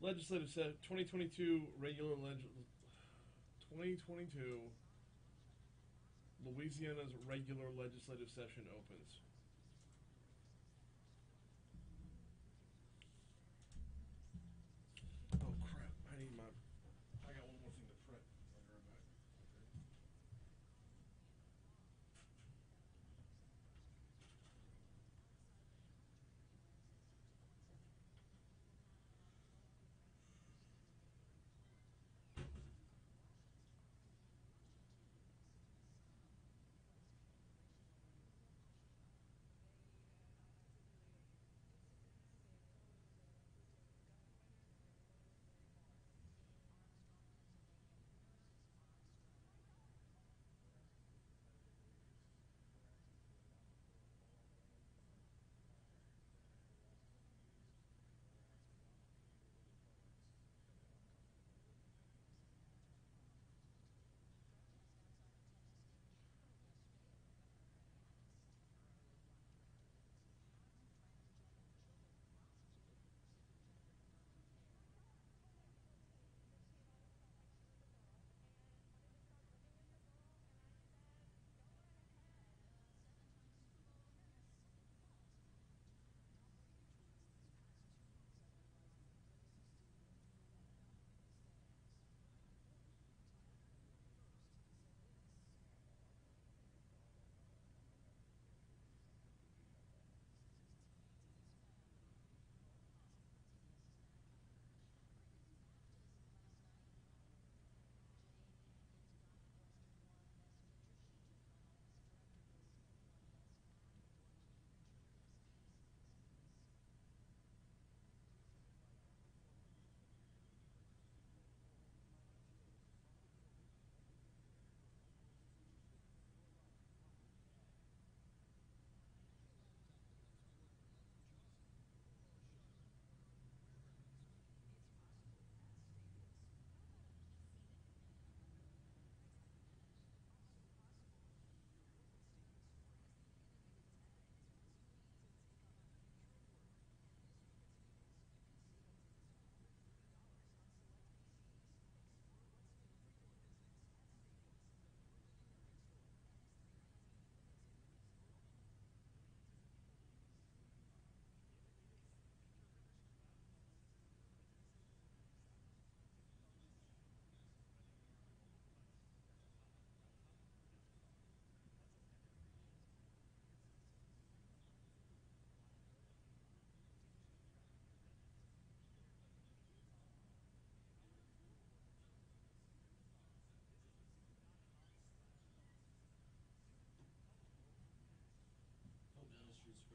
Legislative set 2022 regular 2022 Louisiana's regular legislative session opens. Oh crap! I got one more thing to print. I'll be right back. For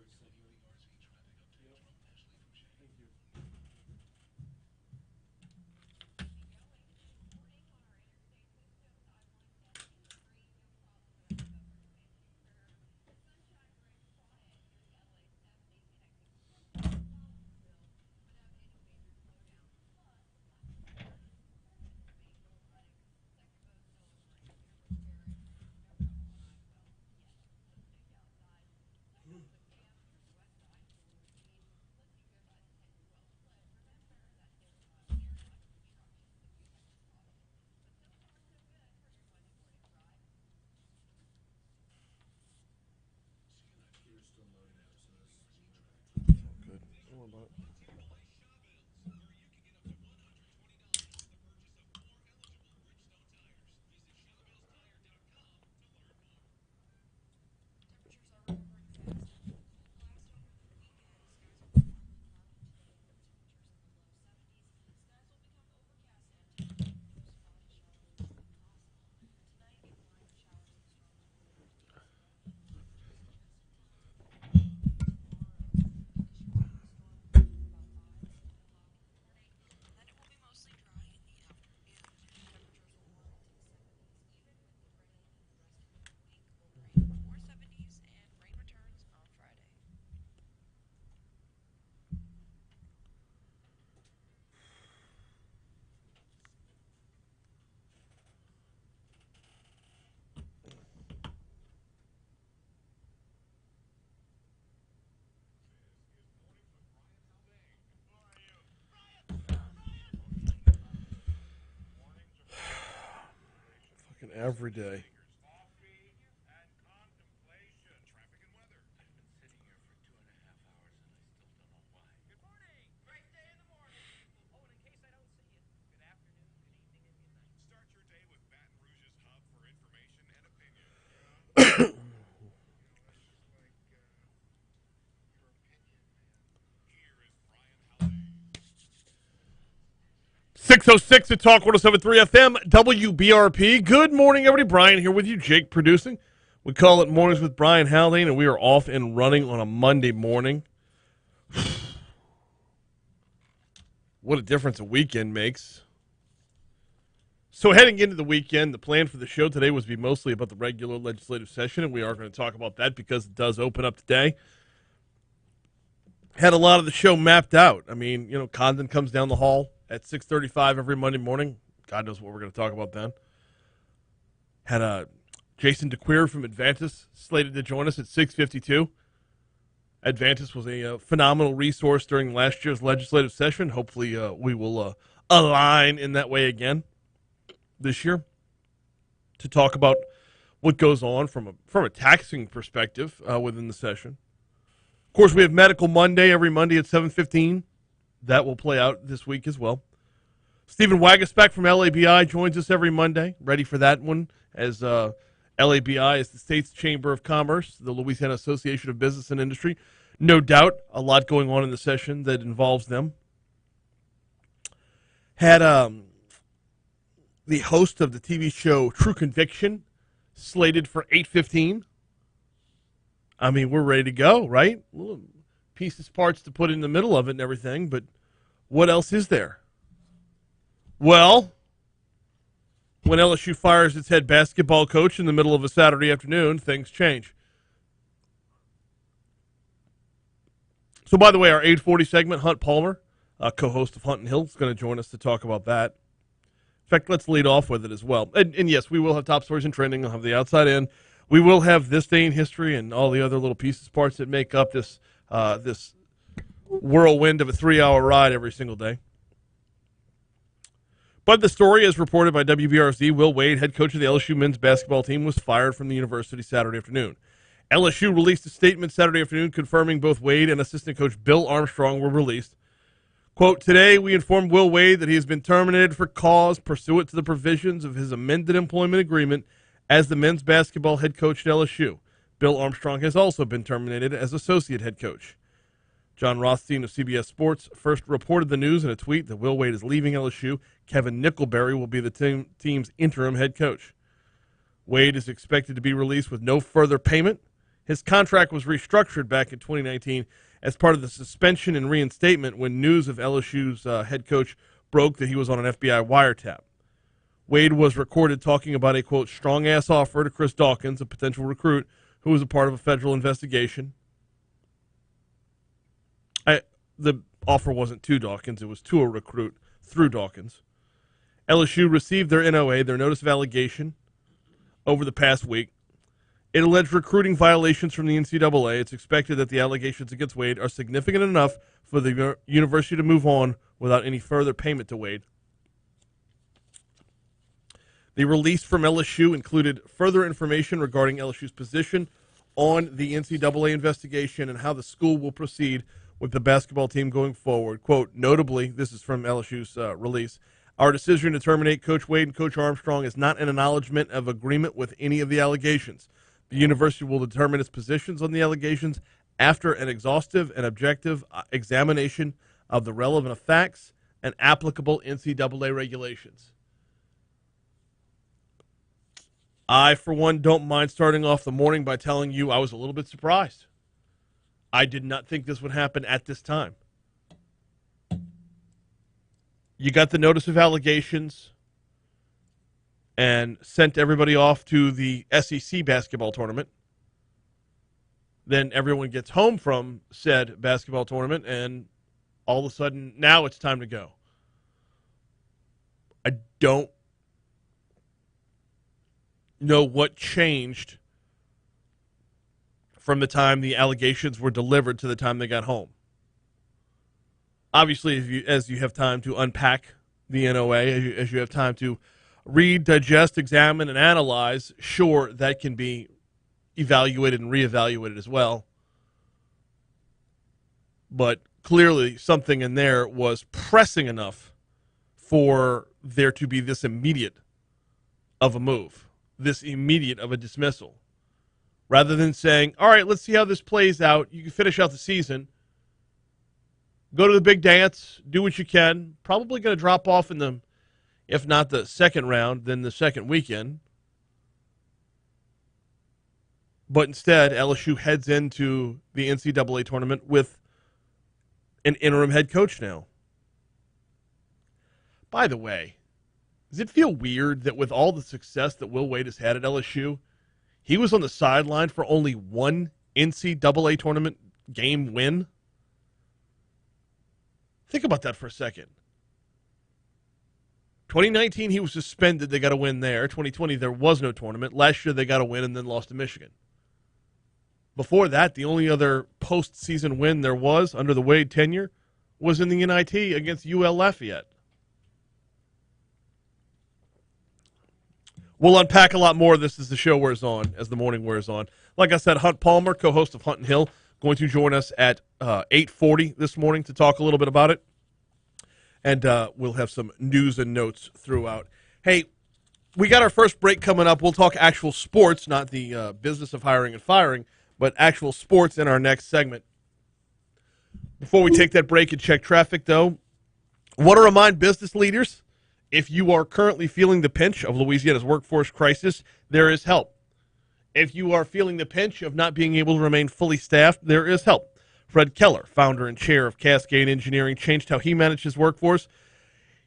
a second. Yep. Thank you. Good. Don't worry about it. Working every day. .606 at Talk 107.3 FM, WBRP. Good morning, everybody. Brian here with you, Jake producing. We call it Mornings with Brian Haldane, and we are off and running on a Monday morning. What a difference a weekend makes. So heading into the weekend, the plan for the show today was to be mostly about the regular legislative session, and we are going to talk about that because it does open up today. Had a lot of the show mapped out. I mean, you know, Condon comes down the hall at 6:35 every Monday morning. God knows what we're going to talk about then. Had Jason DeCuir from Invasive slated to join us at 6:52. Advantis was a phenomenal resource during last year's legislative session. Hopefully we will align in that way again this year to talk about what goes on from a taxing perspective within the session. Of course, we have Medical Monday every Monday at 7:15. That will play out this week as well. Stephen Wagasback from LABI joins us every Monday, ready for that one, as LABI is the state's Chamber of Commerce, the Louisiana Association of Business and Industry. No doubt a lot going on in the session that involves them. Had the host of the TV show True Conviction slated for 8:15. I mean, we're ready to go, right? Little pieces, parts to put in the middle of it and everything, but what else is there? Well, when LSU fires its head basketball coach in the middle of a Saturday afternoon, things change. So, by the way, our 8:40 segment, Hunt Palmer, co-host of Hunt and Hill, is going to join us to talk about that. In fact, let's lead off with it as well. And yes, we will have top stories and trending. I'll have the outside in. We will have this day in history and all the other little pieces, parts that make up this this whirlwind of a 3-hour ride every single day. But the story, as reported by WBRZ, Will Wade, head coach of the LSU men's basketball team, was fired from the university Saturday afternoon. LSU released a statement Saturday afternoon confirming both Wade and assistant coach Bill Armstrong were released. Quote, today we informed Will Wade that he has been terminated for cause pursuant to the provisions of his amended employment agreement as the men's basketball head coach at LSU. Bill Armstrong has also been terminated as associate head coach. John Rothstein of CBS Sports first reported the news in a tweet that Will Wade is leaving LSU. Kevin Nickelberry will be the team's interim head coach. Wade is expected to be released with no further payment. His contract was restructured back in 2019 as part of the suspension and reinstatement when news of LSU's head coach broke that he was on an FBI wiretap. Wade was recorded talking about a, quote, strong-ass offer to Chris Dawkins, a potential recruit who was a part of a federal investigation. The offer wasn't to Dawkins. It was to a recruit through Dawkins. LSU received their NOA, their notice of allegation, over the past week. It alleged recruiting violations from the NCAA. It's expected that the allegations against Wade are significant enough for the university to move on without any further payment to Wade. The release from LSU included further information regarding LSU's position on the NCAA investigation and how the school will proceed with the basketball team going forward. Quote, notably, this is from LSU's release, our decision to terminate Coach Wade and Coach Armstrong is not an acknowledgement of agreement with any of the allegations. The university will determine its positions on the allegations after an exhaustive and objective examination of the relevant facts and applicable NCAA regulations. I, for one, don't mind starting off the morning by telling you I was a little bit surprised. I did not think this would happen at this time. You got the notice of allegations and sent everybody off to the SEC basketball tournament. Then everyone gets home from said basketball tournament, and all of a sudden, now it's time to go. I don't know what changed from the time the allegations were delivered to the time they got home. Obviously, as you have time to unpack the NOA, as you have time to read, digest, examine, and analyze, sure, that can be evaluated and reevaluated as well. But clearly, something in there was pressing enough for there to be this immediate of a move, this immediate of a dismissal. Rather than saying, all right, let's see how this plays out. You can finish out the season. Go to the big dance. Do what you can. Probably going to drop off in the, if not the second round, then the second weekend. But instead, LSU heads into the NCAA tournament with an interim head coach now. By the way, does it feel weird that with all the success that Will Wade has had at LSU, he was on the sideline for only one NCAA tournament game win? Think about that for a second. 2019, he was suspended. They got a win there. 2020, there was no tournament. Last year, they got a win and then lost to Michigan. Before that, the only other postseason win there was under the Wade tenure was in the NIT against UL Lafayette. We'll unpack a lot more of this as the show wears on, as the morning wears on. Like I said, Hunt Palmer, co-host of Hunt and Hill, going to join us at 8:40 this morning to talk a little bit about it. And we'll have some news and notes throughout. Hey, we got our first break coming up. We'll talk actual sports, not the business of hiring and firing, but actual sports in our next segment. Before we take that break and check traffic, though, I want to remind business leaders, if you are currently feeling the pinch of Louisiana's workforce crisis, there is help. If you are feeling the pinch of not being able to remain fully staffed, there is help. Fred Keller, founder and chair of Cascade Engineering, changed how he managed his workforce.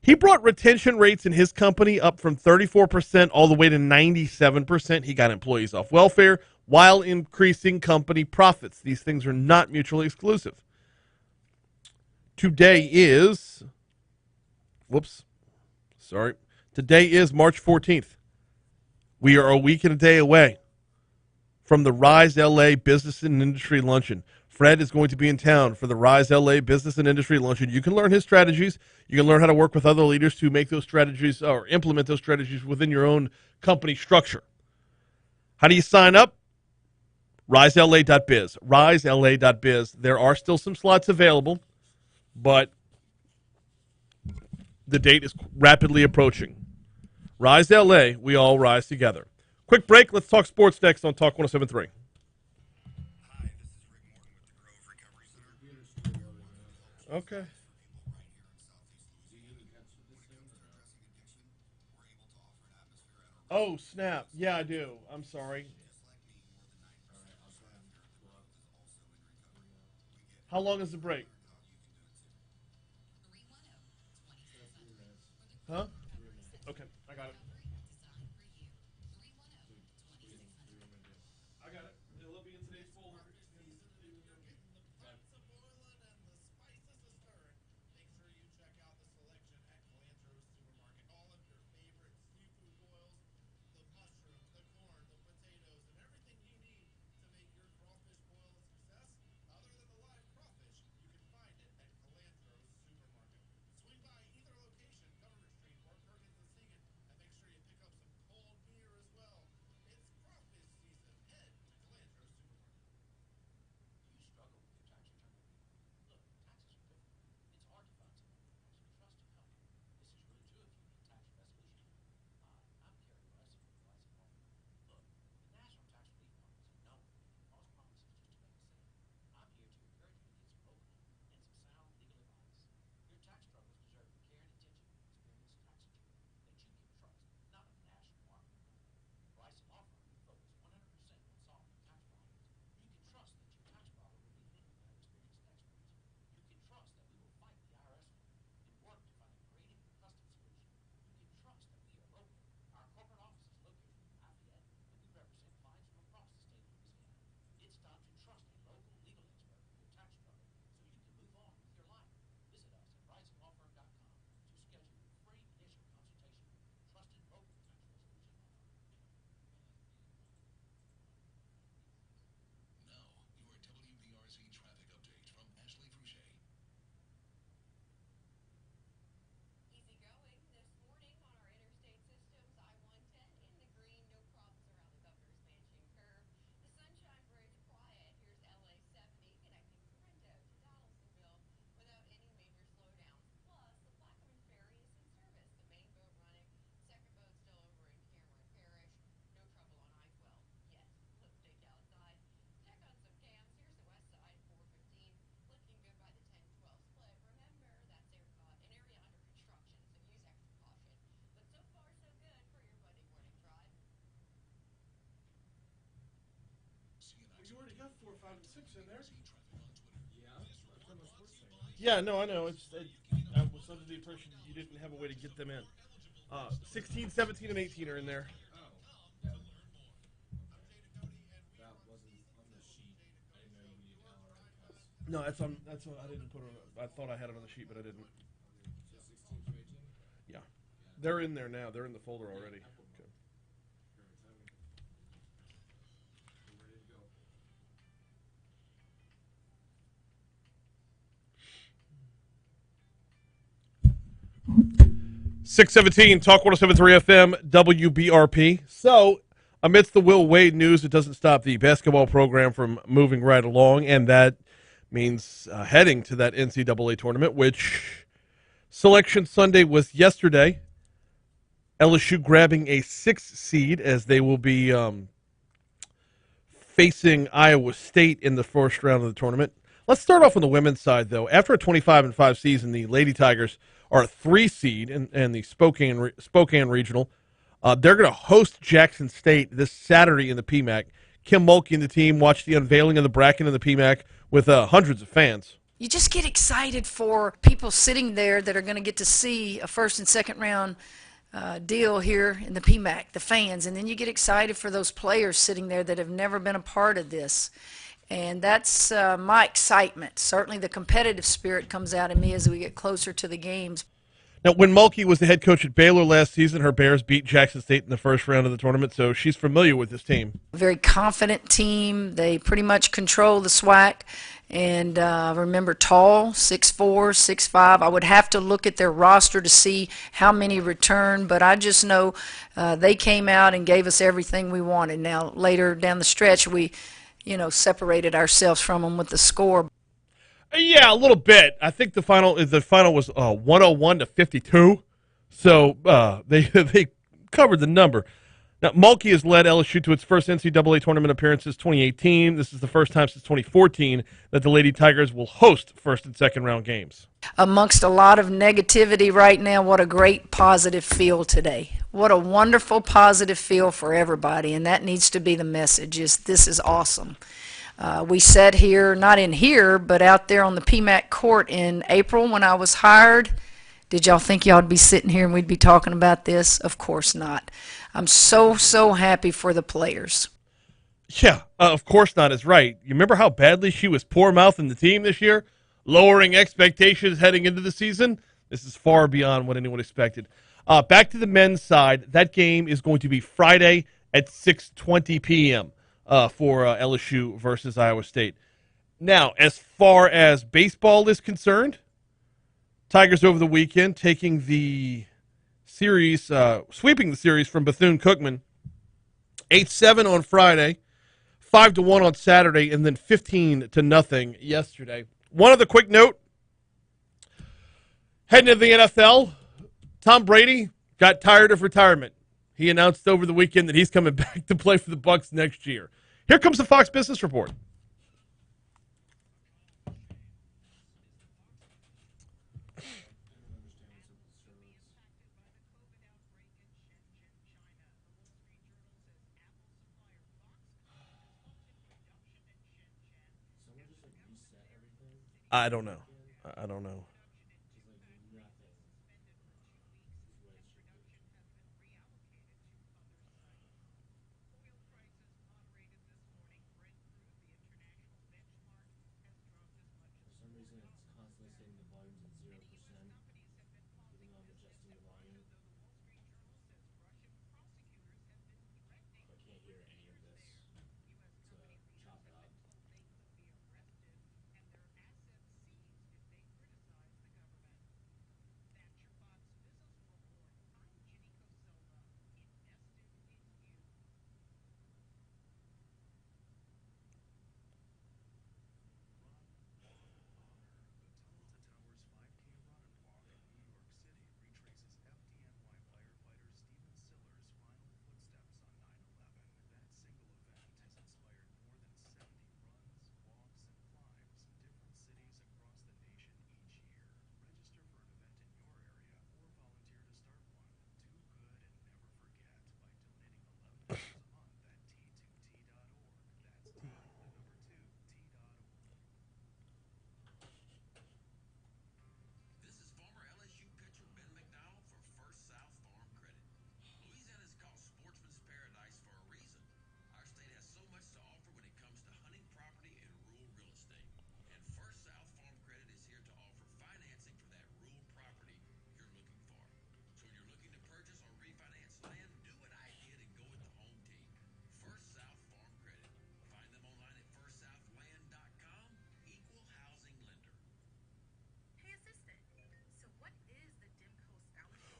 He brought retention rates in his company up from 34% all the way to 97%. He got employees off welfare while increasing company profits. These things are not mutually exclusive. Today is March 14th. We are a week and a day away from the Rise LA Business and Industry Luncheon. Fred is going to be in town for the Rise LA Business and Industry Luncheon. You can learn his strategies. You can learn how to work with other leaders to make those strategies or implement those strategies within your own company structure. How do you sign up? RiseLA.biz. RiseLA.biz. There are still some slots available, but the date is rapidly approaching. Rise LA, we all rise together. Quick break. Let's talk sports next on Talk 107.3. Okay. Oh, snap. Yeah, I do. I'm sorry. How long is the break? Huh? Okay, I got it. I got it. It'll be in today's folder. 6 in there. Yeah, no, I know. I was under the impression you didn't have a way to get them in. 16, 17, and 18 are in there. No, that's on. I didn't put it on. I thought I had it on the sheet, but I didn't. Yeah, they're in there now. They're in the folder already. Okay. 617 Talk 1073 FM WBRP. So, amidst the Will Wade news, it doesn't stop the basketball program from moving right along, and that means heading to that NCAA tournament, which Selection Sunday was yesterday. LSU grabbing a 6th seed as they will be facing Iowa State in the first round of the tournament. Let's start off on the women's side, though. After a 25-5 season, the Lady Tigers are a 3 seed in the Spokane Regional. They're going to host Jackson State this Saturday in the PMAC. Kim Mulkey and the team watched the unveiling of the bracket in the PMAC with hundreds of fans. You just get excited for people sitting there that are going to get to see a first and second round deal here in the PMAC, the fans, and then you get excited for those players sitting there that have never been a part of this. And that's my excitement. Certainly the competitive spirit comes out in me as we get closer to the games. Now, when Mulkey was the head coach at Baylor last season, her Bears beat Jackson State in the first round of the tournament, so she's familiar with this team. A very confident team. They pretty much control the SWAC. And remember, tall, 6'4", 6'5". I would have to look at their roster to see how many return, but I just know they came out and gave us everything we wanted. Now, later down the stretch, we separated ourselves from them with the score. Yeah, a little bit. I think the final was 101 to 52, so they covered the number. Now, Mulkey has led LSU to its first NCAA tournament appearance since 2018. This is the first time since 2014 that the Lady Tigers will host first and second round games. Amongst a lot of negativity right now, what a great positive feel today. What a wonderful positive feel for everybody, and that needs to be the message, is this is awesome. We sat here, not in here, but out there on the PMAC court in April when I was hired. Did y'all think y'all would be sitting here and we'd be talking about this? Of course not. I'm so happy for the players. Yeah, of course not is right. You remember how badly she was poor-mouthing the team this year? Lowering expectations heading into the season? This is far beyond what anyone expected. Back to the men's side. That game is going to be Friday at 6:20 p.m. For LSU versus Iowa State. Now, as far as baseball is concerned, Tigers over the weekend taking the series, sweeping the series from Bethune-Cookman, 8-7 on Friday, 5-1 on Saturday, and then 15-0 yesterday. One other quick note, heading to the NFL, Tom Brady got tired of retirement. He announced over the weekend that he's coming back to play for the Bucs next year. Here comes the Fox Business Report. I don't know. I don't know.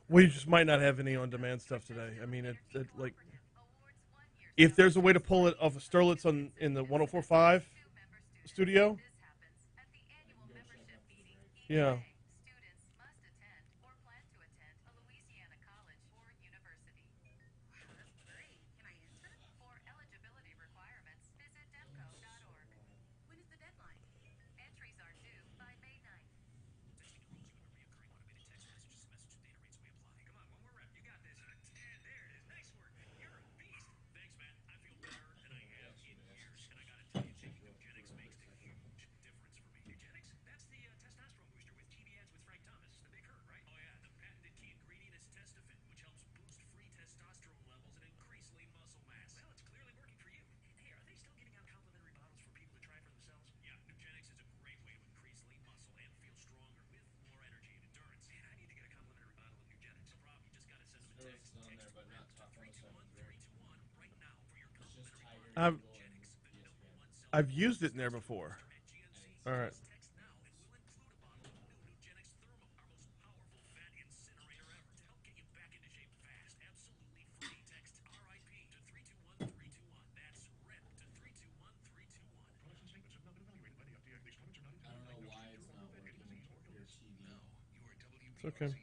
We just might not have any on-demand stuff today. I mean, it like if there's a way to pull it off of Sterlitz in the 104.5 studio. Yeah. I've I've used it in there before. All right. It's okay.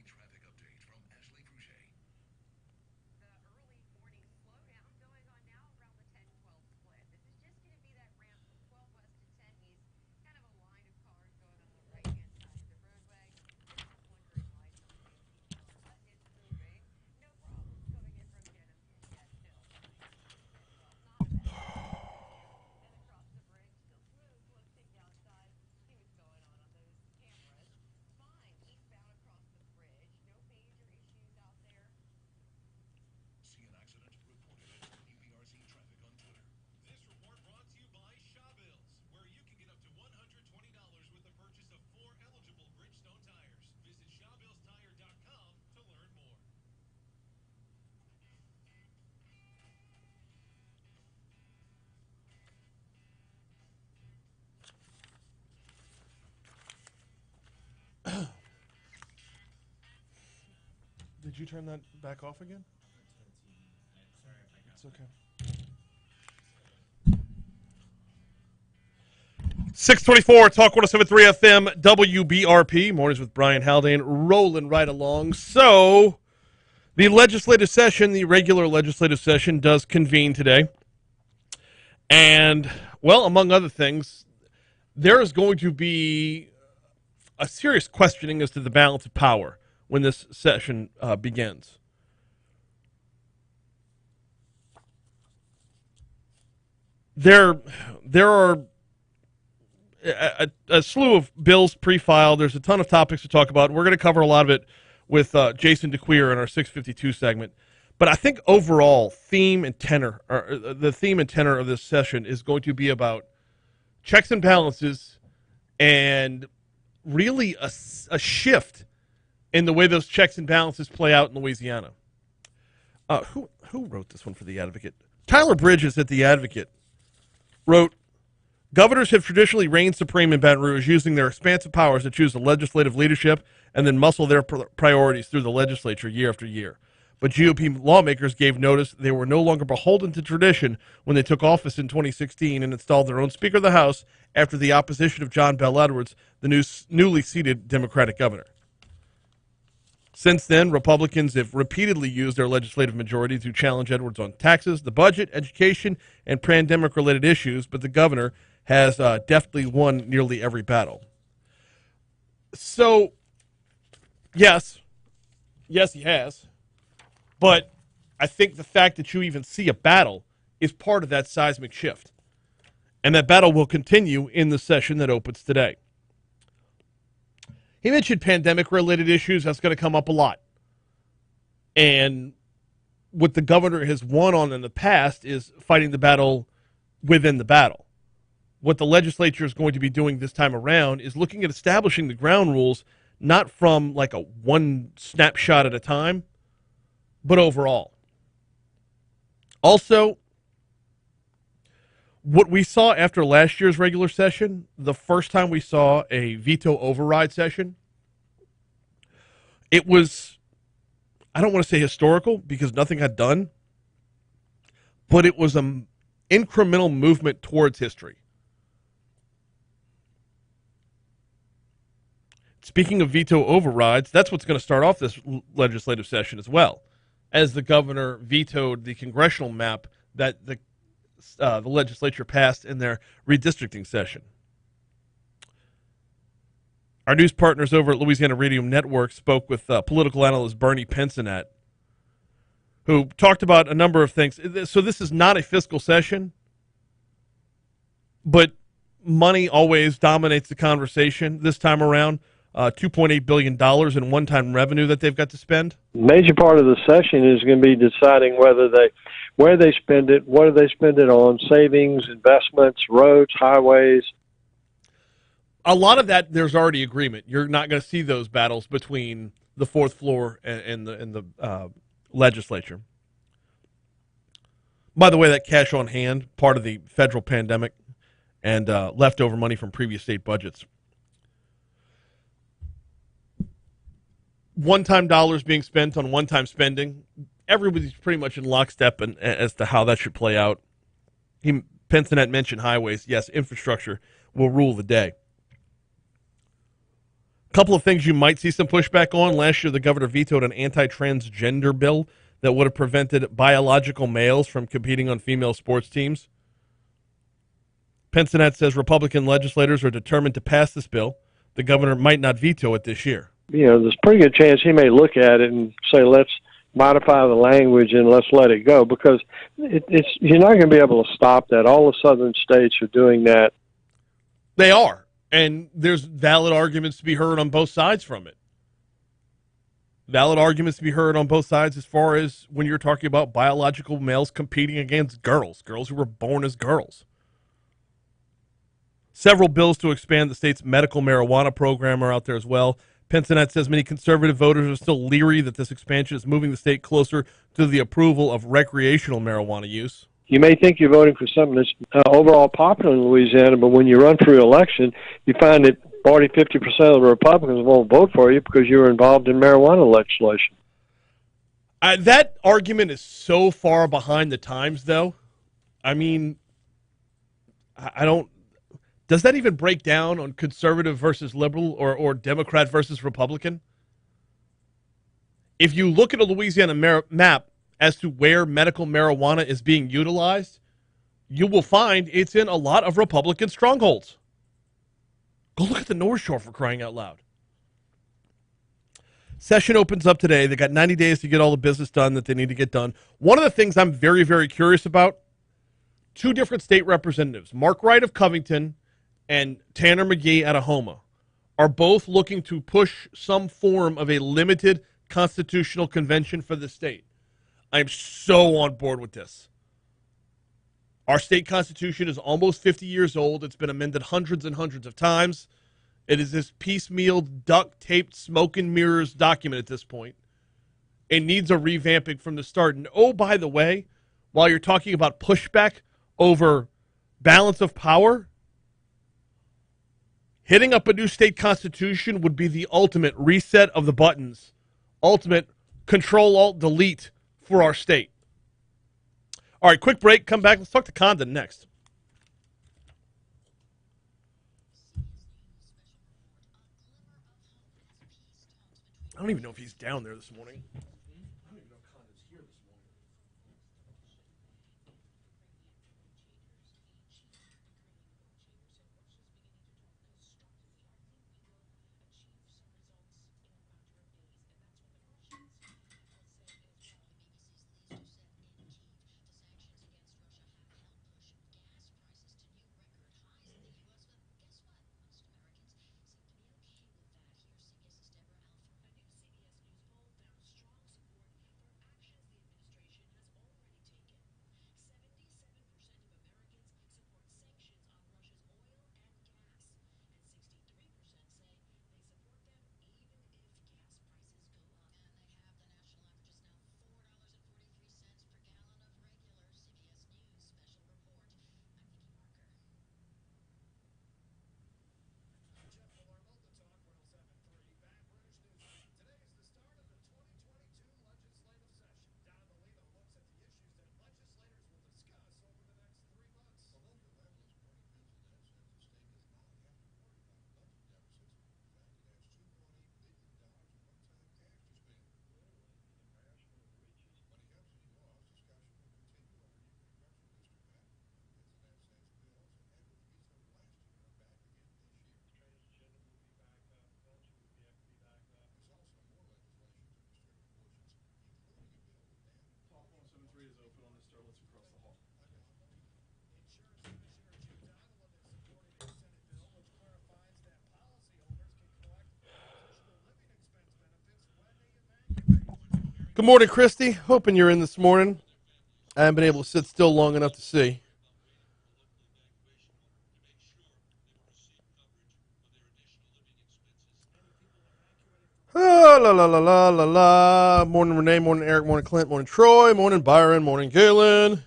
Did you turn that back off again? It's okay. 624 Talk 107.3 FM WBRP. Mornings with Brian Haldane rolling right along. So, the legislative session, the regular legislative session, does convene today. And, well, among other things, there is going to be a serious questioning as to the balance of power when this session begins. There are a slew of bills pre-filed. There's a ton of topics to talk about. We're going to cover a lot of it with Jason DeCuir in our 652 segment. But I think overall, the theme and tenor of this session is going to be about checks and balances and really a shift in the way those checks and balances play out in Louisiana. Who wrote this one for The Advocate? Tyler Bridges at The Advocate wrote, governors have traditionally reigned supreme in Baton Rouge, using their expansive powers to choose the legislative leadership and then muscle their priorities through the legislature year after year. But GOP lawmakers gave notice they were no longer beholden to tradition when they took office in 2016 and installed their own Speaker of the House after the opposition of John Bell Edwards, the newly seated Democratic governor. Since then, Republicans have repeatedly used their legislative majority to challenge Edwards on taxes, the budget, education, and pandemic-related issues, but the governor has deftly won nearly every battle. So, yes, he has. But I think the fact that you even see a battle is part of that seismic shift. And that battle will continue in the session that opens today. He mentioned pandemic-related issues. That's going to come up a lot. And what the governor has won on in the past is fighting the battle within the battle. What the legislature is going to be doing this time around is looking at establishing the ground rules, not from like a one snapshot at a time, but overall. Also, what we saw after last year's regular session, the first time we saw a veto override session, it was I don't want to say historical because nothing got done, but it was an incremental movement towards history. Speaking of veto overrides, that's what's going to start off this legislative session as well, as the governor vetoed the congressional map that the legislature passed in their redistricting session. Our news partners over at Louisiana Radio Network spoke with political analyst Bernie Pincinat, who talked about a number of things. So this is not a fiscal session, but money always dominates the conversation this time around. $2.8 billion in one-time revenue that they've got to spend. Major part of the session is going to be deciding where they spend it, what do they spend it on, savings, investments, roads, highways. A lot of that, there's already agreement. You're not going to see those battles between the fourth floor and the legislature. By the way, that cash on hand, part of the federal pandemic and leftover money from previous state budgets. One-time dollars being spent on one-time spending. Everybody's pretty much in lockstep as to how that should play out. Pincinat mentioned highways. Yes, infrastructure will rule the day. A couple of things you might see some pushback on. Last year, the governor vetoed an anti-transgender bill that would have prevented biological males from competing on female sports teams. Pincinat says Republican legislators are determined to pass this bill. The governor might not veto it this year. You know, there's a pretty good chance he may look at it and say, let's modify the language and let's let it go, because you're not going to be able to stop that. All the southern states are doing that. They are, and there's valid arguments to be heard on both sides from it. Valid arguments to be heard on both sides as far as when you're talking about biological males competing against girls who were born as girls. Several bills to expand the state's medical marijuana program are out there as well. Pincinat says many conservative voters are still leery that this expansion is moving the state closer to the approval of recreational marijuana use. You may think you're voting for something that's overall popular in Louisiana, but when you run for election, you find that 40-50% of the Republicans won't vote for you because you're involved in marijuana legislation. That argument is so far behind the times, though. I mean, I don't... Does that even break down on conservative versus liberal or Democrat versus Republican? If you look at a Louisiana map as to where medical marijuana is being utilized, you will find it's in a lot of Republican strongholds. Go look at the North Shore, for crying out loud. Session opens up today. They got 90 days to get all the business done that they need to get done. One of the things I'm very, very curious about, two different state representatives, Mark Wright of Covington and Tanner McGee out of Houma, are both looking to push some form of a limited constitutional convention for the state. I'm so on board with this. Our state constitution is almost 50 years old. It's been amended hundreds and hundreds of times. It is this piecemeal, duct-taped, smoke and mirrors document at this point. It needs a revamping from the start. And oh, by the way, while you're talking about pushback over balance of power, hitting up a new state constitution would be the ultimate reset of the buttons, ultimate Control-Alt-Delete for our state. All right, quick break. Come back. Let's talk to Condon next. I don't even know if he's down there this morning. I don't even know if Condon's here this morning. Good morning, Christy. Hoping you're in this morning. I haven't been able to sit still long enough to see. Oh, la la la la la la. Morning, Renee. Morning, Eric. Morning, Clint. Morning, Troy. Morning, Byron. Morning, Galen.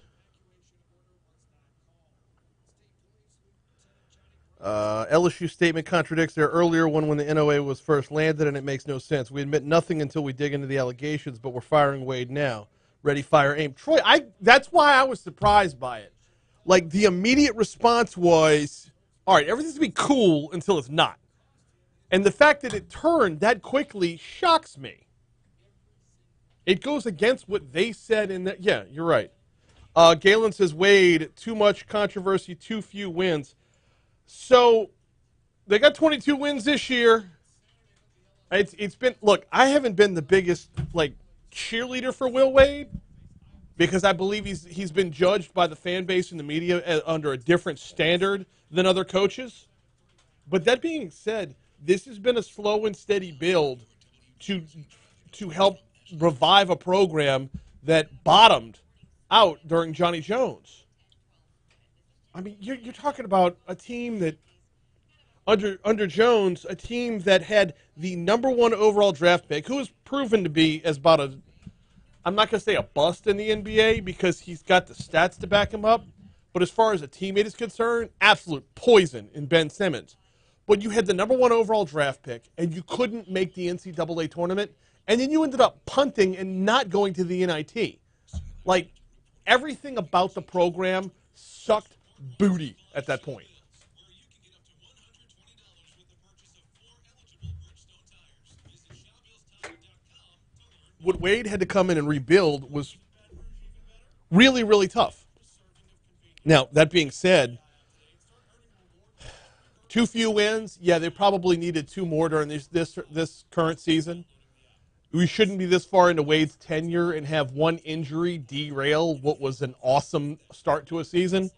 LSU statement contradicts their earlier one when the NOA was first landed, and it makes no sense. We admit nothing until we dig into the allegations, but we're firing Wade now. Ready, fire, aim. Troy, that's why I was surprised by it. Like, the immediate response was, all right, everything's going to be cool until it's not. And the fact that it turned that quickly shocks me. It goes against what they said in that. Yeah, you're right. Galen says, Wade, too much controversy, too few wins. So they got 22 wins this year. It's been, look, I haven't been the biggest cheerleader for Will Wade because I believe he's been judged by the fan base and the media under a different standard than other coaches. But that being said, this has been a slow and steady build to help revive a program that bottomed out during Johnny Jones. I mean, you're talking about a team that, under Jones, a team that had the #1 overall draft pick, who has proven to be as about I'm not going to say a bust in the NBA because he's got the stats to back him up, but as far as a teammate is concerned, absolute poison in Ben Simmons. But you had the #1 overall draft pick, and you couldn't make the NCAA tournament, and then you ended up punting and not going to the NIT. Like, everything about the program sucked booty at that point. What Wade had to come in and rebuild was really, really tough. Now, that being said, too few wins. Yeah, they probably needed 2 more during this current season. We shouldn't be this far into Wade's tenure and have one injury derail what was an awesome start to a season.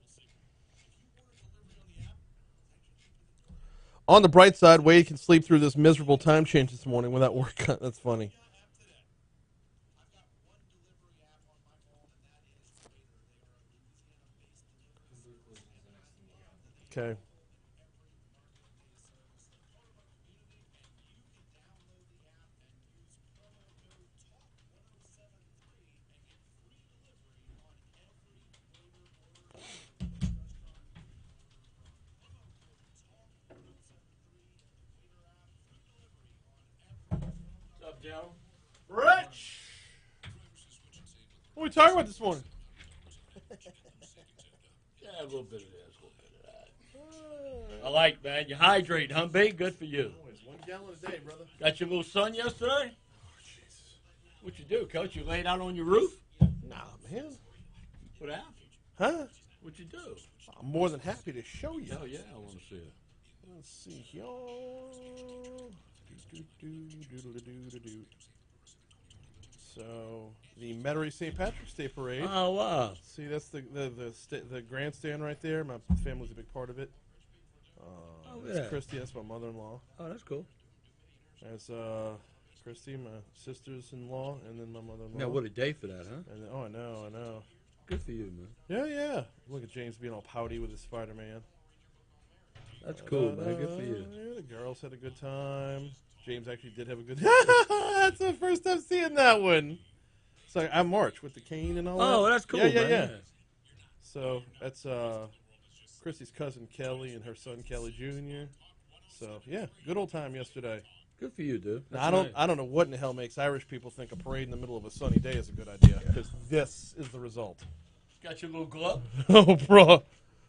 On the bright side, Wade can sleep through this miserable time change this morning without work. That's funny. Okay. What's up, Joe? Rich! What are we talking about this morning? Yeah, a little bit of this, a little bit of that. I like, man. You hydrate, huh, B? Good for you. Always 1 gallon a day, brother. Got your little son yesterday? Oh, Jesus. What'd you do, Coach? You laid out on your roof? Nah, man. What happened? Huh? What'd you do? I'm more than happy to show you. Oh, yeah, I want to see it. Let's see here. So, the Metairie St. Patrick's Day Parade. Oh, wow. See, that's the grandstand right there. My family's a big part of it. That's yeah. Christy. That's my mother-in-law. Oh, that's cool. That's Christy, my sisters-in-law, and then my mother-in-law. Now, what a day for that, huh? And I know. Good for you, man. Yeah. Look at James being all pouty with his Spider-Man. That's cool, man. Good for you. Yeah, the girls had a good time. James actually did have a good That's the first time seeing that one. So I march with the cane and all that. Oh, that's cool, yeah. man. So that's Chrissy's cousin Kelly and her son Kelly Jr. So yeah, good old time yesterday. Good for you, dude. Now, I don't know what in the hell makes Irish people think a parade in the middle of a sunny day is a good idea, because this is the result. Got your little glove? Oh, bro.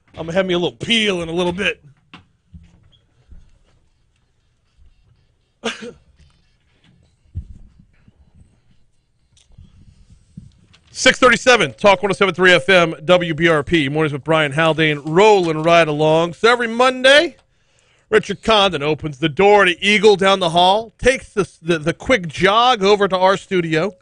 I'm going to have me a little peel in a little bit. .637, Talk 107.3 FM, WBRP. Mornings with Brian Haldane, rolling right along. So every Monday, Richard Condon opens the door to Eagle down the hall, takes the quick jog over to our studio,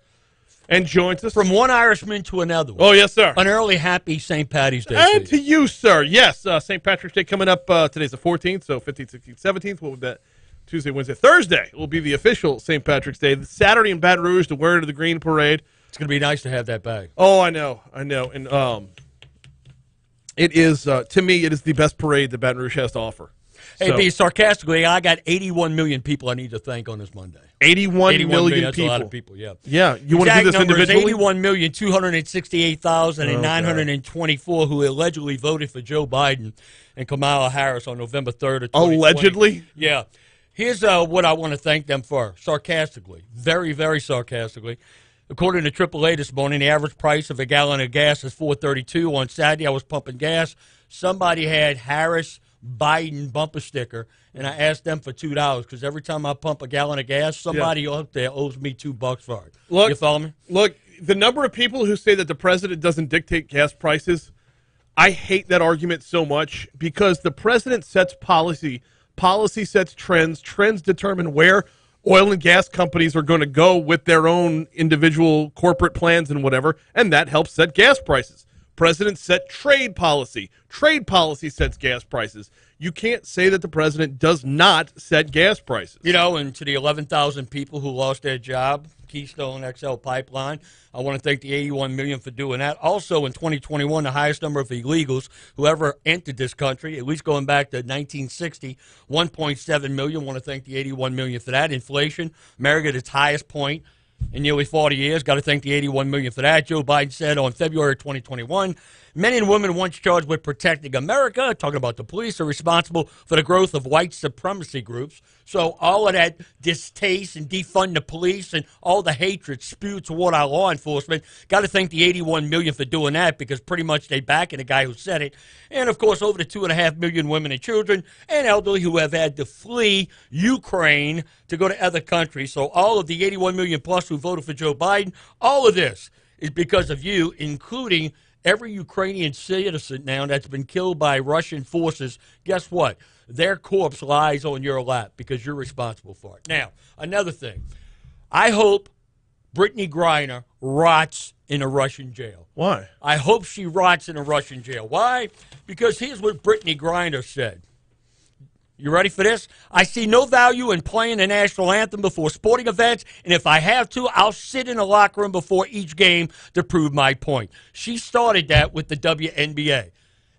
and joins us. From one Irishman to another one. Oh, yes, sir. An early happy St. Patty's Day. And to you, sir. Yes, St. Patrick's Day coming up. Today's the 14th, so 15th, 16th, 17th. What would that Tuesday, Wednesday, Thursday will be the official St. Patrick's Day. Saturday in Baton Rouge, the Word of the Green Parade. It's going to be nice to have that bag. Oh, I know. And it is, to me, it is the best parade that Baton Rouge has to offer. Hey, be sarcastically, I got 81 million people I need to thank on this Monday. 81 million that's people. a lot of people, yeah. Yeah, you want to do this individually? 81,268,924 who allegedly voted for Joe Biden and Kamala Harris on November 3rd of 2020. Allegedly? Yeah. Here's what I want to thank them for, sarcastically, very, very sarcastically. According to AAA this morning, the average price of a gallon of gas is $4.32. On Saturday, I was pumping gas. Somebody had Harris Biden bumper sticker, and I asked them for $2 because every time I pump a gallon of gas, somebody up there owes me $2 for it. Look, you follow me? Look, the number of people who say that the president doesn't dictate gas prices, I hate that argument so much because the president sets policy. Policy sets trends. Trends determine where oil and gas companies are going to go with their own individual corporate plans and whatever, and that helps set gas prices. Presidents set trade policy. Trade policy sets gas prices. You can't say that the president does not set gas prices. You know, and to the 11,000 people who lost their job, Keystone XL Pipeline, I want to thank the 81 million for doing that. Also, in 2021, the highest number of illegals who ever entered this country, at least going back to 1960, 1.7 million. I want to thank the 81 million for that. Inflation, America at its highest point in nearly 40 years. Got to thank the 81 million for that. Joe Biden said on February 2021, men and women once charged with protecting America, talking about the police, are responsible for the growth of white supremacy groups. So all of that distaste and defund the police and all the hatred spewed toward our law enforcement. Got to thank the 81 million for doing that because pretty much they backing the guy who said it. And, of course, over the 2.5 million women and children and elderly who have had to flee Ukraine to go to other countries. So all of the 81 million plus who voted for Joe Biden, all of this is because of you, including every Ukrainian citizen now that's been killed by Russian forces. Guess what? Their corpse lies on your lap because you're responsible for it. Now, another thing. I hope Brittany Griner rots in a Russian jail. Why? I hope she rots in a Russian jail. Why? Because here's what Brittany Griner said. You ready for this? I see no value in playing the national anthem before sporting events, and if I have to, I'll sit in the locker room before each game to prove my point. She started that with the WNBA.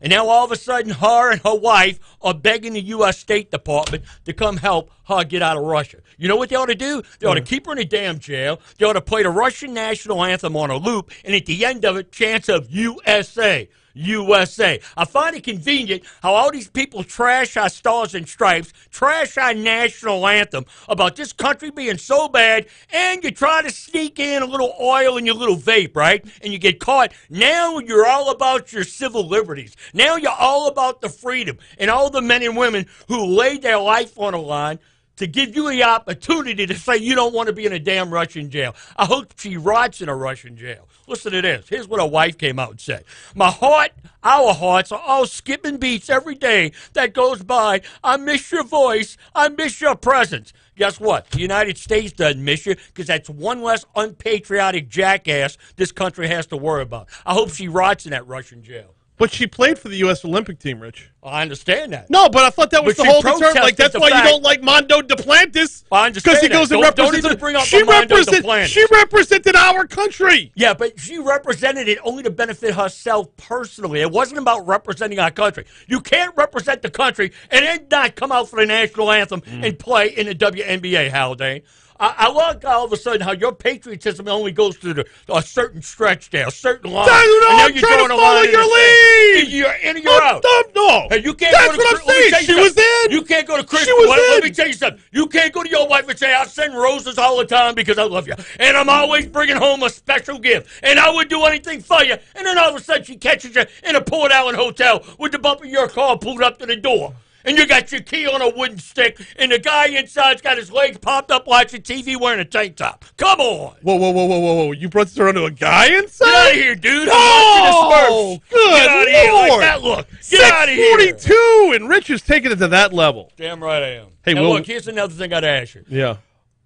And now all of a sudden, her and her wife are begging the U.S. State Department to come help her get out of Russia. You know what they ought to do? They ought to keep her in a damn jail. They ought to play the Russian national anthem on a loop, and at the end of it, chants of USA. USA. I find it convenient how all these people trash our stars and stripes, trash our national anthem about this country being so bad, and you try to sneak in a little oil in your little vape, right? And you get caught. Now you're all about your civil liberties. Now you're all about the freedom and all the men and women who laid their life on the line to give you the opportunity to say you don't want to be in a damn Russian jail. I hope she rots in a Russian jail. Listen to this. Here's what her wife came out and said. My heart, our hearts are all skipping beats every day that goes by. I miss your voice. I miss your presence. Guess what? The United States doesn't miss you because that's one less unpatriotic jackass this country has to worry about. I hope she rots in that Russian jail. But she played for the U.S. Olympic team, Rich. I understand that. No, but I thought that was the whole concern. Like, that's why you don't like Mondo Duplantis. I understand because he goes and represents. Don't even bring up Mondo Duplantis. She represented our country. Yeah, but she represented it only to benefit herself personally. It wasn't about representing our country. You can't represent the country and then not come out for the national anthem and play in the WNBA, Haldane. I like all of a sudden how your patriotism only goes to a certain stretch there, a certain line. I'm trying to follow your lead. You're in or you're out. No. Hey, you can't That's go to what I'm saying. She was in. You can't go to Chris. She was in. Let me tell you something. You can't go to your wife and say, I send roses all the time because I love you. And I'm always bringing home a special gift. And I would do anything for you. And then all of a sudden she catches you in a Port Allen hotel with the bumper of your car pulled up to the door. And you got your key on a wooden stick, and the guy inside's got his legs popped up watching TV wearing a tank top. Come on. Whoa. You brought this around to a guy inside? Get out of here, dude. Oh, good Get out of here. Lord. Like that look. Get out of here. 642, and Rich is taking it to that level. Damn right I am. Hey, now, look, here's another thing I'd ask you. Yeah.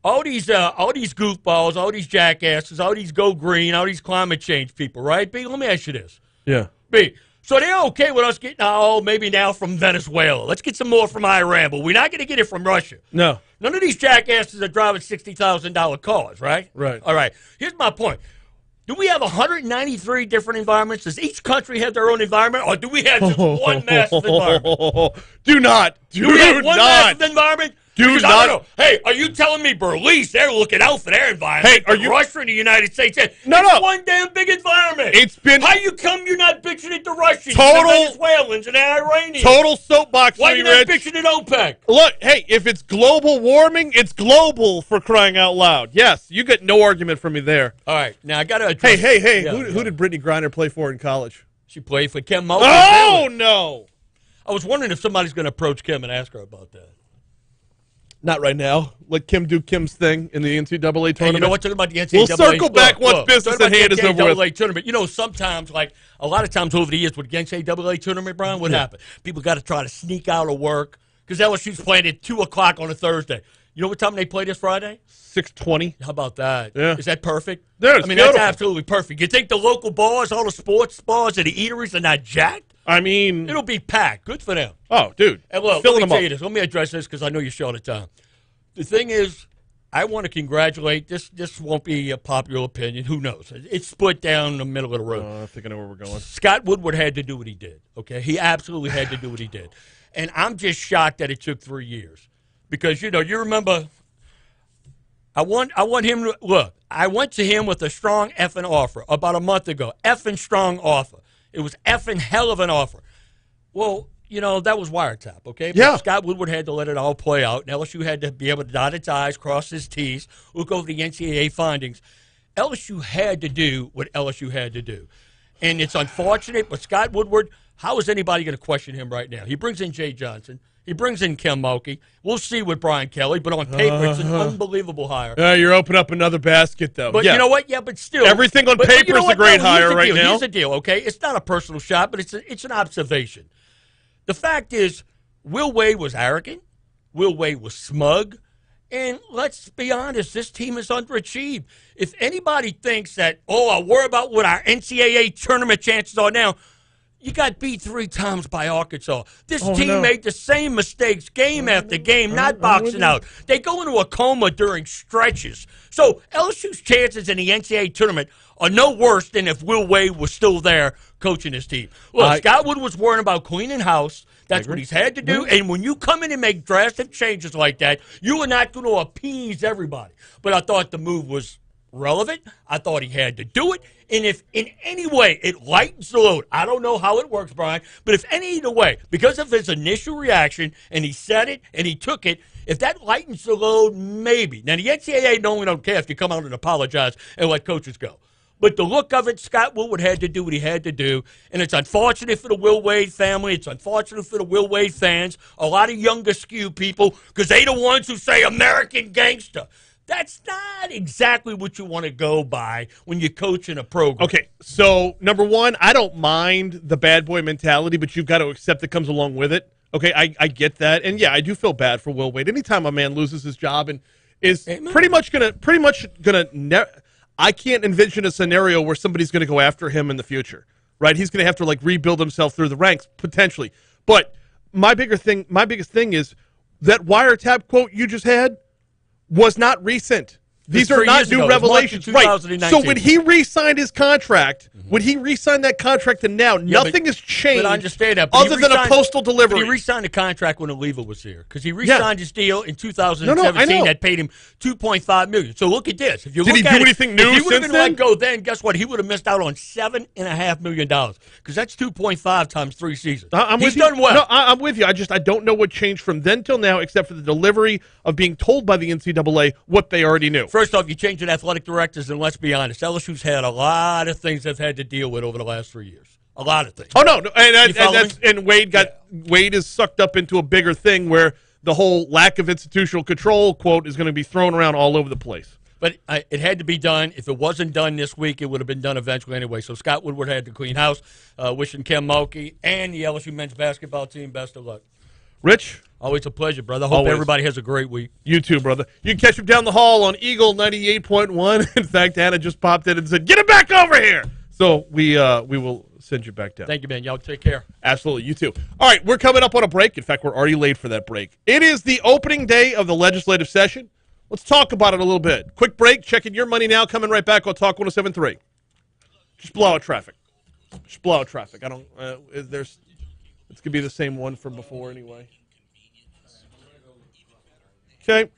All these goofballs, all these jackasses, all these go green, all these climate change people, right? B, let me ask you this. Yeah. B, So they're okay with us getting, maybe now from Venezuela. Let's get some more from Iran, but we're not going to get it from Russia. No. None of these jackasses are driving $60,000 cars, right? Right. All right. Here's my point. Do we have 193 different environments? Does each country have their own environment, or do we have just one massive environment? Do not. Do we have one massive environment? Do because not. I don't know. Hey, are you telling me Belize, they're looking out for their environment? Hey, are you Russia and the United States? No. One damn big environment. It's been. How you come you're not bitching at the Russians, Total, the Venezuelans, and the Iranians? Total soapbox. Why you not bitching at OPEC? Look, hey, if it's global warming, it's global, for crying out loud. Yes, you get no argument from me there. All right, now I got to address. Hey, who did Brittany Griner play for in college? She played for Kim Mulkey. Oh, no. I was wondering if somebody's going to approach Kim and ask her about that. Not right now. Let Kim do Kim's thing in the NCAA tournament. Hey, you know what? Talking about the NCAA. We'll circle back once business at hand is over with. Tournament. You know, sometimes, like a lot of times over the years with the NCAA tournament, Brian, what happened? People got to try to sneak out of work because LSU's playing at 2 o'clock on a Thursday. You know what time they play this Friday? 6:20. How about that? Yeah. Is that perfect? Yeah, I mean, that's absolutely perfect. You think the local bars, all the sports bars and the eateries are not jacked? I mean, it'll be packed. Good for them. Oh, dude. And look, let me tell you this. Let me address this because I know you're short of time. The thing is, I want to congratulate. This won't be a popular opinion. Who knows? It's split down the middle of the road. I think I know where we're going. Scott Woodward had to do what he did. Okay, he absolutely had to do what he did, and I'm just shocked that it took 3 years because you remember. I want him to look. I went to him with a strong effing offer about a month ago. Effing strong offer. It was effing hell of an offer. Well. That was wiretap, okay? But yeah. Scott Woodward had to let it all play out, and LSU had to be able to dot its I's, cross its T's, look over the NCAA findings. LSU had to do what LSU had to do. And it's unfortunate, but Scott Woodward, how is anybody going to question him right now? He brings in Jay Johnson. He brings in Kim Mulkey. We'll see with Brian Kelly, but on paper, it's an unbelievable hire. You're opening up another basket, though. But you know what? Yeah, but still. Everything on paper is a great hire right now. Here's the deal, okay? It's not a personal shot, but it's an observation. The fact is, Will Wade was arrogant. Will Wade was smug. And let's be honest, this team is underachieved. If anybody thinks that, I worry about what our NCAA tournament chances are now, you got beat 3 times by Arkansas. This team made the same mistakes game after game, not boxing out. They go into a coma during stretches. So LSU's chances in the NCAA tournament are no worse than if Will Wade was still there coaching his team. Look, Scott Wood was worrying about cleaning house. That's what he's had to do. And when you come in and make drastic changes like that, you are not going to appease everybody. But I thought the move was relevant. I thought he had to do it. And if in any way it lightens the load, I don't know how it works, Brian, but if any either way, because of his initial reaction, and he said it and he took it, if that lightens the load, maybe. Now, the NCAA normally don't care if you come out and apologize and let coaches go. But the look of it, Scott Woodward had to do what he had to do, and it's unfortunate for the Will Wade family. It's unfortunate for the Will Wade fans, a lot of younger skew people, because they the ones who say American gangster. That's not exactly what you want to go by when you're coaching a program. Okay, so number one, I don't mind the bad boy mentality, but you've got to accept it comes along with it. Okay, I get that, and yeah, I do feel bad for Will Wade. Anytime a man loses his job and is pretty much gonna I can't envision a scenario where somebody's gonna go after him in the future, right? He's gonna have to rebuild himself through the ranks potentially. But my biggest thing is that wiretap quote you just had was not recent. These are not new revelations. Right. So when he re-signed his contract, when he re-signed that contract to now, nothing has changed. But I understand that. Other than a postal delivery. But he re-signed the contract when Oliva was here. Because he re-signed his deal in 2017 that paid him $2.5 million. So look at this. If you Did he do anything new since then? If he would have been let go then, guess what? He would have missed out on $7.5 million. Because that's 2.5 times 3 seasons. He's done well. No, I'm with you. I don't know what changed from then till now except for the delivery of being told by the NCAA what they already knew. First off, you changing athletic directors, and let's be honest, LSU's had a lot of things they've had to deal with over the last 3 years. A lot of things. Oh no, and Wade is sucked up into a bigger thing where the whole lack of institutional control quote is going to be thrown around all over the place. But it had to be done. If it wasn't done this week, it would have been done eventually anyway. So Scott Woodward had to clean house. Wishing Kim Mulkey and the LSU men's basketball team best of luck. Rich? Always a pleasure, brother. Hope everybody has a great week. You too, brother. You can catch him down the hall on Eagle 98.1. In fact, Anna just popped in and said, "Get him back over here!" So we will sit send you back down. Thank you, man. Y'all take care. Absolutely. You too. All right, we're coming up on a break. In fact, we're already late for that break. It is the opening day of the legislative session. Let's talk about it a little bit. Quick break. Checking your money now. Coming right back on Talk 107.3. Just blow out traffic. Just blow out traffic. I don't. It's gonna be the same one from before anyway. Okay.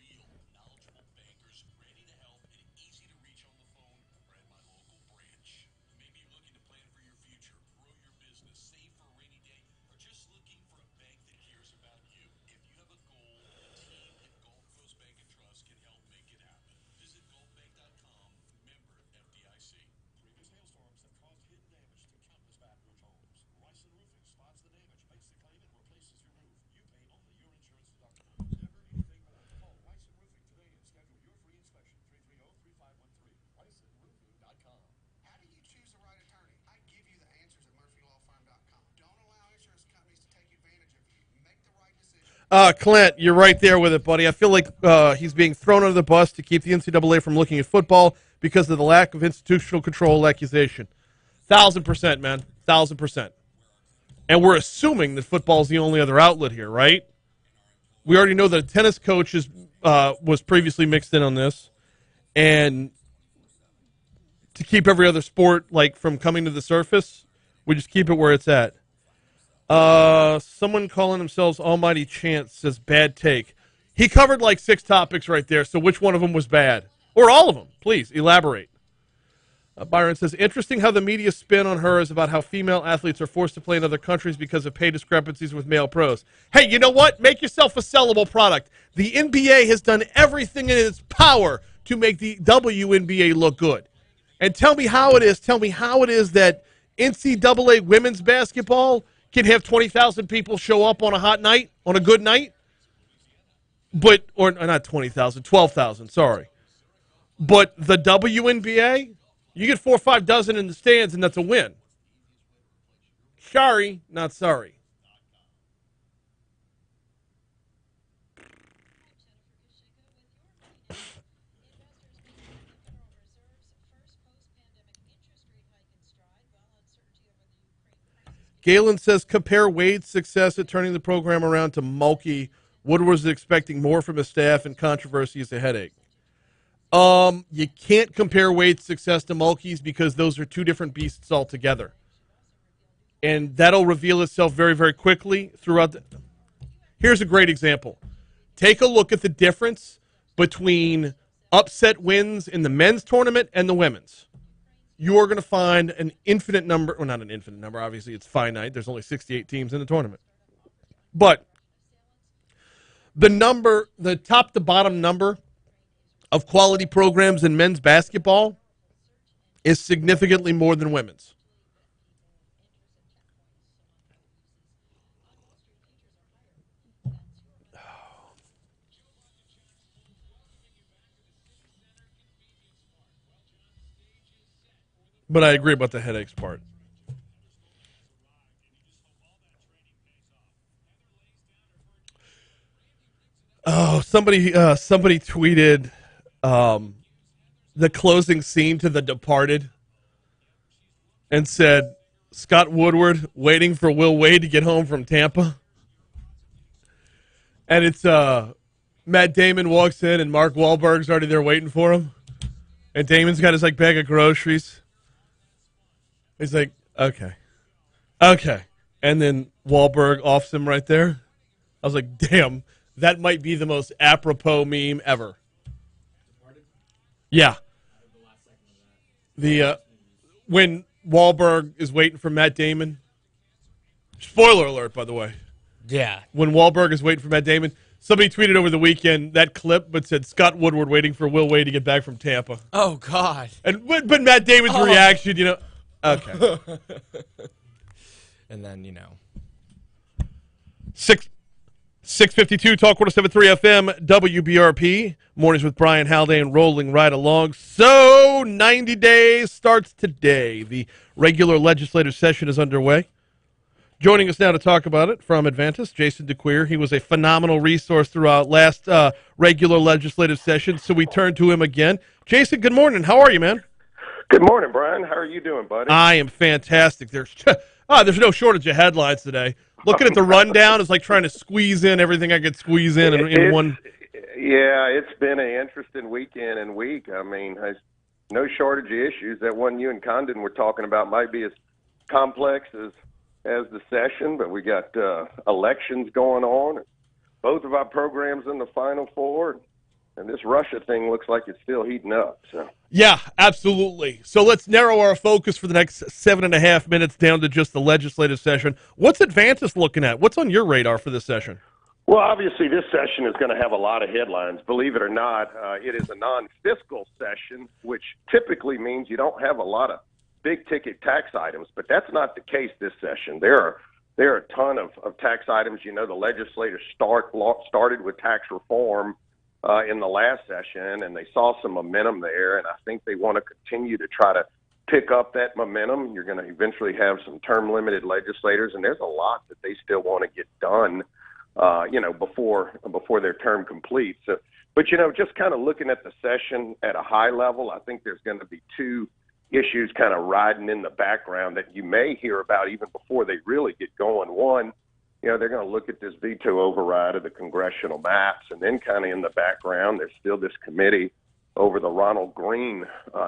Clint, you're right there with it, buddy. I feel like he's being thrown under the bus to keep the NCAA from looking at football because of the lack of institutional control accusation. 1,000%, man. 1,000%. And we're assuming that football is the only other outlet here, right? We already know that a tennis coach was previously mixed in on this. And to keep every other sport from coming to the surface, we just keep it where it's at. Someone calling themselves Almighty Chance says bad take. He covered 6 topics right there, so which one of them was bad? Or all of them. Please, elaborate. Byron says, interesting how the media spin on her is about how female athletes are forced to play in other countries because of pay discrepancies with male pros. Hey, you know what? Make yourself a sellable product. The NBA has done everything in its power to make the WNBA look good. And tell me how it is that NCAA women's basketball can have 20,000 people show up on a hot night, on a good night, or not 20,000, 12,000, sorry. But the WNBA, you get 4 or 5 dozen in the stands, and that's a win. Sorry, not sorry. Galen says, compare Wade's success at turning the program around to Mulkey. Woodward was expecting more from his staff, and controversy is a headache. You can't compare Wade's success to Mulkey's because those are two different beasts altogether. And that'll reveal itself very, very quickly throughout the... Here's a great example. Take a look at the difference between upset wins in the men's tournament and the women's. You are going to find an infinite number, well, not an infinite number, obviously it's finite. There's only 68 teams in the tournament. But the top to bottom number of quality programs in men's basketball is significantly more than women's. But I agree about the headaches part. Oh, somebody tweeted the closing scene to The Departed and said, Scott Woodward waiting for Will Wade to get home from Tampa. And it's Matt Damon walks in and Mark Wahlberg's already there waiting for him. And Damon's got his bag of groceries. He's like, okay. And then Wahlberg offs him right there. I was like, damn, that might be the most apropos meme ever. Yeah. When Wahlberg is waiting for Matt Damon. Spoiler alert, by the way. Yeah. When Wahlberg is waiting for Matt Damon. Somebody tweeted over the weekend that clip, but said Scott Woodward waiting for Will Wade to get back from Tampa. Oh, God. But Matt Damon's reaction, okay. And then, 652 Talk 107.3 FM, WBRP. Mornings with Brian Haldane rolling right along. So, 90 days starts today. The regular legislative session is underway. Joining us now to talk about it from Advantis, Jason DeCuir. He was a phenomenal resource throughout last regular legislative session, so we turn to him again. Jason, good morning. How are you, man? Good morning, Brian. How are you doing, buddy? I am fantastic. There's no shortage of headlines today. Looking at the rundown is like trying to squeeze in everything I could squeeze in one. Yeah, it's been an interesting weekend and week. I mean, there's no shortage of issues. That one you and Condon were talking about might be as complex as the session, but we got elections going on. Both of our programs in the Final Four. And this Russia thing looks like it's still heating up. So Yeah, absolutely. So let's narrow our focus for the next 7.5 minutes down to just the legislative session. What's Advantis looking at? What's on your radar for this session? Well, obviously, this session is going to have a lot of headlines. Believe it or not, it is a non-fiscal session, which typically means you don't have a lot of big-ticket tax items. But that's not the case this session. There are a ton of tax items. You know, the legislators started with tax reform in the last session, and they saw some momentum there, and I think they want to continue to try to pick up that momentum. You're going to eventually have some term-limited legislators, and there's a lot that they still want to get done, before their term completes. So, but, just kind of looking at the session at a high level, I think there's going to be two issues kind of riding in the background that you may hear about even before they really get going. One, they're going to look at this veto override of the congressional maps, and then kind of in the background, there's still this committee over the Ronald Green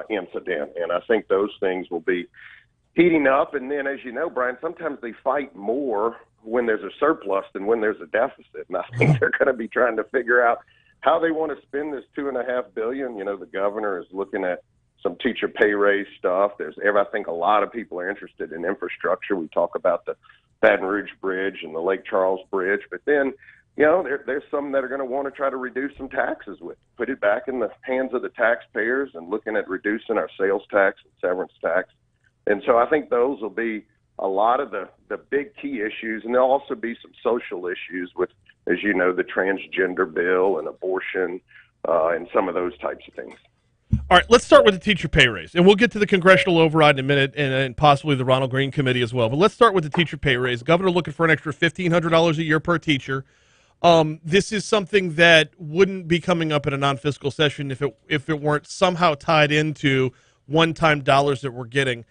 incident, and I think those things will be heating up. And then, as you know, Brian, sometimes they fight more when there's a surplus than when there's a deficit, and I think they're going to be trying to figure out how they want to spend this $2.5 billion. The governor is looking at some teacher pay raise stuff. I think a lot of people are interested in infrastructure. We talk about the Baton Rouge Bridge and the Lake Charles Bridge, but then, there's some that are going to want to try to reduce some taxes put it back in the hands of the taxpayers and looking at reducing our sales tax and severance tax. And so I think those will be a lot of the big key issues, and there'll also be some social issues with, as you know, the transgender bill and abortion and some of those types of things. All right, let's start with the teacher pay raise, and we'll get to the congressional override in a minute and possibly the Ronald Green committee as well. But let's start with the teacher pay raise. Governor looking for an extra $1,500 a year per teacher. This is something that wouldn't be coming up in a non-fiscal session if it weren't somehow tied into one-time dollars that we're getting.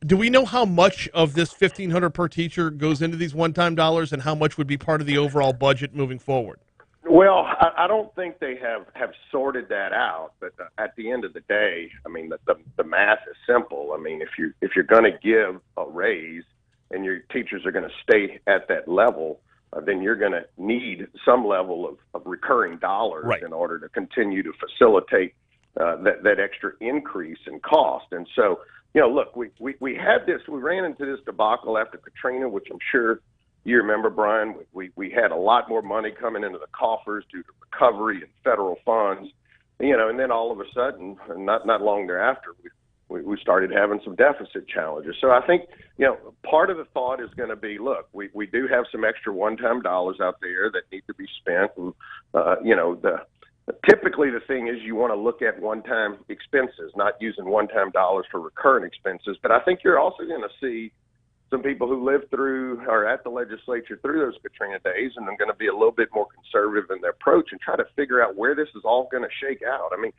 Do we know how much of this $1,500 per teacher goes into these one-time dollars, and how much would be part of the overall budget moving forward? Well, I don't think they have sorted that out, but at the end of the day, I mean, the math is simple. I mean, if you're going to give a raise and your teachers are going to stay at that level, then you're going to need some level of recurring dollars in order to continue to facilitate that extra increase in cost. And so, look, we had this, we ran into this debacle after Katrina, which I'm sure you remember, Brian. We had a lot more money coming into the coffers due to recovery and federal funds, and then all of a sudden, not long thereafter, we started having some deficit challenges. So I think, part of the thought is going to be, look, we do have some extra one-time dollars out there that need to be spent. And, typically the thing is you want to look at one-time expenses, not using one-time dollars for recurrent expenses. But I think you're also going to see some people who lived through or at the legislature through those Katrina days, and I'm going to be a little bit more conservative in their approach and try to figure out where this is all going to shake out. I mean,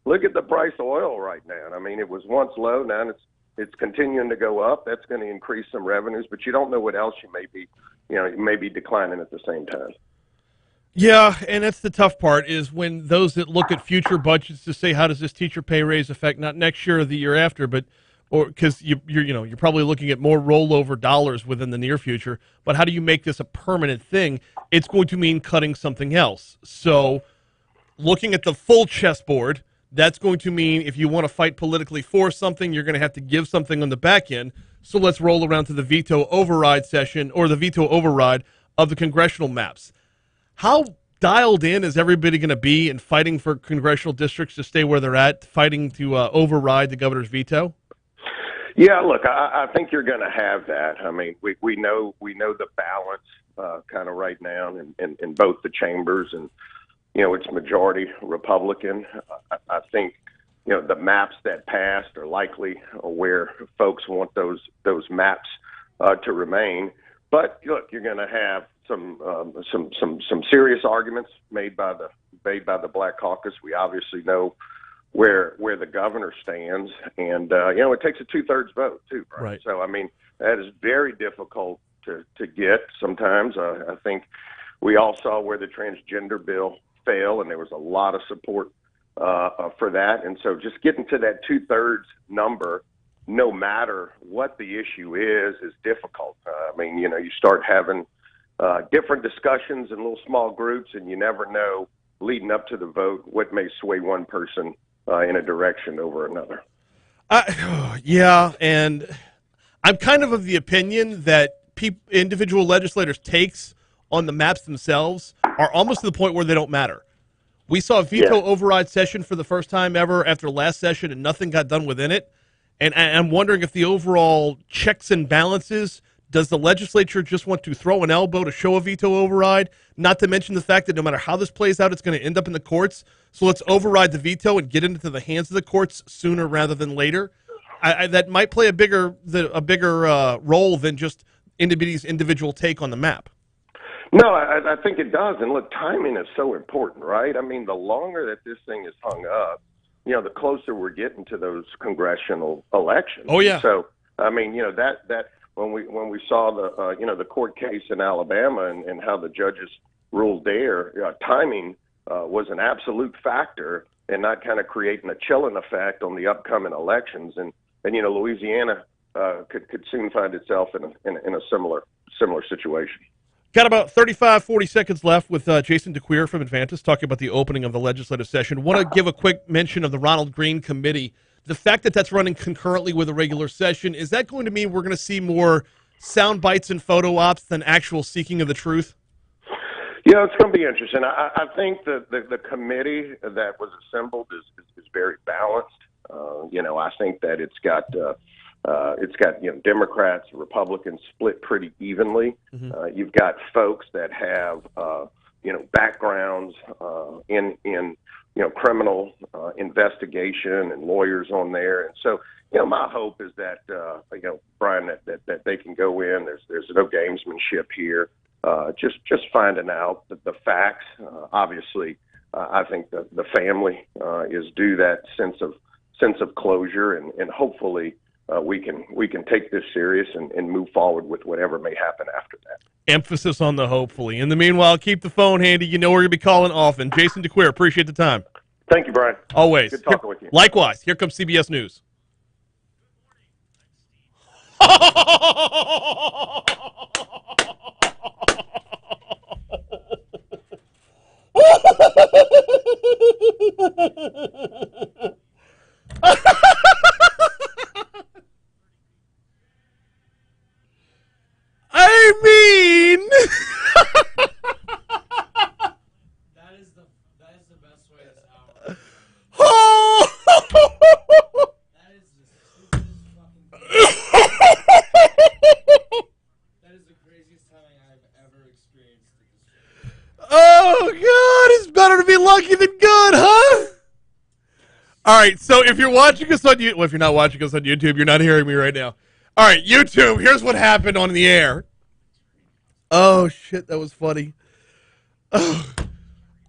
look at the price of oil right now. I mean, it was once low, now it's continuing to go up. That's going to increase some revenues, but you don't know what else you may be declining at the same time. Yeah, and that's the tough part is when those that look at future budgets to say, how does this teacher pay raise affect not next year or the year after, but because you're probably looking at more rollover dollars within the near future. But how do you make this a permanent thing? It's going to mean cutting something else. So looking at the full chessboard, that's going to mean if you want to fight politically for something, you're going to have to give something on the back end. So let's roll around to the veto override session or the veto override of the congressional maps. How dialed in is everybody going to be in fighting for congressional districts to stay where they're at, fighting to override the governor's veto? Yeah, look, I think you're going to have that. I mean, we know the balance kind of right now in both the chambers, and it's majority Republican. I think the maps that passed are likely where folks want those maps to remain. But look, you're going to have some serious arguments made by the Black Caucus. We obviously know where the governor stands, and it takes a 2/3 vote too, Brian. Right. So I mean, that is very difficult to get sometimes. I think we all saw where the transgender bill failed, and there was a lot of support for that. And so just getting to that 2/3 number, no matter what the issue is difficult. I mean, you start having different discussions in little small groups, and you never know leading up to the vote what may sway one person in a direction over another. Yeah, and I'm kind of the opinion that individual legislators' takes on the maps themselves are almost to the point where they don't matter. We saw a veto override session for the first time ever after last session, and nothing got done within it. And I'm wondering if the overall checks and balances, does the legislature just want to throw an elbow to show a veto override? Not to mention the fact that no matter how this plays out, it's going to end up in the courts. So let's override the veto and get it into the hands of the courts sooner rather than later. That might play a bigger role than just anybody's individual take on the map. No, I think it does. And look, timing is so important, right? I mean, the longer that this thing is hung up, the closer we're getting to those congressional elections. Oh yeah. So I mean, that when we saw the court case in Alabama and how the judges ruled there, timing was an absolute factor, and not kind of creating a chilling effect on the upcoming elections. And Louisiana could soon find itself in a similar situation. Got about 35, 40 seconds left with Jason DeCuir from Advantis talking about the opening of the legislative session. Want to give a quick mention of the Ronald Green Committee. The fact that that's running concurrently with a regular session, is that going to mean we're going to see more sound bites and photo ops than actual seeking of the truth? Yeah, it's going to be interesting. I think the committee that was assembled is very balanced. I think that it's got Democrats, Republicans split pretty evenly. Mm-hmm. You've got folks that have backgrounds in criminal investigation and lawyers on there, and so my hope is that Brian, that they can go in. There's no gamesmanship here. Just finding out the facts. Obviously, I think the family is due that sense of closure, and hopefully we can take this serious and move forward with whatever may happen after that. Emphasis on the hopefully. In the meanwhile, keep the phone handy. You know we're going to be calling often. Jason DeCuir, appreciate the time. Thank you, Brian. Always. Good talking with you. Likewise. Here comes CBS News. I mean, that is the best way this hour. Oh! That is the stupidest fucking thing. That is the craziest timing I've ever experienced in this. Oh God, it's better to be lucky than good, huh? All right, so if you're watching us on YouTube, well, if you're not watching us on YouTube, you're not hearing me right now. All right, YouTube, here's what happened on the air. Oh, shit, that was funny. Oh,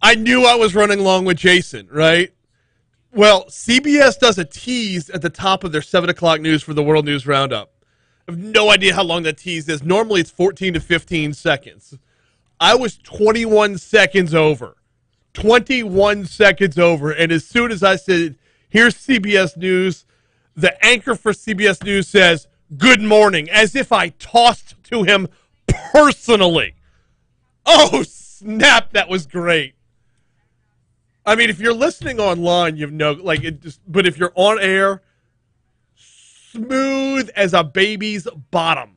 I knew I was running long with Jason, right? Well, CBS does a tease at the top of their 7 o'clock news for the World News Roundup. I have no idea how long that tease is. Normally, it's 14 to 15 seconds. I was 21 seconds over. 21 seconds over, and as soon as I said, here's CBS News, the anchor for CBS News says, "Good morning," as if I tossed to him personally. Oh, snap, that was great. I mean, if you're listening online, but if you're on air, smooth as a baby's bottom.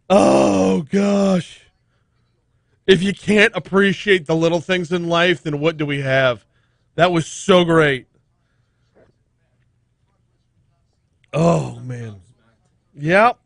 Oh, gosh. If you can't appreciate the little things in life, then what do we have? That was so great. Oh, man. Yep.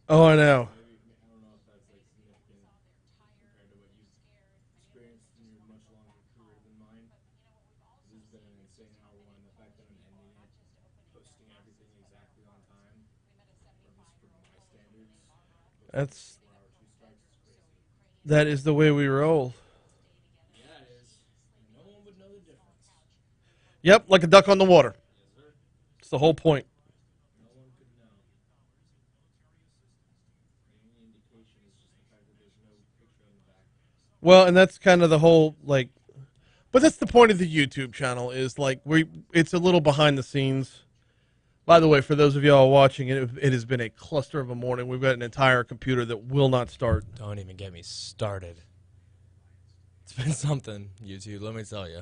Oh, I know. Maybe, I don't know if that's like significant compared to what you've experienced in your much longer career than mine. This has been an insane hour one. The fact that I'm ending it, posting everything exactly on time, or at least for my standards, That's 4 hour 2 strikes is crazy. that is the way we roll. Yeah, it is. And no one would know the difference. Yep, like a duck on the water. Yes, sir. It's the whole point. No one could know. The only indication is just the fact that there's no picture in the back. Well, and that's kind of the whole like, but that's the point of the YouTube channel is like it's a little behind the scenes. By the way, for those of y'all watching, it has been a cluster of a morning. We've got an entire computer that will not start. Don't even get me started. It's been something, YouTube, let me tell you.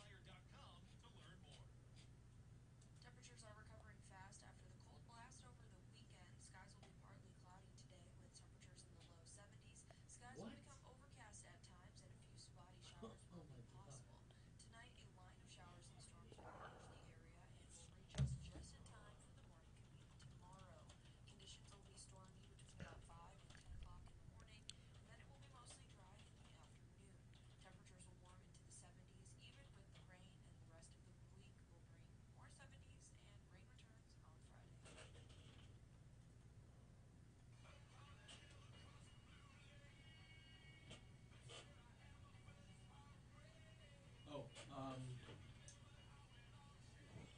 And that's all hour one. Temperatures are recovering fast after the cold blast over the weekend. Skies will be partly cloudy today with temperatures in the low 70s. Skies will become overcast at times and a few spotty showers will be possible. Tonight, a line of showers and storms will approach the area and will reach us just in time for the morning commute tomorrow. Conditions will be stormy between about 5 and 10 o'clock in the morning, and then it will be mostly dry in the afternoon. Temperatures will warm into the 70s even with the rain, and the rest of the week will bring more 70s and rain returns on Friday. Oh,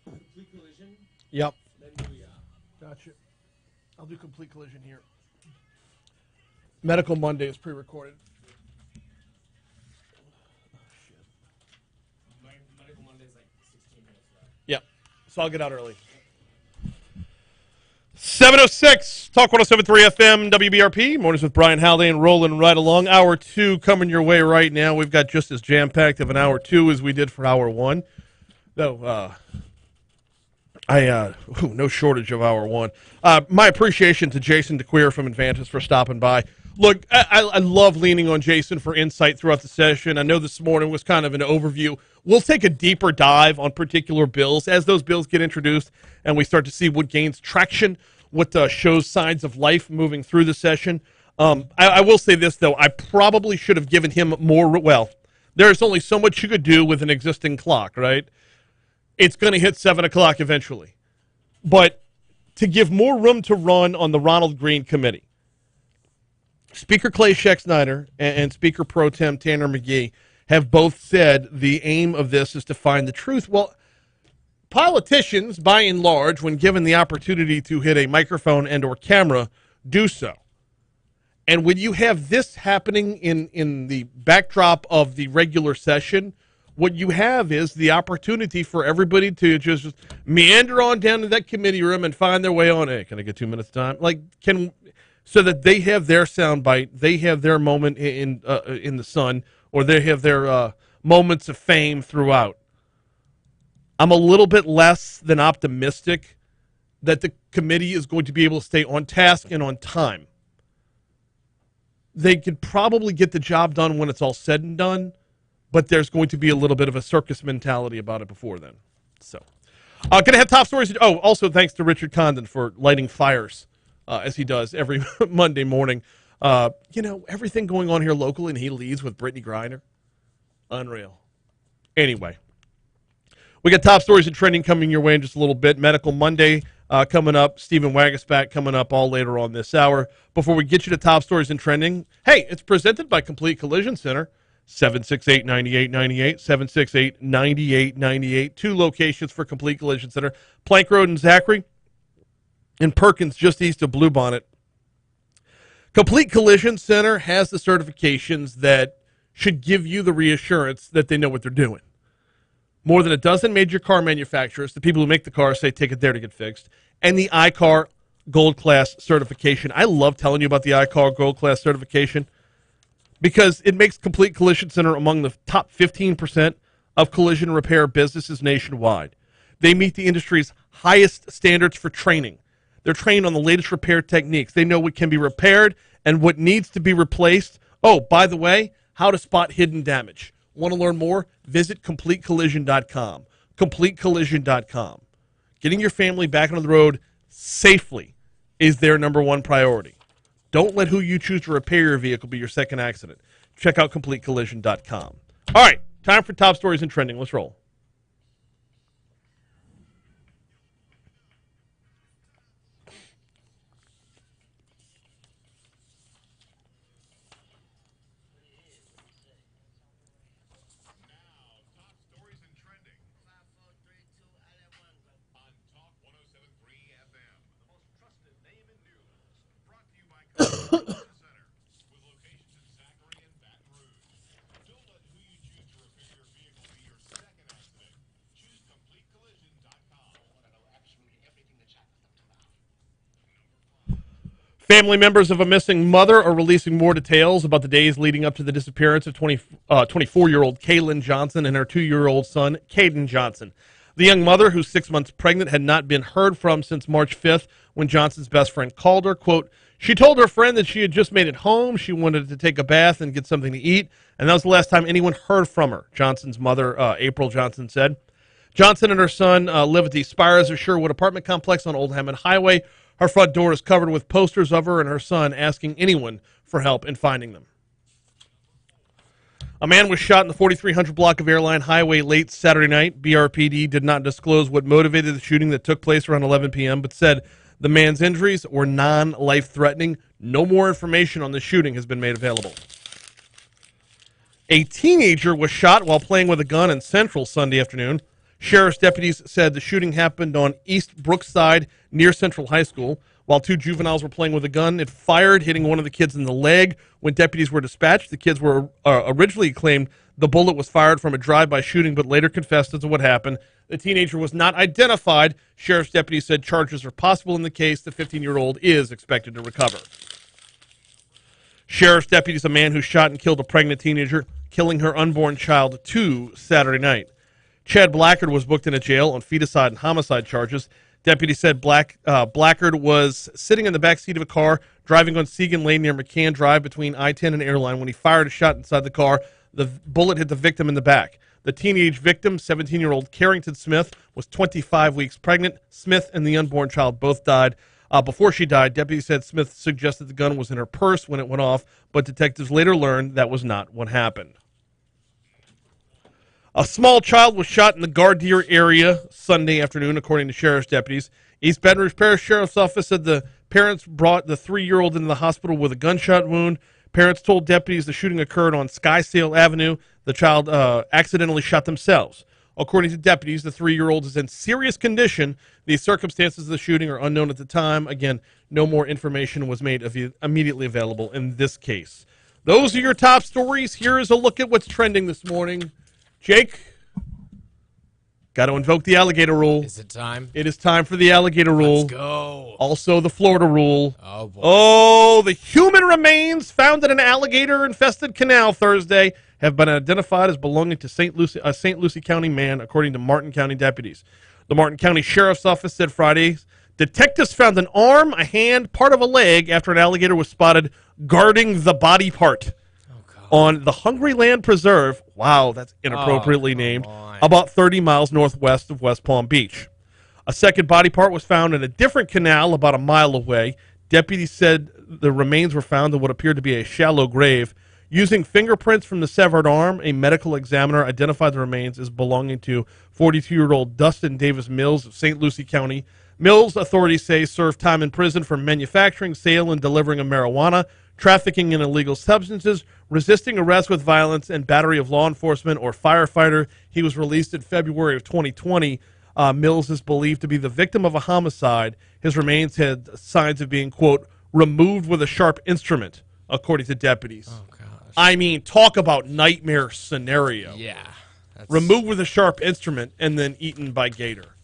complete collision. Yep. Then booyah. Gotcha. I'll do complete collision here. Medical Monday is pre-recorded. Medical Monday's like 16 minutes left. Yep. So I'll get out early. 7:06, Talk 107.3 FM, WBRP. Mornings with Brian Haldane, rolling right along. Hour two coming your way right now. We've got just as jam-packed of an hour two as we did for hour one. Though, no shortage of hour one. My appreciation to Jason DeCuir from Invasive for stopping by. Look, I love leaning on Jason for insight throughout the session. I know this morning was kind of an overview. We'll take a deeper dive on particular bills as those bills get introduced and we start to see what gains traction, what shows signs of life moving through the session. I will say this, though. I probably should have given him more. Well, there's only so much you could do with an existing clock, right? It's going to hit 7 o'clock eventually. But to give more room to run on the Ronald Green committee, Speaker Clay Scheck-Snyder and Speaker Pro Tem Tanner McGee have both said the aim of this is to find the truth. Well, politicians, by and large, when given the opportunity to hit a microphone and or camera, do so. And when you have this happening in the backdrop of the regular session, what you have is the opportunity for everybody to just meander on down to that committee room and find their way on. Hey, can I get 2 minutes time? So that they have their soundbite, they have their moment in the sun, or they have their moments of fame throughout. I'm a little bit less than optimistic that the committee is going to be able to stay on task and on time. They could probably get the job done when it's all said and done, but there's going to be a little bit of a circus mentality about it before then. So, going to have top stories. Oh, also thanks to Richard Condon for lighting fires as he does every Monday morning. Everything going on here locally, and he leads with Brittany Griner. Unreal. Anyway, we got top stories and trending coming your way in just a little bit. Medical Monday coming up. Stephen Wagasback coming up all later on this hour. Before we get you to top stories and trending, hey, it's presented by Complete Collision Center. 768-9898, 768-9898. 2 locations for Complete Collision Center. Plank Road in Zachary and Perkins just east of Bluebonnet. Complete Collision Center has the certifications that should give you the reassurance that they know what they're doing. More than a dozen major car manufacturers, the people who make the car, say take it there to get fixed, and the iCar Gold Class certification. I love telling you about the iCar Gold Class certification because it makes Complete Collision Center among the top 15% of collision repair businesses nationwide. They meet the industry's highest standards for training. They're trained on the latest repair techniques. They know what can be repaired and what needs to be replaced. Oh, by the way, how to spot hidden damage. Want to learn more? Visit CompleteCollision.com. CompleteCollision.com. Getting your family back on the road safely is their number one priority. Don't let who you choose to repair your vehicle be your second accident. Check out CompleteCollision.com. All right, time for top stories and trending. Let's roll. Family members of a missing mother are releasing more details about the days leading up to the disappearance of 24-year-old Kaylin Johnson and her 2-year-old son, Caden Johnson. The young mother, who's 6 months pregnant, had not been heard from since March 5th when Johnson's best friend called her. Quote, she told her friend that she had just made it home. She wanted to take a bath and get something to eat, and that was the last time anyone heard from her, Johnson's mother, April Johnson, said. Johnson and her son live at the Spires of Sherwood apartment complex on Old Hammond Highway. Her front door is covered with posters of her and her son asking anyone for help in finding them. A man was shot in the 4300 block of Airline Highway late Saturday night. BRPD did not disclose what motivated the shooting that took place around 11 p.m., but said the man's injuries were non-life-threatening. No more information on the shooting has been made available. A teenager was shot while playing with a gun in Central Sunday afternoon. Sheriff's deputies said the shooting happened on East Brookside near Central High School. While 2 juveniles were playing with a gun, it fired, hitting one of the kids in the leg. When deputies were dispatched, the kids were originally claimed the bullet was fired from a drive-by shooting, but later confessed as to what happened. The teenager was not identified. Sheriff's deputies said charges are possible in the case. The 15-year-old is expected to recover. Sheriff's deputies, a man who shot and killed a pregnant teenager, killing her unborn child Saturday night. Chad Blackard was booked in a jail on feticide and homicide charges. Deputy said Blackard was sitting in the back seat of a car driving on Segan Lane near McCann Drive between I-10 and Airline when he fired a shot inside the car. The bullet hit the victim in the back. The teenage victim, 17-year-old Carrington Smith, was 25 weeks pregnant. Smith and the unborn child both died. Before she died, deputies said Smith suggested the gun was in her purse when it went off, but detectives later learned that was not what happened. A small child was shot in the Gardier area Sunday afternoon, according to sheriff's deputies. East Baton Rouge Parish Sheriff's Office said the parents brought the 3-year-old into the hospital with a gunshot wound. Parents told deputies the shooting occurred on Skysail Avenue. The child accidentally shot themselves. According to deputies, the 3-year-old is in serious condition. The circumstances of the shooting are unknown at the time. Again, no more information was made immediately available in this case. Those are your top stories. Here is a look at what's trending this morning. Jake, got to invoke the alligator rule. Is it time? It is time for the alligator rule. Let's go. Also the Florida rule. Oh, boy. Oh, the human remains found in an alligator-infested canal Thursday have been identified as belonging to a St. Lucie County man, according to Martin County deputies. The Martin County Sheriff's Office said Friday, detectives found an arm, a hand, part of a leg after an alligator was spotted guarding the body part on the Hungry Land Preserve. Wow, that's inappropriately named. About 30 miles northwest of West Palm Beach. A second body part was found in a different canal about a mile away. Deputies said the remains were found in what appeared to be a shallow grave. Using fingerprints from the severed arm, a medical examiner identified the remains as belonging to 42-year-old Dustin Davis Mills of St. Lucie County. Mills, authorities say, served time in prison for manufacturing, sale, and delivering of marijuana, trafficking in illegal substances, resisting arrest with violence, and battery of law enforcement or firefighter. He was released in February of 2020. Mills is believed to be the victim of a homicide. His remains had signs of being, quote, removed with a sharp instrument, according to deputies. Oh, gosh. I mean, talk about nightmare scenario. Yeah. That's... Removed with a sharp instrument and then eaten by gator.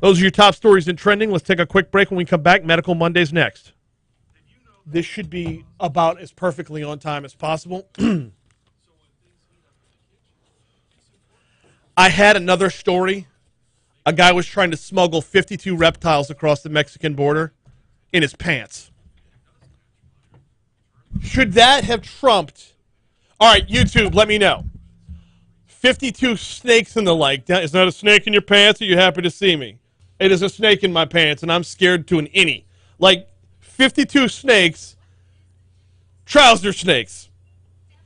Those are your top stories in trending. Let's take a quick break. When we come back, Medical Mondays next. This should be about as perfectly on time as possible. I had another story. A guy was trying to smuggle 52 reptiles across the Mexican border in his pants. Should that have trumped? All right, YouTube, let me know. 52 snakes and the like. Is that a snake in your pants? Are you happy to see me? It is a snake in my pants, and I'm scared to an innie. Like, 52 snakes, trouser snakes.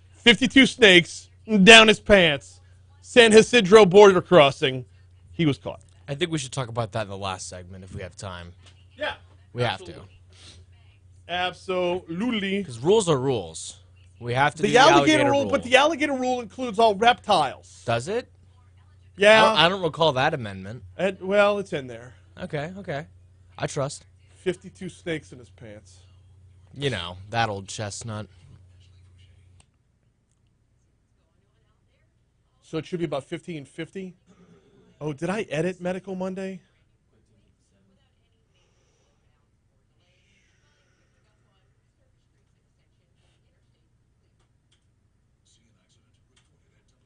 52 snakes down his pants. San Isidro border crossing. He was caught. I think we should talk about that in the last segment if we have time. Yeah. We have to. Absolutely. Because rules are rules. We have to do The the alligator rule, rule. but the alligator rule includes all reptiles. Does it? Yeah. I don't recall that amendment. Well, it's in there. Okay. I trust. 52 snakes in his pants. You know, that old chestnut. So it should be about 1550. Oh, did I edit Medical Monday?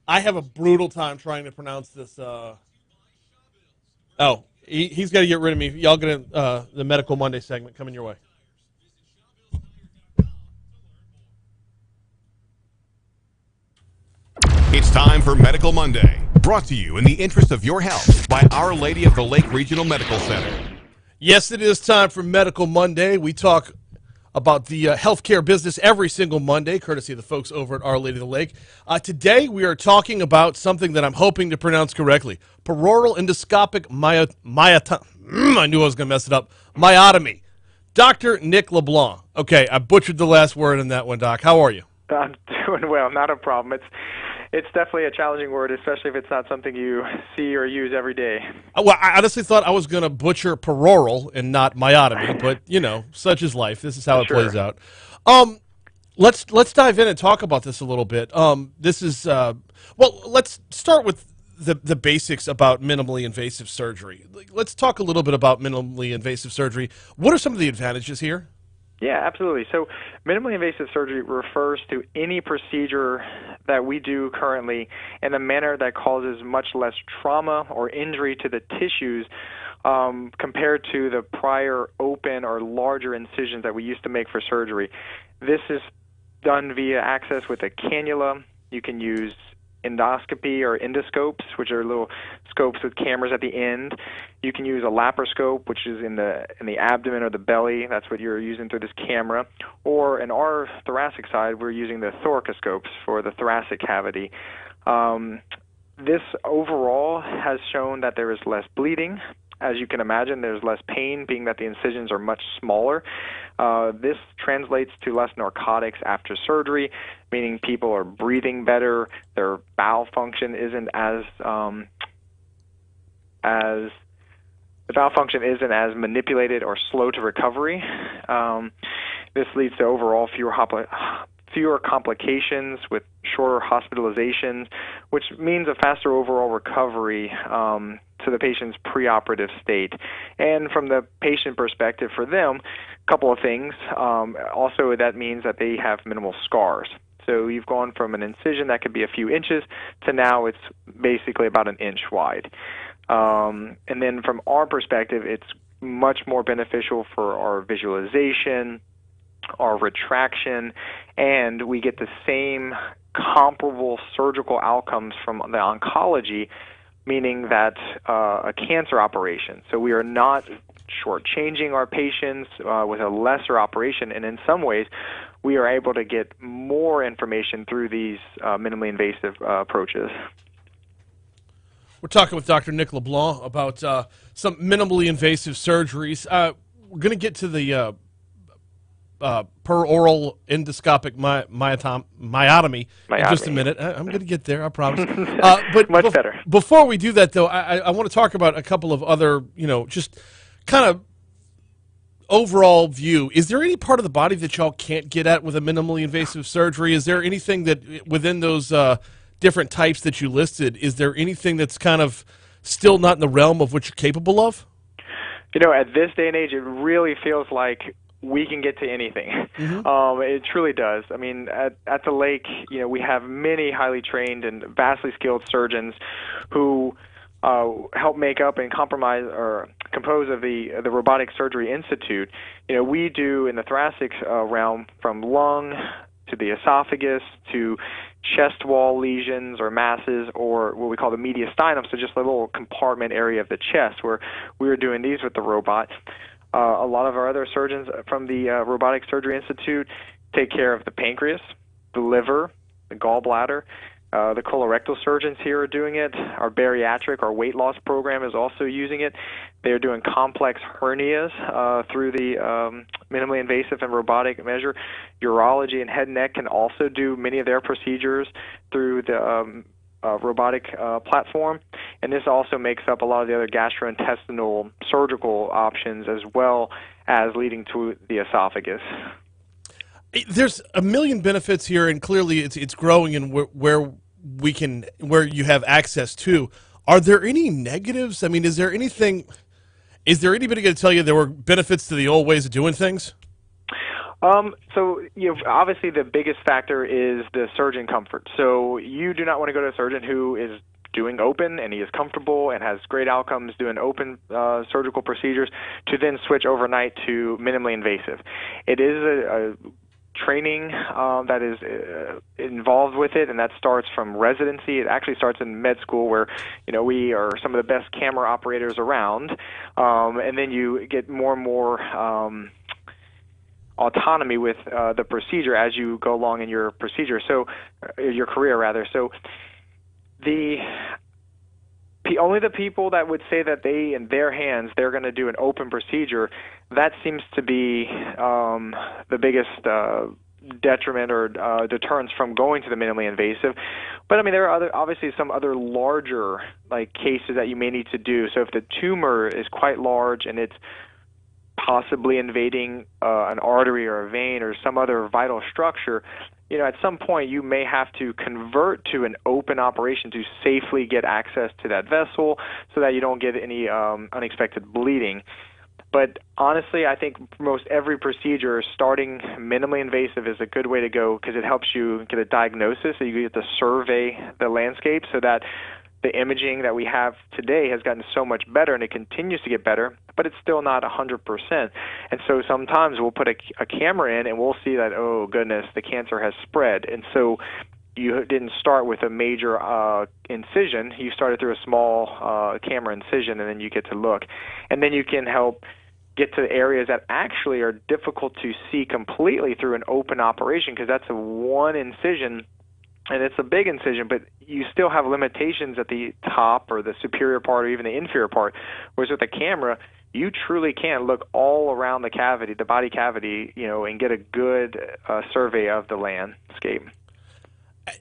I have a brutal time trying to pronounce this. He's got to get rid of me. Y'all get the Medical Monday segment coming your way. It's time for Medical Monday, brought to you in the interest of your health by Our Lady of the Lake Regional Medical Center. Yes, it is time for Medical Monday. We talk about the healthcare business every single Monday, courtesy of the folks over at Our Lady of the Lake. Today, we are talking about something that I'm hoping to pronounce correctly. Peroral endoscopic I knew I was going to mess it up. Myotomy. Dr. Nick LeBlanc. Okay, I butchered the last word in that one, Doc. How are you? I'm doing well. Not a problem. It's definitely a challenging word, especially if it's not something you see or use every day. Well, I honestly thought I was going to butcher peroral and not myotomy, but, you know, such is life. This is how it plays out. Let's dive in and talk about this a little bit. This is, let's start with the basics about minimally invasive surgery. Let's talk a little bit about minimally invasive surgery. What are some of the advantages here? Yeah, absolutely. So minimally invasive surgery refers to any procedure that we do currently in a manner that causes much less trauma or injury to the tissues compared to the prior open or larger incisions that we used to make for surgery. This is done via access with a cannula. You can use endoscopy or endoscopes, which are little scopes with cameras at the end. You can use a laparoscope, which is in the abdomen or the belly. That's what you're using through this camera. Or in our thoracic side, we're using the thoracoscopes for the thoracic cavity. This overall has shown that there is less bleeding. As you can imagine, there's less pain, being that the incisions are much smaller. This translates to less narcotics after surgery, meaning people are breathing better. Their bowel function isn't as manipulated or slow to recovery. This leads to overall fewer complications with shorter hospitalizations, which means a faster overall recovery to the patient's preoperative state. And from the patient perspective, for them, a couple of things. Also, that means that they have minimal scars. So you've gone from an incision that could be a few inches to now it's basically about an inch wide. And then from our perspective, it's much more beneficial for our visualization, our retraction, and we get the same comparable surgical outcomes from the oncology, meaning that a cancer operation. So we are not shortchanging our patients with a lesser operation, and in some ways, we are able to get more information through these minimally invasive approaches. We're talking with Dr. Nick LeBlanc about some minimally invasive surgeries. We're going to get to the peroral endoscopic myotomy in just a minute. I'm going to get there, I promise. But Much better. Before we do that, though, I want to talk about a couple of other, just kind of overall view. Is there any part of the body that y'all can't get at with a minimally invasive surgery? Is there anything that within those different types that you listed, is there anything that's kind of still not in the realm of what you're capable of? At this day and age, it really feels like we can get to anything. Mm-hmm. It truly does. I mean, at the lake, we have many highly trained and vastly skilled surgeons who help make up and compose of the Robotic Surgery Institute. We do in the thoracic realm from lung to the esophagus to chest wall lesions or masses, or what we call the mediastinum, so just a little compartment area of the chest where we were doing these with the robot. A lot of our other surgeons from the Robotic Surgery Institute take care of the pancreas, the liver, the gallbladder. The colorectal surgeons here are doing it. Our bariatric, our weight loss program is also using it. They're doing complex hernias through the minimally invasive and robotic measure. Urology and head and neck can also do many of their procedures through the robotic platform. And this also makes up a lot of the other gastrointestinal surgical options as well as leading to the esophagus. There's a million benefits here, and clearly it's growing and where you have access to. Are there any negatives? I mean, is there anybody going to tell you there were benefits to the old ways of doing things? So obviously the biggest factor is the surgeon comfort. So you do not want to go to a surgeon who is doing open and he is comfortable and has great outcomes doing open surgical procedures to then switch overnight to minimally invasive. It is a training that is involved with it, and that starts from residency. It actually starts in med school where, we are some of the best camera operators around, and then you get more and more autonomy with the procedure as you go along in your procedure, so your career rather. So only the people that would say that in their hands they're going to do an open procedure, that seems to be the biggest detriment or deterrence from going to the minimally invasive. But I mean, there are obviously some other larger cases that you may need to do. So if the tumor is quite large and it's possibly invading an artery or a vein or some other vital structure, at some point you may have to convert to an open operation to safely get access to that vessel so that you don't get any unexpected bleeding. But honestly, I think most every procedure, starting minimally invasive is a good way to go because it helps you get a diagnosis, so you get to survey the landscape so that the imaging that we have today has gotten so much better, and it continues to get better, but it's still not 100%. And so sometimes we'll put a camera in and we'll see that, oh, goodness, the cancer has spread. And so you didn't start with a major incision. You started through a small camera incision, and then you get to look. And then you can help get to areas that actually are difficult to see completely through an open operation because that's a one incision. And it's a big incision, but you still have limitations at the top or the superior part or even the inferior part. Whereas with a camera, you truly can look all around the cavity, the body cavity, and get a good survey of the landscape.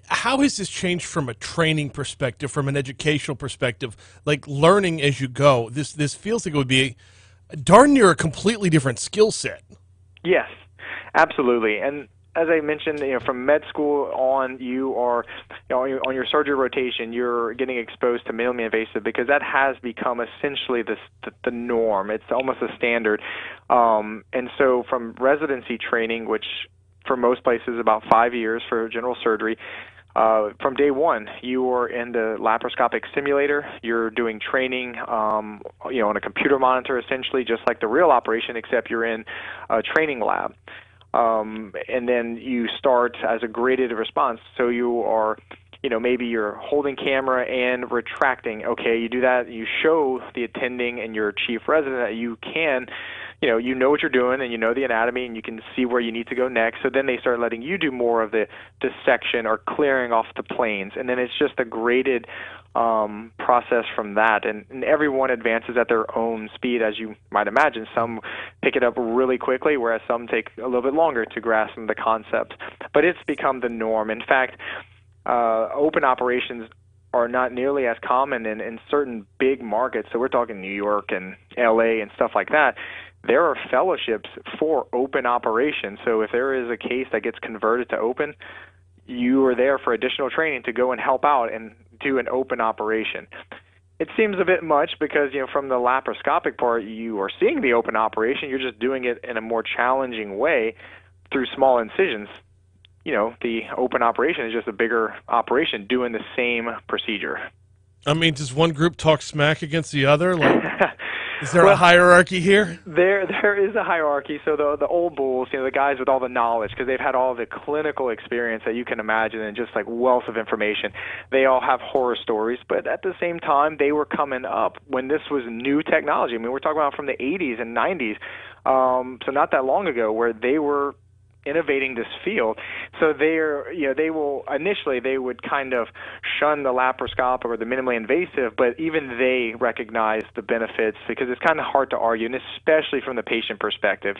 How has this changed from a training perspective, from an educational perspective, like learning as you go? This feels like it would be darn near a completely different skill set. Yes, absolutely. And as I mentioned, from med school on, you are, on your surgery rotation, you're getting exposed to minimally invasive because that has become essentially the norm. It's almost a standard. And so from residency training, which for most places is about 5 years for general surgery, from day one, you are in the laparoscopic simulator. You're doing training, on a computer monitor, essentially, just like the real operation, except you're in a training lab. And then you start as a graded response. So you are, maybe you're holding camera and retracting. Okay, you do that, you show the attending and your chief resident that you can, you know what you're doing and you know the anatomy and you can see where you need to go next. So then they start letting you do more of the dissection or clearing off the planes. And then it's just a graded process from that. And everyone advances at their own speed, as you might imagine. Some pick it up really quickly, whereas some take a little bit longer to grasp the concepts. But it's become the norm. In fact, open operations are not nearly as common in certain big markets. So we're talking New York and LA and stuff like that. There are fellowships for open operations. So if there is a case that gets converted to open, you are there for additional training to go and help out and do an open operation. It seems a bit much because, from the laparoscopic part, you are seeing the open operation. You're just doing it in a more challenging way through small incisions. The open operation is just a bigger operation doing the same procedure. I mean, does one group talk smack against the other? Is there a hierarchy here? There is a hierarchy. So the old bulls, the guys with all the knowledge, because they've had all the clinical experience that you can imagine and just like wealth of information, they all have horror stories. But at the same time, they were coming up when this was new technology. I mean, we're talking about from the 80s and 90s, so not that long ago, where they were innovating this field. So they would kind of shun the laparoscopic or the minimally invasive, but even they recognize the benefits because it's kind of hard to argue, and especially from the patient perspective,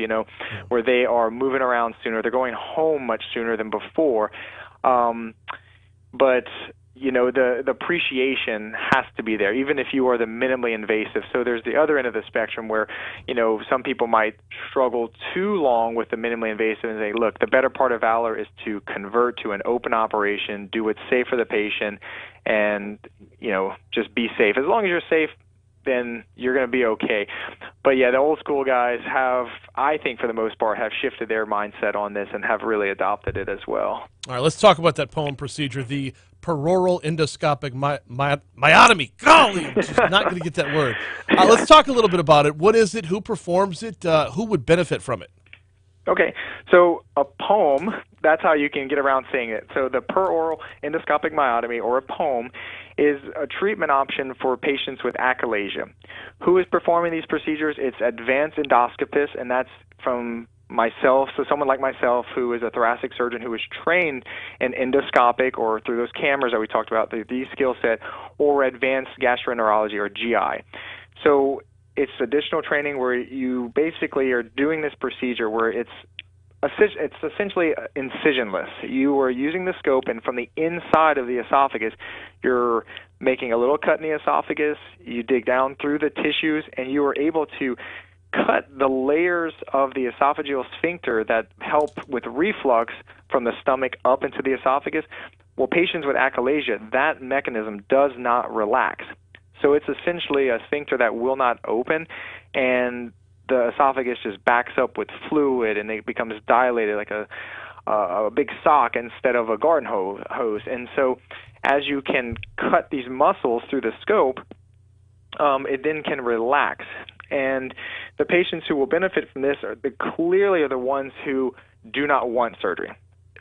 where they are moving around sooner, they're going home much sooner than before. But the appreciation has to be there, even if you are the minimally invasive. So there's the other end of the spectrum where, some people might struggle too long with the minimally invasive and say, look, the better part of valor is to convert to an open operation, do what's safe for the patient, and, just be safe. As long as you're safe, then you're going to be okay. But yeah, the old school guys have, I think for the most part, have shifted their mindset on this and have really adopted it as well. All right, let's talk about that poem procedure, the peroral endoscopic myotomy. Golly, I'm just not going to get that word. Let's talk a little bit about it. What is it? Who performs it? Who would benefit from it? Okay, so a POEM, that's how you can get around saying it. So the peroral endoscopic myotomy, or a POEM, is a treatment option for patients with achalasia. Who is performing these procedures? It's advanced endoscopists, and that's from myself, so someone like myself who is a thoracic surgeon who is trained in endoscopic or through those cameras that we talked about, the skill set, or advanced gastroenterology or GI. So it's additional training where you basically are doing this procedure where it's essentially incisionless. You are using the scope, and from the inside of the esophagus, you're making a little cut in the esophagus, you dig down through the tissues, and you are able to cut the layers of the esophageal sphincter that help with reflux from the stomach up into the esophagus. Well, patients with achalasia, that mechanism does not relax. So it's essentially a sphincter that will not open, and the esophagus just backs up with fluid, and it becomes dilated like a big sock instead of a garden hose. And so as you can cut these muscles through the scope, it then can relax. And the patients who will benefit from this are clearly the ones who do not want surgery.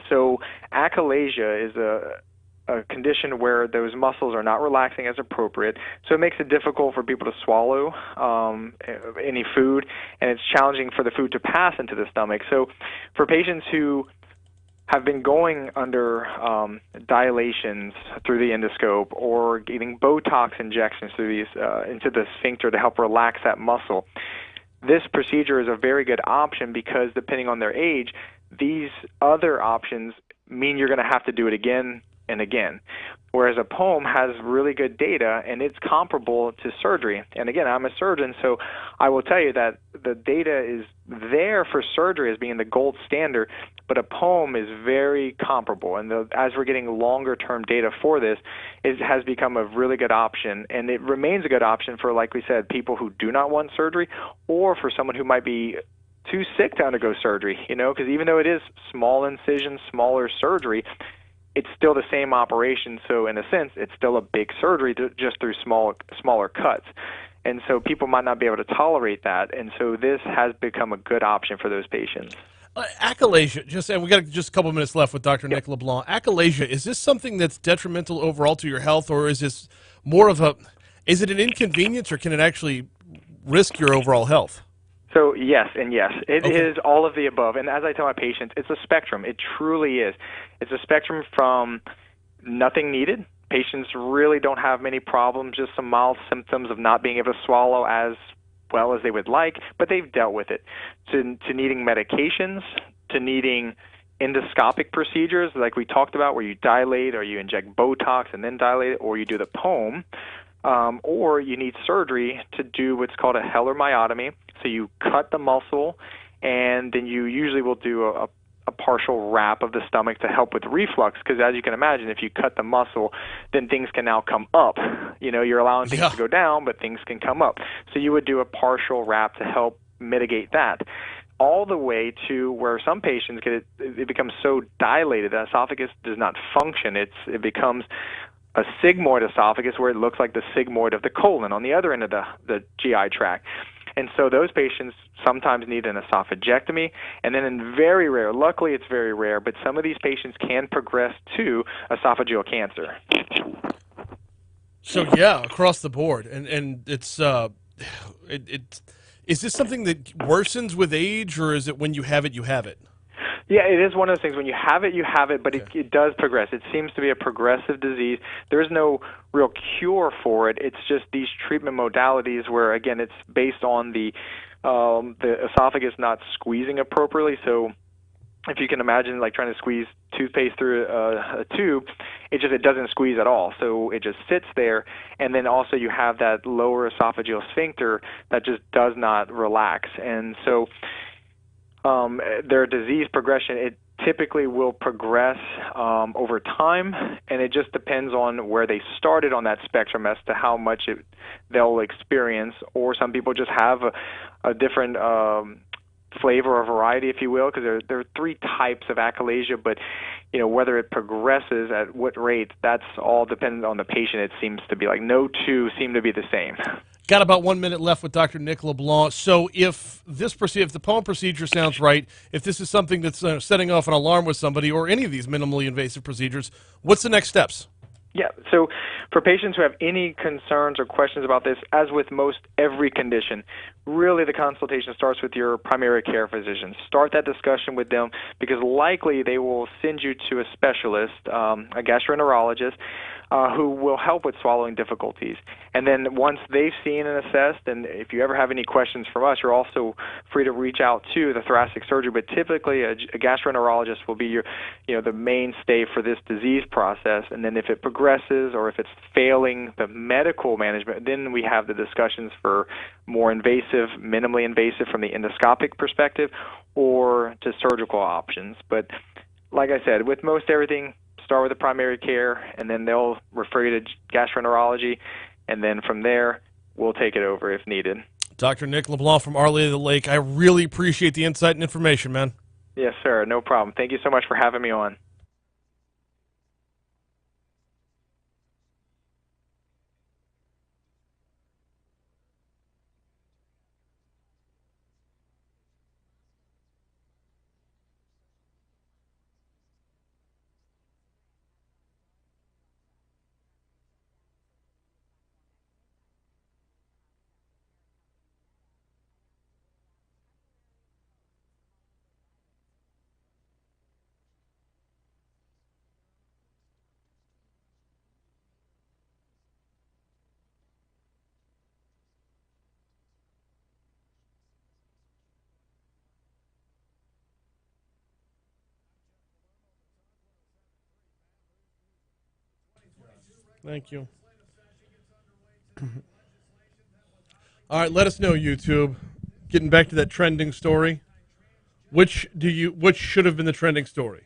So achalasia is a condition where those muscles are not relaxing as appropriate, so it makes it difficult for people to swallow any food, and it's challenging for the food to pass into the stomach. So for patients who have been going under dilations through the endoscope or getting Botox injections through these into the sphincter to help relax that muscle, this procedure is a very good option because depending on their age, these other options mean you're going to have to do it again and again. Whereas a POEM has really good data, and it's comparable to surgery. And again, I'm a surgeon, so I will tell you that the data is there for surgery as being the gold standard, but a POEM is very comparable. And as we're getting longer-term data for this, it has become a really good option. And it remains a good option for, like we said, people who do not want surgery, or for someone who might be too sick to undergo surgery, because even though it is small incision, smaller surgery, it's still the same operation. So in a sense, it's still a big surgery just through smaller cuts. And so people might not be able to tolerate that. And so this has become a good option for those patients. Achalasia, and we got just a couple minutes left with Dr. Nick LeBlanc. Achalasia, is this something that's detrimental overall to your health, or is this more of is it an inconvenience, or can it actually risk your overall health? So yes and yes. It is all of the above. And as I tell my patients, it's a spectrum. It truly is. It's a spectrum from nothing needed. Patients really don't have many problems, just some mild symptoms of not being able to swallow as well as they would like, but they've dealt with it, to needing medications, to needing endoscopic procedures like we talked about, where you dilate or you inject Botox and then dilate it, or you do the POEM, or you need surgery to do what's called a Heller myotomy. So you cut the muscle, and then you usually will do a partial wrap of the stomach to help with reflux, because as you can imagine, if you cut the muscle, then things can now come up. You know, you're allowing things to go down, but things can come up. So you would do a partial wrap to help mitigate that, all the way to where some patients it becomes so dilated that esophagus does not function. It becomes a sigmoid esophagus, where it looks like the sigmoid of the colon on the other end of the GI tract. And so those patients sometimes need an esophagectomy, and then in very rare, luckily it's very rare, but some of these patients can progress to esophageal cancer. So yeah, across the board, and it's is this something that worsens with age, or is it when you have it, you have it? Yeah, it is one of those things. When you have it, but it does progress. It seems to be a progressive disease. There is no real cure for it. It's just these treatment modalities where, again, it's based on the esophagus not squeezing appropriately. So if you can imagine, like trying to squeeze toothpaste through a tube, it doesn't squeeze at all. So it just sits there, and then also you have that lower esophageal sphincter that just does not relax. And so their disease progression, it typically will progress over time, and it just depends on where they started on that spectrum as to how much they'll experience. Or some people just have a different flavor or variety, if you will, because there are three types of achalasia, but you know, whether it progresses at what rate, that's all dependent on the patient. It seems to be like no two seem to be the same. Got about 1 minute left with Dr. Nick LeBlanc. So if the POEM procedure sounds right, if this is something that's setting off an alarm with somebody, or any of these minimally invasive procedures, what's the next steps? Yeah, so for patients who have any concerns or questions about this, as with most every condition, really the consultation starts with your primary care physician. Start that discussion with them, because likely they will send you to a specialist, a gastroenterologist, who will help with swallowing difficulties. And then once they've seen and assessed, and if you ever have any questions from us, you're also free to reach out to the thoracic surgery. But typically a gastroenterologist will be the mainstay for this disease process. And then if it progresses, or if it's failing the medical management, then we have the discussions for more invasive, minimally invasive from the endoscopic perspective, or to surgical options. But like I said, with most everything, start with the primary care, and then they'll refer you to gastroenterology, and then from there, we'll take it over if needed. Dr. Nick LeBlanc from Our Lady of the Lake, I really appreciate the insight and information, man. Yes, sir. No problem. Thank you so much for having me on. Thank you. All right, let us know, YouTube. Getting back to that trending story, which should have been the trending story?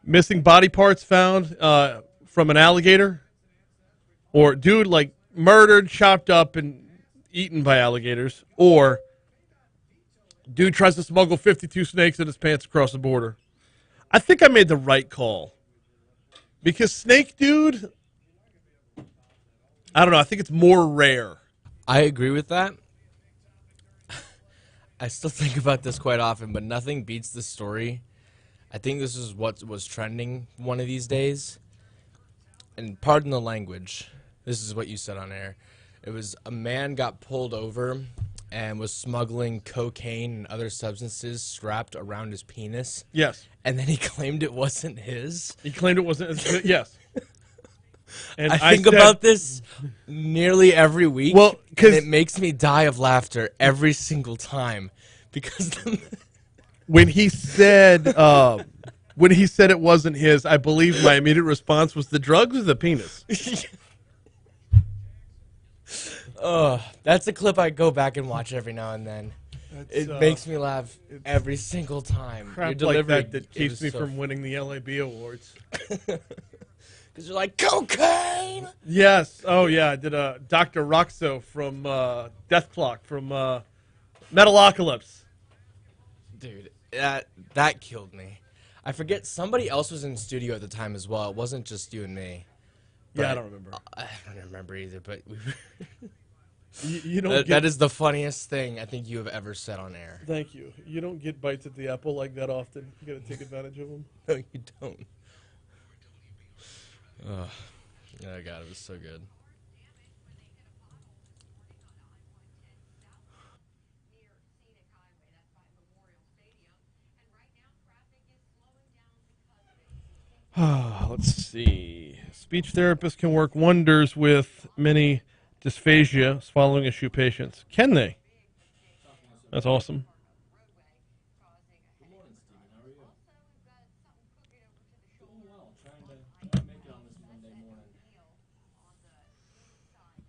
Missing body parts found from an alligator, or dude like murdered, chopped up, and eaten by alligators, or dude tries to smuggle 52 snakes in his pants across the border. I think I made the right call, because snake dude, I don't know, I think it's more rare. I agree with that. I still think about this quite often, but nothing beats this story. I think this is what was trending one of these days. And pardon the language. This is what you said on air. It was a man got pulled over and was smuggling cocaine and other substances strapped around his penis. Yes. And then he claimed it wasn't his. He claimed it wasn't his. Yes. And I think about this nearly every week. Well, and it makes me die of laughter every single time because when he said it wasn't his, I believe my immediate response was the drugs or the penis. That's a clip I go back and watch every now and then. It makes me laugh every single time. Crap like that keeps me from winning the LABI awards. Because you're like, cocaine! Yes. Oh, yeah. I did Dr. Roxo from Death Clock from Metalocalypse. Dude, that killed me. I forget, somebody else was in the studio at the time as well. It wasn't just you and me. Yeah, I don't remember. I don't remember either, but we you don't that is the funniest thing I think you have ever said on air. Thank you. You don't get bites at the apple like that often. You got to take advantage of them. No, you don't. Oh, God, it was so good. Let's see. Speech therapists can work wonders with many dysphagia swallowing issue patients. Can they? That's awesome.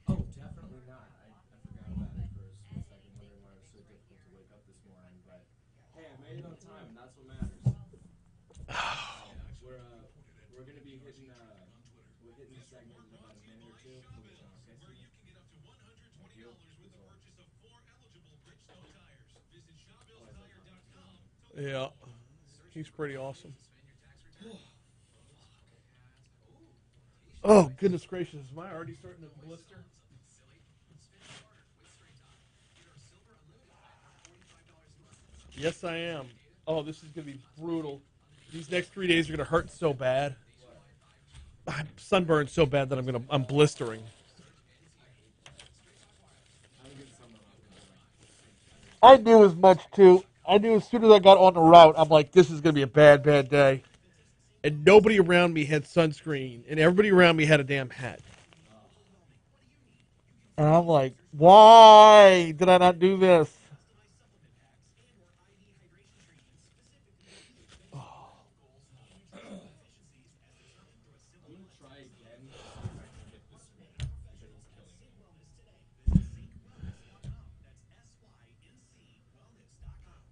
Oh, definitely not. I forgot about it for a split second, wondering why it was so difficult to wake up this morning. But hey, I made it on time, and that's what matters. We're gonna be hitting the segment in about a minute or two. Yeah, he's pretty awesome. Oh, goodness gracious. Am I already starting to blister? Yes, I am. Oh, this is going to be brutal. These next 3 days are going to hurt so bad. I'm sunburned so bad that I'm blistering. I knew as much, too. I knew as soon as I got on the route, I'm like, this is going to be a bad, bad day. And nobody around me had sunscreen, and everybody around me had a damn hat. And I'm like, why did I not do this?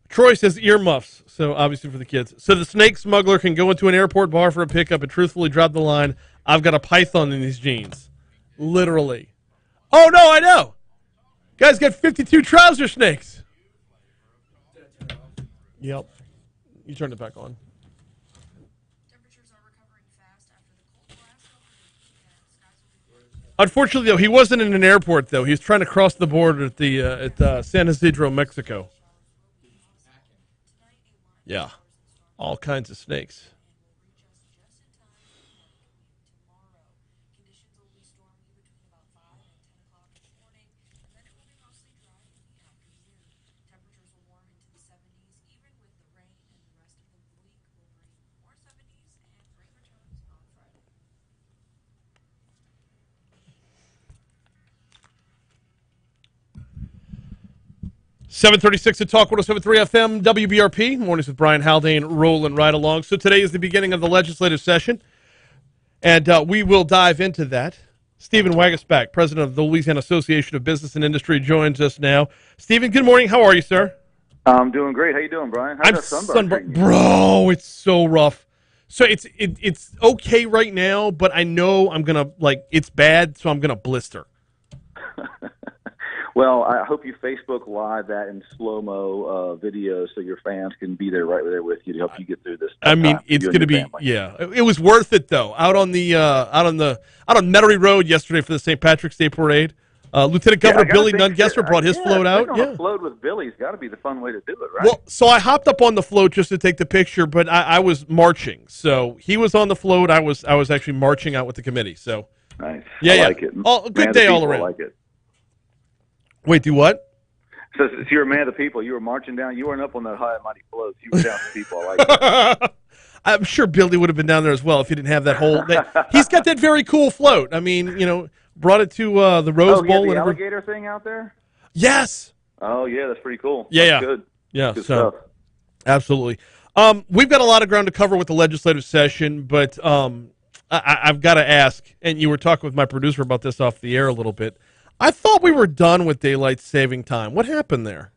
Troy says earmuffs, so obviously for the kids. So the snake smuggler can go into an airport bar for a pickup and truthfully drop the line, I've got a python in these jeans. Literally. Oh, no, I know. Guy's got 52 trouser snakes. Yep. You turned it back on. Temperatures are recovering fast after the cold blast over the weekend. Skies will be Unfortunately, though, he wasn't in an airport, though. He was trying to cross the border at San Isidro, Mexico. Yeah. All kinds of snakes. .736 at Talk 107.3 FM, WBRP. Mornings with Brian Haldane rolling right along. So today is the beginning of the legislative session, and we will dive into that. Stephen Wagasback, president of the Louisiana Association of Business and Industry, joins us now. Stephen, good morning. How are you, sir? I'm doing great. How you doing, Brian? How's that sunburn? Bro, it's so rough. So it's okay right now, but I know I'm going to, it's bad, so I'm going to blister. Well, I hope you Facebook Live that in slow-mo video so your fans can be there right there with you to help you get through this. I mean, it's going to be, yeah. It was worth it, though. Out on Metairie Road yesterday for the St. Patrick's Day Parade, Lieutenant Yeah, I Governor gotta Billy think Nungesser that- brought his float out. On a float with Billy's got to be the fun way to do it, right? Well, so I hopped up on the float just to take the picture, but I was marching. So he was on the float. I was actually marching out with the committee. So nice. Yeah, I like it. Oh, good Man of day the all people, around. I like it. Wait, do what? So if you're a man of the people, you were marching down. You weren't up on that high and mighty float. You were down with the people. I like it. I'm sure Billy would have been down there as well if he didn't have that whole. He's got that very cool float. I mean, brought it to the Rose Bowl. The and alligator thing out there? Yes. Oh, yeah, that's pretty cool. Yeah, That's good. Yeah, Good so stuff. absolutely. We've got a lot of ground to cover with the legislative session, but I've got to ask, and you were talking with my producer about this off the air a little bit. I thought we were done with daylight saving time. What happened there?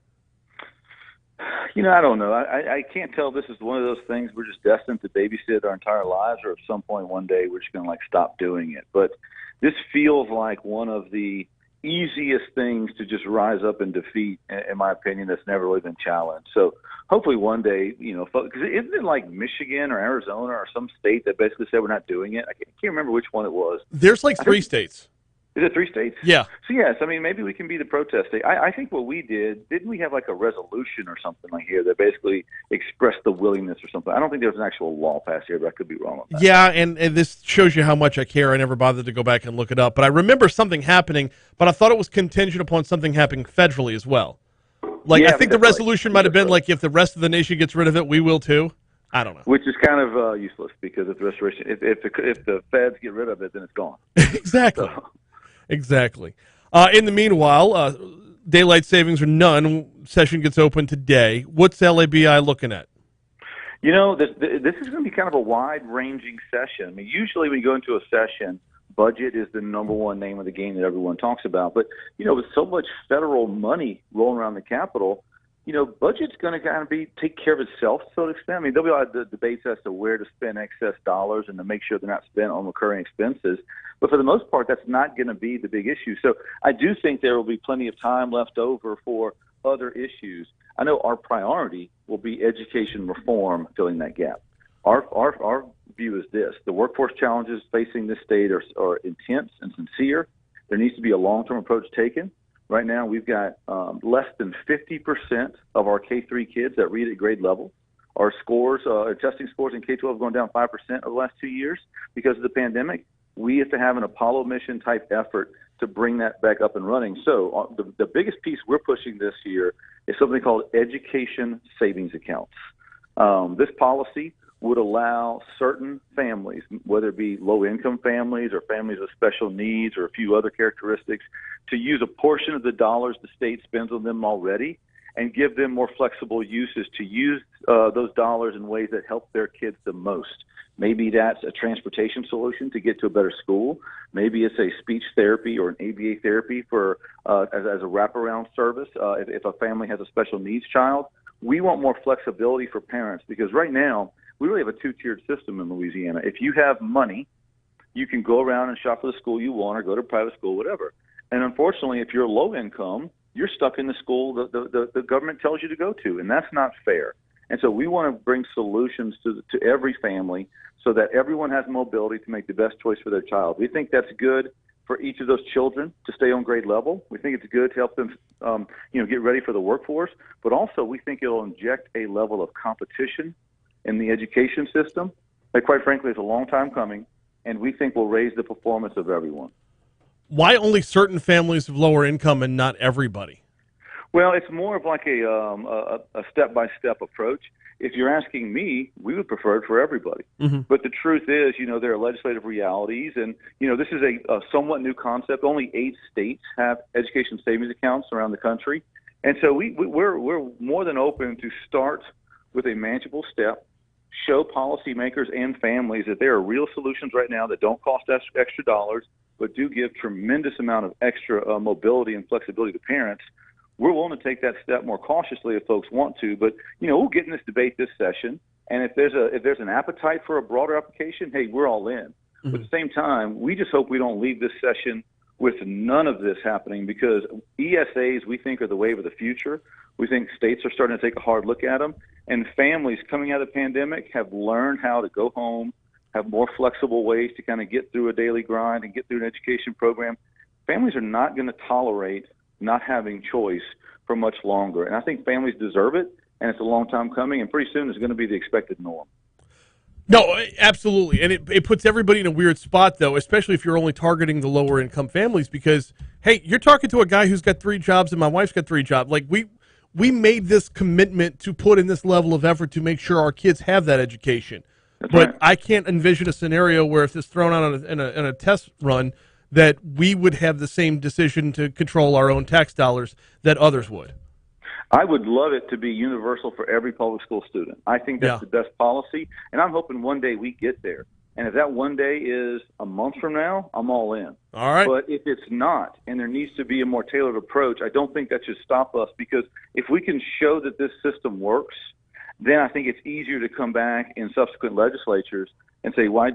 I don't know. I can't tell if this is one of those things we're just destined to babysit our entire lives, or at some point one day we're just going to stop doing it. But this feels like one of the easiest things to just rise up and defeat, in my opinion, that's never really been challenged. So hopefully one day, because isn't it like Michigan or Arizona or some state that basically said we're not doing it? I can't remember which one it was. There's like 3 states. Is it 3 states? Yeah. So yes, I mean, maybe we can be the protest state. I think what we didn't we have like a resolution or something like here that basically expressed the willingness or something? I don't think there was an actual law passed here, but I could be wrong on that. Yeah, and this shows you how much I care. I never bothered to go back and look it up. But I remember something happening, but I thought it was contingent upon something happening federally as well. I think the resolution might have been like, if the rest of the nation gets rid of it, we will too. I don't know. Which is kind of useless, because if the restoration, if the feds get rid of it, then it's gone. Exactly. So. Exactly. In the meanwhile, daylight savings or none, session gets open today. What's LABI looking at? This is going to be kind of a wide-ranging session. I mean, usually when you go into a session, budget is the number one name of the game that everyone talks about. But, with so much federal money rolling around the Capitol, budget's going to kind of take care of itself, so to extent. I mean, there'll be a lot of debates as to where to spend excess dollars and to make sure they're not spent on recurring expenses. But for the most part, that's not going to be the big issue. So I do think there will be plenty of time left over for other issues. I know our priority will be education reform, filling that gap. Our view is this: the workforce challenges facing this state are intense and sincere. There needs to be a long-term approach taken. Right now, we've got less than 50% of our K-3 kids that read at grade level. Our scores, testing scores in K-12 have gone down 5% over the last 2 years because of the pandemic. We have to have an Apollo mission type effort to bring that back up and running. So the biggest piece we're pushing this year is something called education savings accounts. This policy would allow certain families, whether it be low-income families or families with special needs or a few other characteristics, to use a portion of the dollars the state spends on them already and give them more flexible uses to use those dollars in ways that help their kids the most. Maybe that's a transportation solution to get to a better school. Maybe it's a speech therapy or an ABA therapy for as a wraparound service if a family has a special needs child. We want more flexibility for parents, because right now we really have a two-tiered system in Louisiana. If you have money, you can go around and shop for the school you want or go to private school, whatever. And unfortunately, if you're low income, you're stuck in the school the government tells you to go to, and that's not fair. And so we want to bring solutions to every family so that everyone has mobility to make the best choice for their child. We think that's good for each of those children to stay on grade level. We think it's good to help them, get ready for the workforce. But also, we think it'll inject a level of competition in the education system that, quite frankly, is a long time coming, and we think will raise the performance of everyone. Why only certain families of lower income and not everybody? Well, it's more of like a step-by-step approach. If you're asking me, we would prefer it for everybody. Mm-hmm. But the truth is, there are legislative realities, and, this is a somewhat new concept. Only 8 states have education savings accounts around the country. And so we're more than open to start with a manageable step, show policymakers and families that there are real solutions right now that don't cost extra dollars, but do give tremendous amount of extra mobility and flexibility to parents. We're willing to take that step more cautiously if folks want to, but we'll get in this debate this session. And if there's an appetite for a broader application, hey, we're all in. Mm-hmm. But at the same time, we just hope we don't leave this session with none of this happening, because ESAs we think are the wave of the future. We think states are starting to take a hard look at them, and families coming out of the pandemic have learned how to go home, have more flexible ways to kind of get through a daily grind and get through an education program. families are not going to tolerate not having choice for much longer. And I think families deserve it, and it's a long time coming, and pretty soon it's going to be the expected norm. No, absolutely. And it puts everybody in a weird spot, though, especially if you're only targeting the lower income families because, hey, you're talking to a guy who's got 3 jobs and my wife's got 3 jobs. Like, we made this commitment to put in this level of effort to make sure our kids have that education. That's but right. I can't envision a scenario where if it's thrown out in a test run that we would have the same decision to control our own tax dollars that others would. I would love it to be universal for every public school student. I think that's the best policy, and I'm hoping one day we get there. And if that one day is a month from now, I'm all in. All right. But if it's not, and there needs to be a more tailored approach, I don't think that should stop us, because if we can show that this system works, then I think it's easier to come back in subsequent legislatures and say, why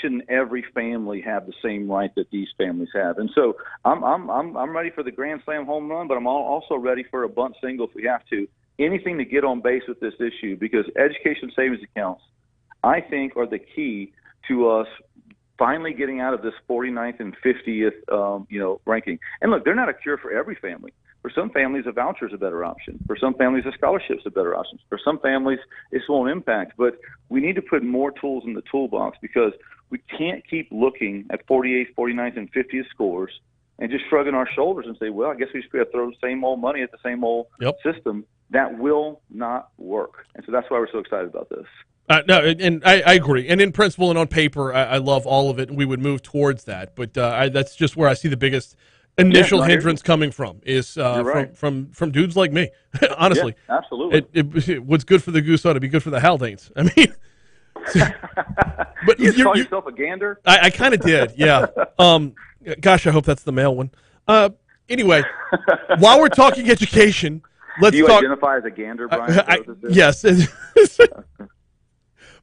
shouldn't every family have the same right that these families have? And so I'm ready for the grand slam home run, but I'm also ready for a bunt single if we have to. Anything to get on base with this issue, because education savings accounts, I think, are the key to us finally getting out of this 49th and 50th, ranking. And look, they're not a cure for every family. For some families, a voucher is a better option. For some families, a scholarship is a better option. For some families, this won't impact. But we need to put more tools in the toolbox, because we can't keep looking at 48th, 49th, and 50th scores and just shrugging our shoulders and say, well, I guess we just got to throw the same old money at the same old system. That will not work. And so that's why we're so excited about this. No, and I agree. And in principle and on paper, I love all of it, and we would move towards that. But that's just where I see the biggest initial hindrance coming from is from dudes like me. Honestly, yeah, absolutely. What's good for the goose ought to be good for the Haldanes. I mean, but you call yourself a gander? I kind of did, yeah. Gosh, I hope that's the male one. Anyway, while we're talking education, let's Do you talk. identify as a gander, Brian? Yes.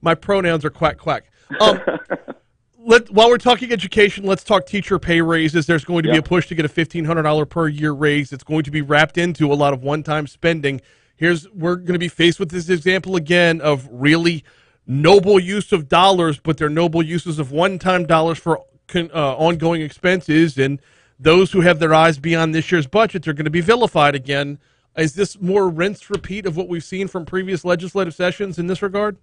My pronouns are quack quack. While we're talking education, let's talk teacher pay raises. There's going to be a push to get a $1,500 per year raise. It's going to be wrapped into a lot of one-time spending. We're going to be faced with this example again of really noble use of dollars, but they're noble uses of one-time dollars for ongoing expenses. And those who have their eyes beyond this year's budget are going to be vilified again. Is this more rinse repeat of what we've seen from previous legislative sessions in this regard?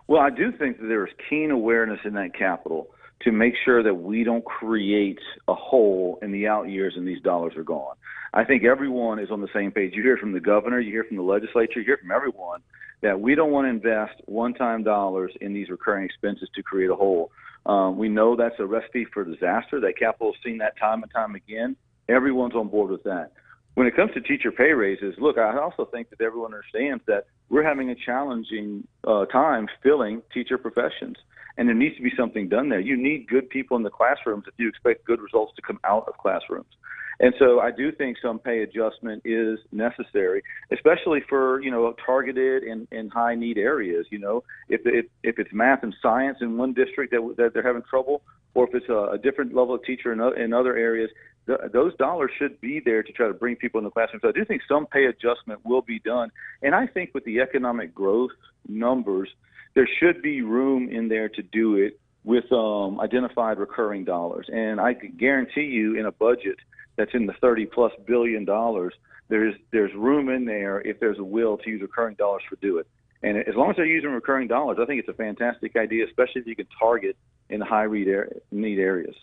Well, I do think that there is keen awareness in that Capitol to make sure that we don't create a hole in the out years and these dollars are gone. I think everyone is on the same page. You hear from the governor, you hear from the legislature, you hear from everyone that we don't want to invest one-time dollars in these recurring expenses to create a hole. We know that's a recipe for disaster. That Capitol has seen that time and time again. Everyone's on board with that. When it comes to teacher pay raises, look, I also think that everyone understands that we're having a challenging time filling teacher professions, and there needs to be something done there. You need good people in the classrooms if you expect good results to come out of classrooms. And so I do think some pay adjustment is necessary, especially for, targeted and high need areas. If it's math and science in one district that they're having trouble, or if it's a different level of teacher in other areas, those dollars should be there to try to bring people in the classroom. So I do think some pay adjustment will be done. And I think with the economic growth numbers, there should be room in there to do it with identified recurring dollars. And I can guarantee you, in a budget that's in the $30+ billion, there's room in there if there's a will to use recurring dollars to do it. And as long as they're using recurring dollars, I think it's a fantastic idea, especially if you can target in the high need areas.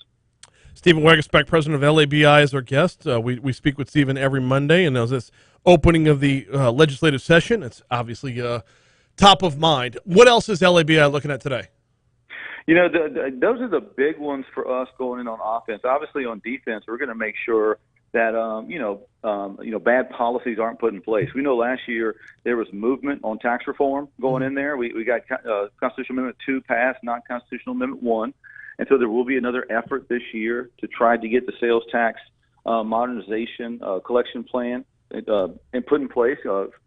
Stephen Wagersbeck, president of LABI, is our guest. We speak with Stephen every Monday, and as this opening of the legislative session, it's obviously top of mind. What else is LABI looking at today? Those are the big ones for us going in on offense. Obviously, on defense, we're going to make sure that bad policies aren't put in place. We know last year there was movement on tax reform going in there. We got Constitutional Amendment 2 passed, not Constitutional Amendment 1. And so there will be another effort this year to try to get the sales tax modernization collection plan and put in place.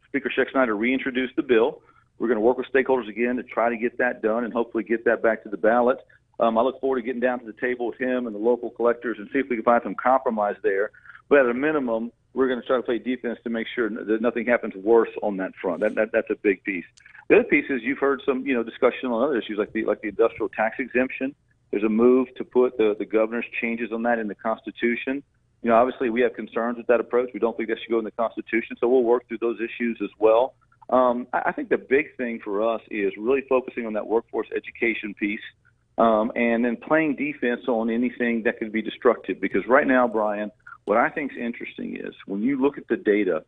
Speaker Schexnayder reintroduced the bill. We're going to work with stakeholders again to try to get that done and hopefully get that back to the ballot. I look forward to getting down to the table with him and the local collectors and see if we can find some compromise there. But at a minimum, we're going to try to play defense to make sure that nothing happens worse on that front. That's a big piece. The other piece is you've heard some discussion on other issues like the industrial tax exemption. There's a move to put the governor's changes on that in the Constitution. Obviously we have concerns with that approach. We don't think that should go in the Constitution, so we'll work through those issues as well. I think the big thing for us is really focusing on that workforce education piece, and then playing defense on anything that could be destructive. Because right now, Brian, what I think is interesting is when you look at the data,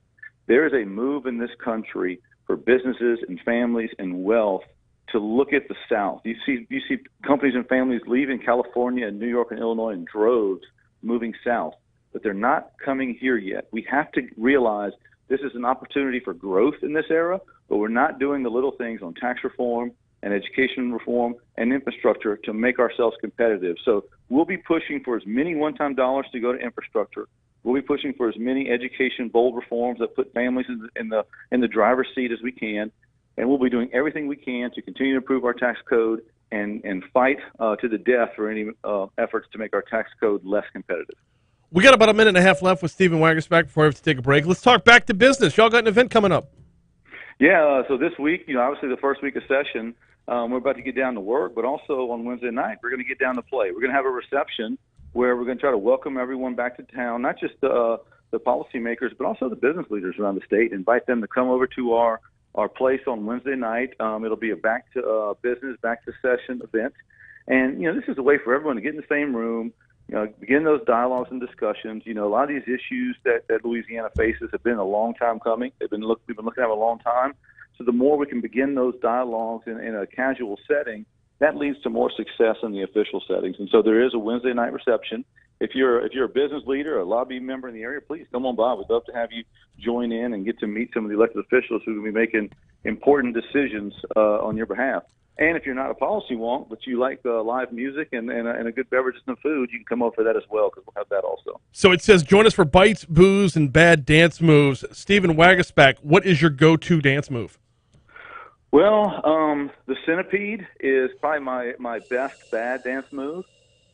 there is a move in this country for businesses and families and wealth to look at the South. You see companies and families leaving California and New York and Illinois in droves, moving south, but they're not coming here yet. We have to realize this is an opportunity for growth in this era, but we're not doing the little things on tax reform and education reform and infrastructure to make ourselves competitive. So we'll be pushing for as many one-time dollars to go to infrastructure. We'll be pushing for as many education bold reforms that put families in the driver's seat as we can, and we'll be doing everything we can to continue to improve our tax code and fight to the death for any efforts to make our tax code less competitive. We got about a minute and a half left with Stephen Wagerspack before we have to take a break. Let's talk back to business. Y'all got an event coming up. Yeah, so this week, obviously the first week of session, we're about to get down to work, but also on Wednesday night, we're going to get down to play. We're going to have a reception where we're going to try to welcome everyone back to town, not just the policymakers, but also the business leaders around the state, invite them to come over to our place on Wednesday night. It'll be a back to business, back to session event. And, this is a way for everyone to get in the same room, begin those dialogues and discussions. A lot of these issues that Louisiana faces have been a long time coming. We've been looking at them a long time. So the more we can begin those dialogues in a casual setting, that leads to more success in the official settings. And so there is a Wednesday night reception. If you're a business leader, a LABI member in the area, please come on by. We'd love to have you join in and get to meet some of the elected officials who will be making important decisions on your behalf. And if you're not a policy wonk, but you like live music and a good beverage and food, you can come over for that as well, because we'll have that also. So it says, join us for bites, booze, and bad dance moves. Stephen Wagerspack, what is your go-to dance move? Well, the centipede is probably my best bad dance move.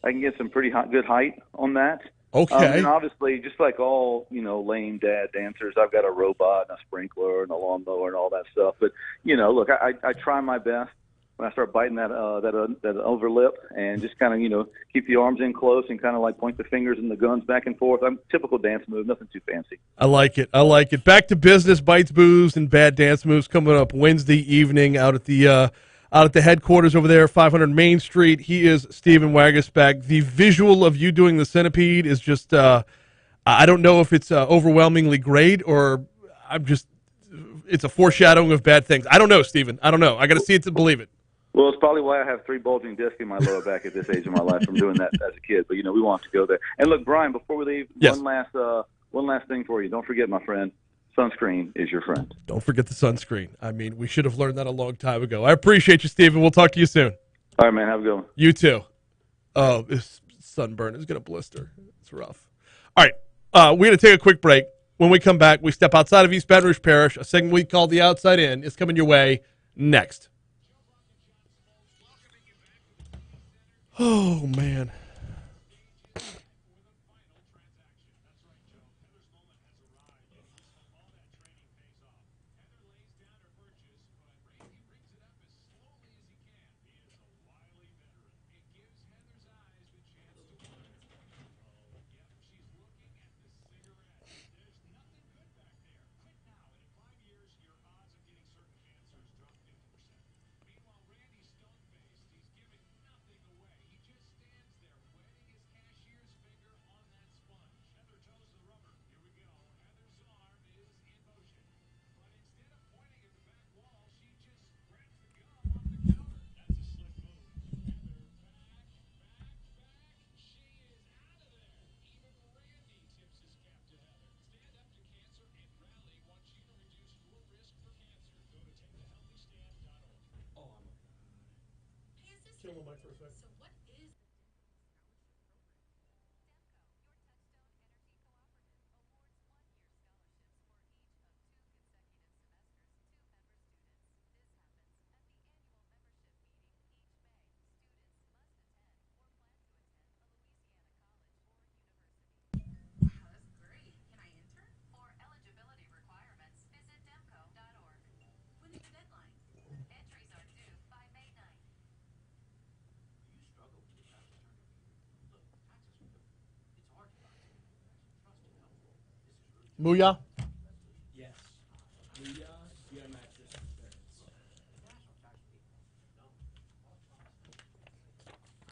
I can get some pretty good height on that. Okay. And obviously, just like all, lame dad dancers, I've got a robot and a sprinkler and a lawnmower and all that stuff. But, look, I try my best when I start biting that over lip and just kind of, keep the arms in close and kind of like point the fingers and the guns back and forth. Typical dance move, nothing too fancy. I like it. Back to business, bites, booze, and bad dance moves coming up Wednesday evening out at the headquarters over there, 500 Main Street. He is Stephen Wagerspack. The visual of you doing the centipede is just, I don't know if it's overwhelmingly great or it's a foreshadowing of bad things. I don't know, Stephen. I don't know. I got to see it to believe it. Well, it's probably why I have 3 bulging discs in my lower back at this age of my life from doing that as a kid. But, we want to go there. And look, Brian, before we leave, yes. one last thing for you. Don't forget, my friend, sunscreen is your friend. Don't forget the sunscreen. I mean, we should have learned that a long time ago. I appreciate you, Stephen. We'll talk to you soon. All right, man. Have a good one. You too. Oh, this sunburn is going to blister. It's rough. All right. We're going to take a quick break. When we come back, we step outside of East Baton Rouge Parish. A segment we call The Outside In is coming your way next. Oh, man. Mooyah? Yes. Yeah, mattress experience.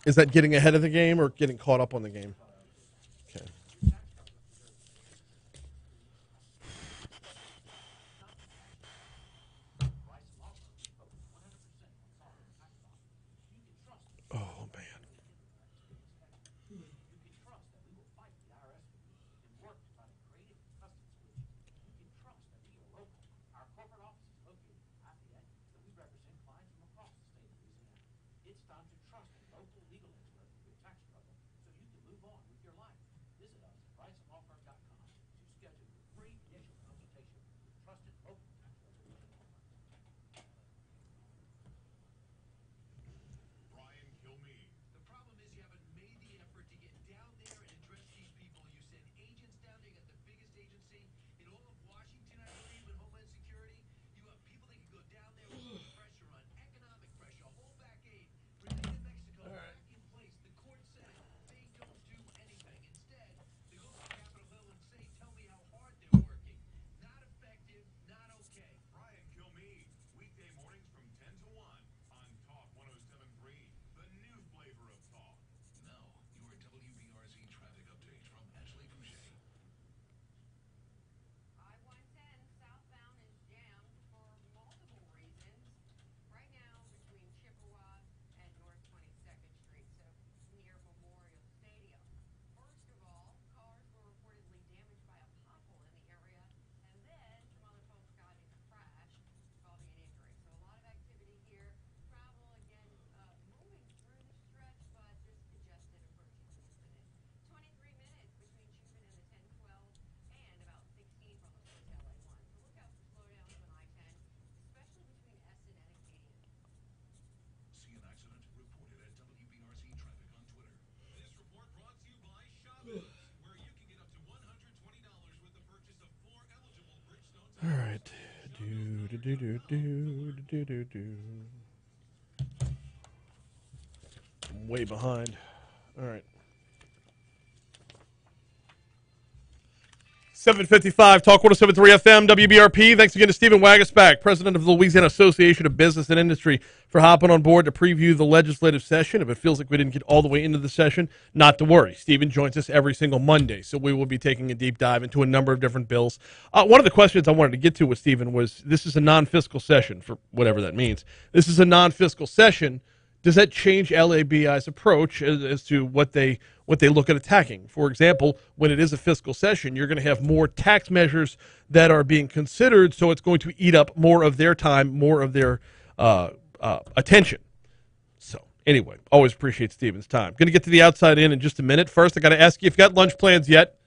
Is that getting ahead of the game or getting caught up on the game? Okay. Oh, man. I-110 southbound is jammed for multiple reasons. Right now, between Chippewa and North 22nd Street, so near Memorial Stadium. First of all, cars were reportedly damaged by a pothole in the area, and then some other folks got in a crash, causing an injury. So a lot of activity here. Travel again moving through the stretch, but just congested approaching Houston. 23 minutes between Cuban and the 1012, and about 16 from the first LA1. So look out for slowdowns on I-10, especially between Essen and Acadian. See an accident? Report it at WBRZ Traffic on Twitter. This report brought to you by Shoppers, where you can get up to $120 with the purchase of 4 eligible Bridgestone tires. All right. I'm way behind. All right. 7:55, Talk 107.3 FM, WBRP. Thanks again to Stephen Wagasback, president of the Louisiana Association of Business and Industry, for hopping on board to preview the legislative session. If it feels like we didn't get all the way into the session, not to worry. Stephen joins us every single Monday, so we will be taking a deep dive into a number of different bills. One of the questions I wanted to get to with Stephen was, this is a non-fiscal session, for whatever that means. This is a non-fiscal session. Does that change LABI's approach as to what they look at attacking? For example, when it is a fiscal session, you're going to have more tax measures that are being considered, so it's going to eat up more of their time, more of their attention. So anyway, always appreciate Stephen's time. Going to get to the outside in just a minute. First, I got to ask you if you got lunch plans yet.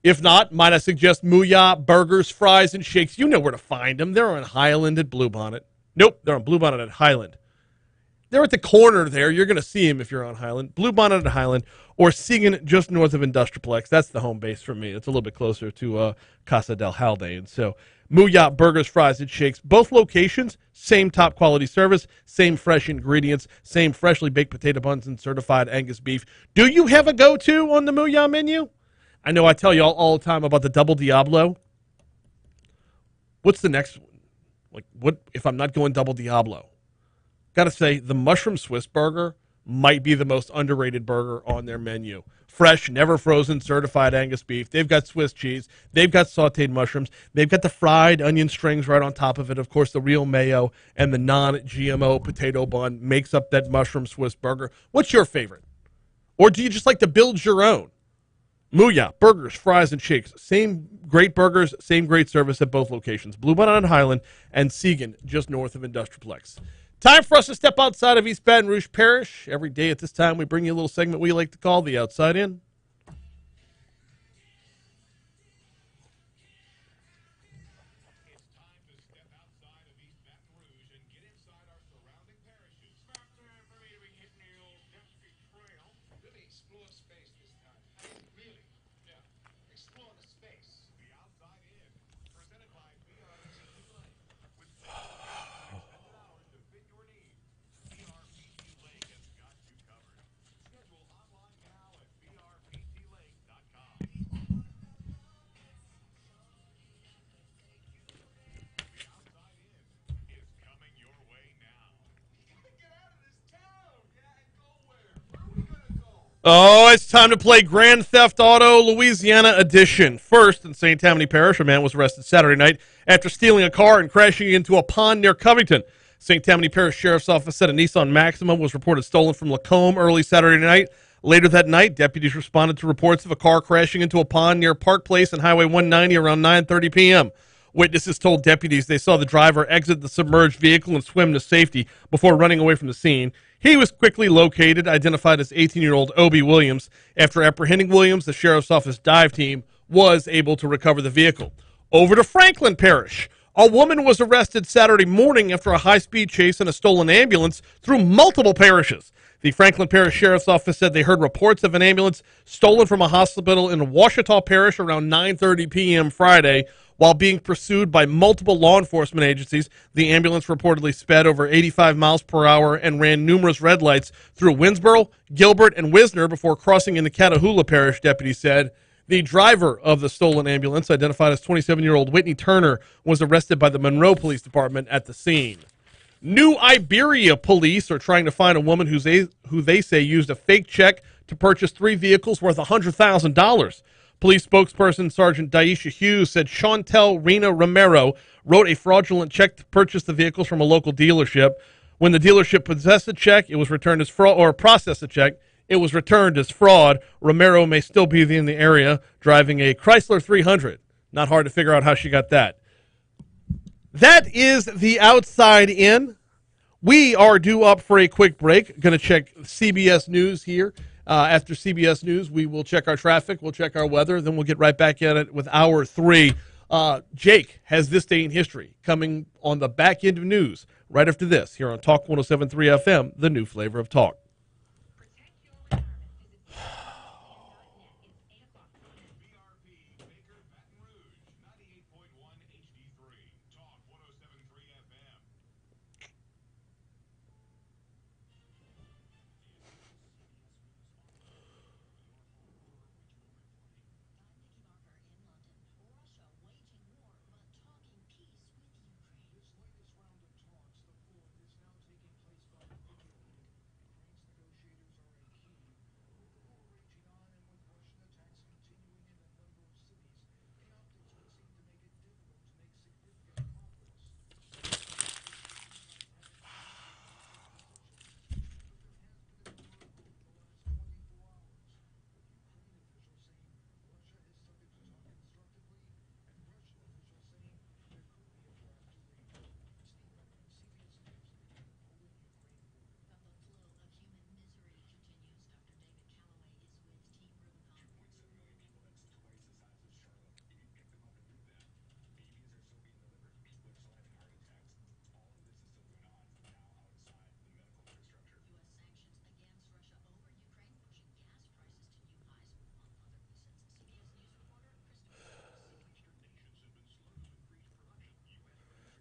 If not, might I suggest Mooyah Burgers, Fries, and Shakes? You know where to find them. They're on Highland at Bluebonnet. Nope, they're on Bluebonnet at Highland. They're at the corner there. You're going to see him if you're on Highland. Bluebonnet at Highland, or Segan just north of Industriplex. That's the home base for me. It's a little bit closer to Casa del Haldane. So Mooyah Burgers, Fries, and Shakes. Both locations, same top quality service, same fresh ingredients, same freshly baked potato buns and certified Angus beef. Do you have a go-to on the Mooyah menu? I know I tell you all the time about the Double Diablo. What's the next one? Like, what if I'm not going Double Diablo? Got to say, the Mushroom Swiss Burger might be the most underrated burger on their menu. Fresh, never frozen, certified Angus beef. They've got Swiss cheese. They've got sauteed mushrooms. They've got the fried onion strings right on top of it. Of course, the real mayo and the non-GMO potato bun makes up that Mushroom Swiss Burger. What's your favorite? Or do you just like to build your own? Mooyah Burgers, Fries, and Shakes. Same great burgers, same great service at both locations. Bluebonnet on Highland and Segan, just north of Industriplex. Time for us to step outside of East Baton Rouge Parish. Every day at this time, we bring you a little segment we like to call The Outside In. It's time to step outside of East Baton Rouge and get inside our surrounding parishes. About time for me to be hitting the old dusty trail. Really explore space this time. Really? Yeah. Explore the space. The Outside In, presented by BRC Lake. With extended hours to fit your needs. BRPG Lake has got you covered. Schedule online now at BRPGLake.com. Oh, it's time to play Grand Theft Auto Louisiana Edition. First, in St. Tammany Parish, a man was arrested Saturday night after stealing a car and crashing into a pond near Covington. St. Tammany Parish Sheriff's Office said a Nissan Maxima was reported stolen from Lacombe early Saturday night. Later that night, deputies responded to reports of a car crashing into a pond near Park Place and Highway 190 around 9:30 p.m. Witnesses told deputies they saw the driver exit the submerged vehicle and swim to safety before running away from the scene. He was quickly located, identified as 18-year-old Obie Williams. After apprehending Williams, the sheriff's office dive team was able to recover the vehicle. Over to Franklin Parish. A woman was arrested Saturday morning after a high-speed chase in a stolen ambulance through multiple parishes. The Franklin Parish Sheriff's Office said they heard reports of an ambulance stolen from a hospital in Ouachita Parish around 9:30 p.m. Friday. While being pursued by multiple law enforcement agencies, the ambulance reportedly sped over 85 miles per hour and ran numerous red lights through Winsboro, Gilbert, and Wisner before crossing into Catahoula Parish, deputies said. The driver of the stolen ambulance, identified as 27-year-old Whitney Turner, was arrested by the Monroe Police Department at the scene. New Iberia police are trying to find a woman who they say used a fake check to purchase 3 vehicles worth $100,000. Police spokesperson Sergeant Daisha Hughes said Chantel Rena Romero wrote a fraudulent check to purchase the vehicles from a local dealership. When the dealership possessed the check, it was returned as fraud, or processed the check, it was returned as fraud. Romero may still be in the area driving a Chrysler 300. Not hard to figure out how she got that. That is the outside in. We are due up for a quick break. Going to check CBS News here. After CBS News, we will check our traffic, we'll check our weather, then we'll get right back at it with Hour 3. Jake has This Day in History coming on the back end of news right after this here on Talk 107.3 FM, the new flavor of talk. BRP, Baker, Baton Rouge, 98.1 HD3, Talk 107.3 FM.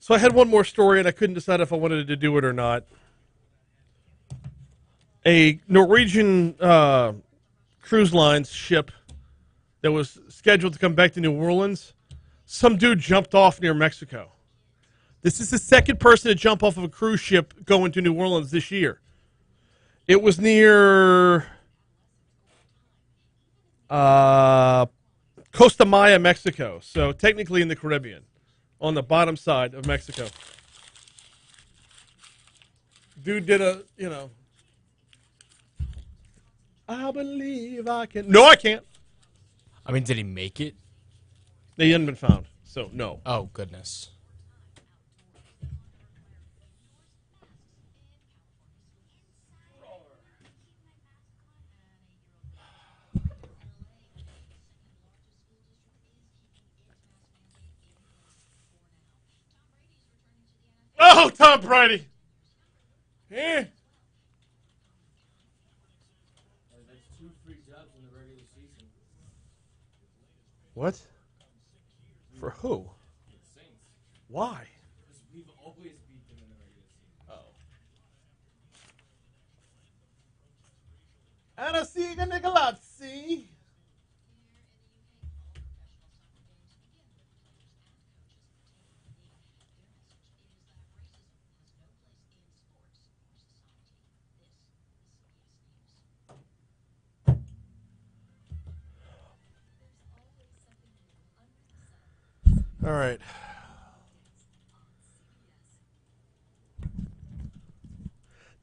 So I had one more story, and I couldn't decide if I wanted to do it or not. A Norwegian cruise lines ship that was scheduled to come back to New Orleans, some dude jumped off near Mexico. This is the second person to jump off of a cruise ship going to New Orleans this year. It was near Costa Maya, Mexico, so technically in the Caribbean, on the bottom side of Mexico. Dude did I believe I can. No, I can't. I mean, did he make it? They hadn't been found, so no. Oh, goodness. Oh, Tom Brady. Eh. That's 2 free jobs in the regular season. What? For who? Saints. Why? Because we've always beat them in the regular season. Oh. Anasiga Nicolazzi. All right.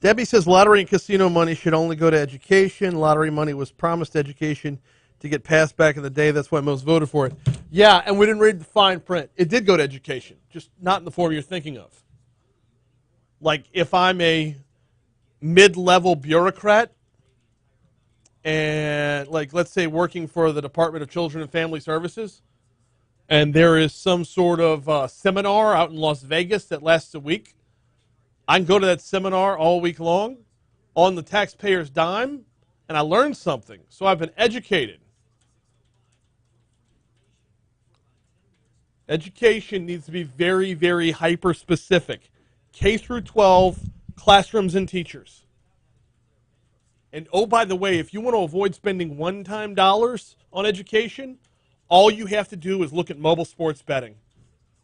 Debbie says lottery and casino money should only go to education. Lottery money was promised education to get passed back in the day. That's why most voted for it. Yeah, and we didn't read the fine print. It did go to education, just not in the form you're thinking of. Like if I'm a mid-level bureaucrat and, like, let's say working for the Department of Children and Family Services, and there is some sort of seminar out in Las Vegas that lasts a week, I can go to that seminar all week long on the taxpayer's dime, and I learned something. So I've been educated. Education needs to be very, very hyper-specific. K through 12, classrooms and teachers. And oh, by the way, if you want to avoid spending one-time dollars on education, all you have to do is look at mobile sports betting.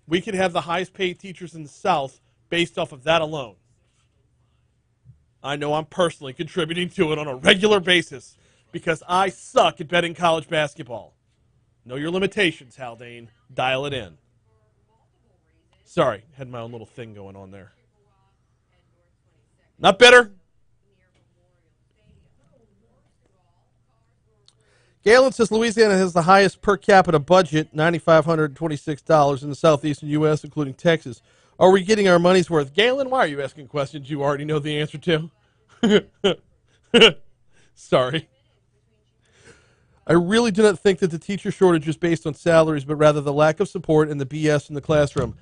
We could have the highest paid teachers in the South based off of that alone. I know I'm personally contributing to it on a regular basis because I suck at betting college basketball. Know your limitations, Haldane. Dial it in. Sorry, had my own little thing going on there. Not bitter. Galen says Louisiana has the highest per capita budget, $9,526 in the southeastern U.S., including Texas. Are we getting our money's worth? Galen, why are you asking questions you already know the answer to? Sorry. I really do not think that the teacher shortage is based on salaries, but rather the lack of support and the BS in the classroom.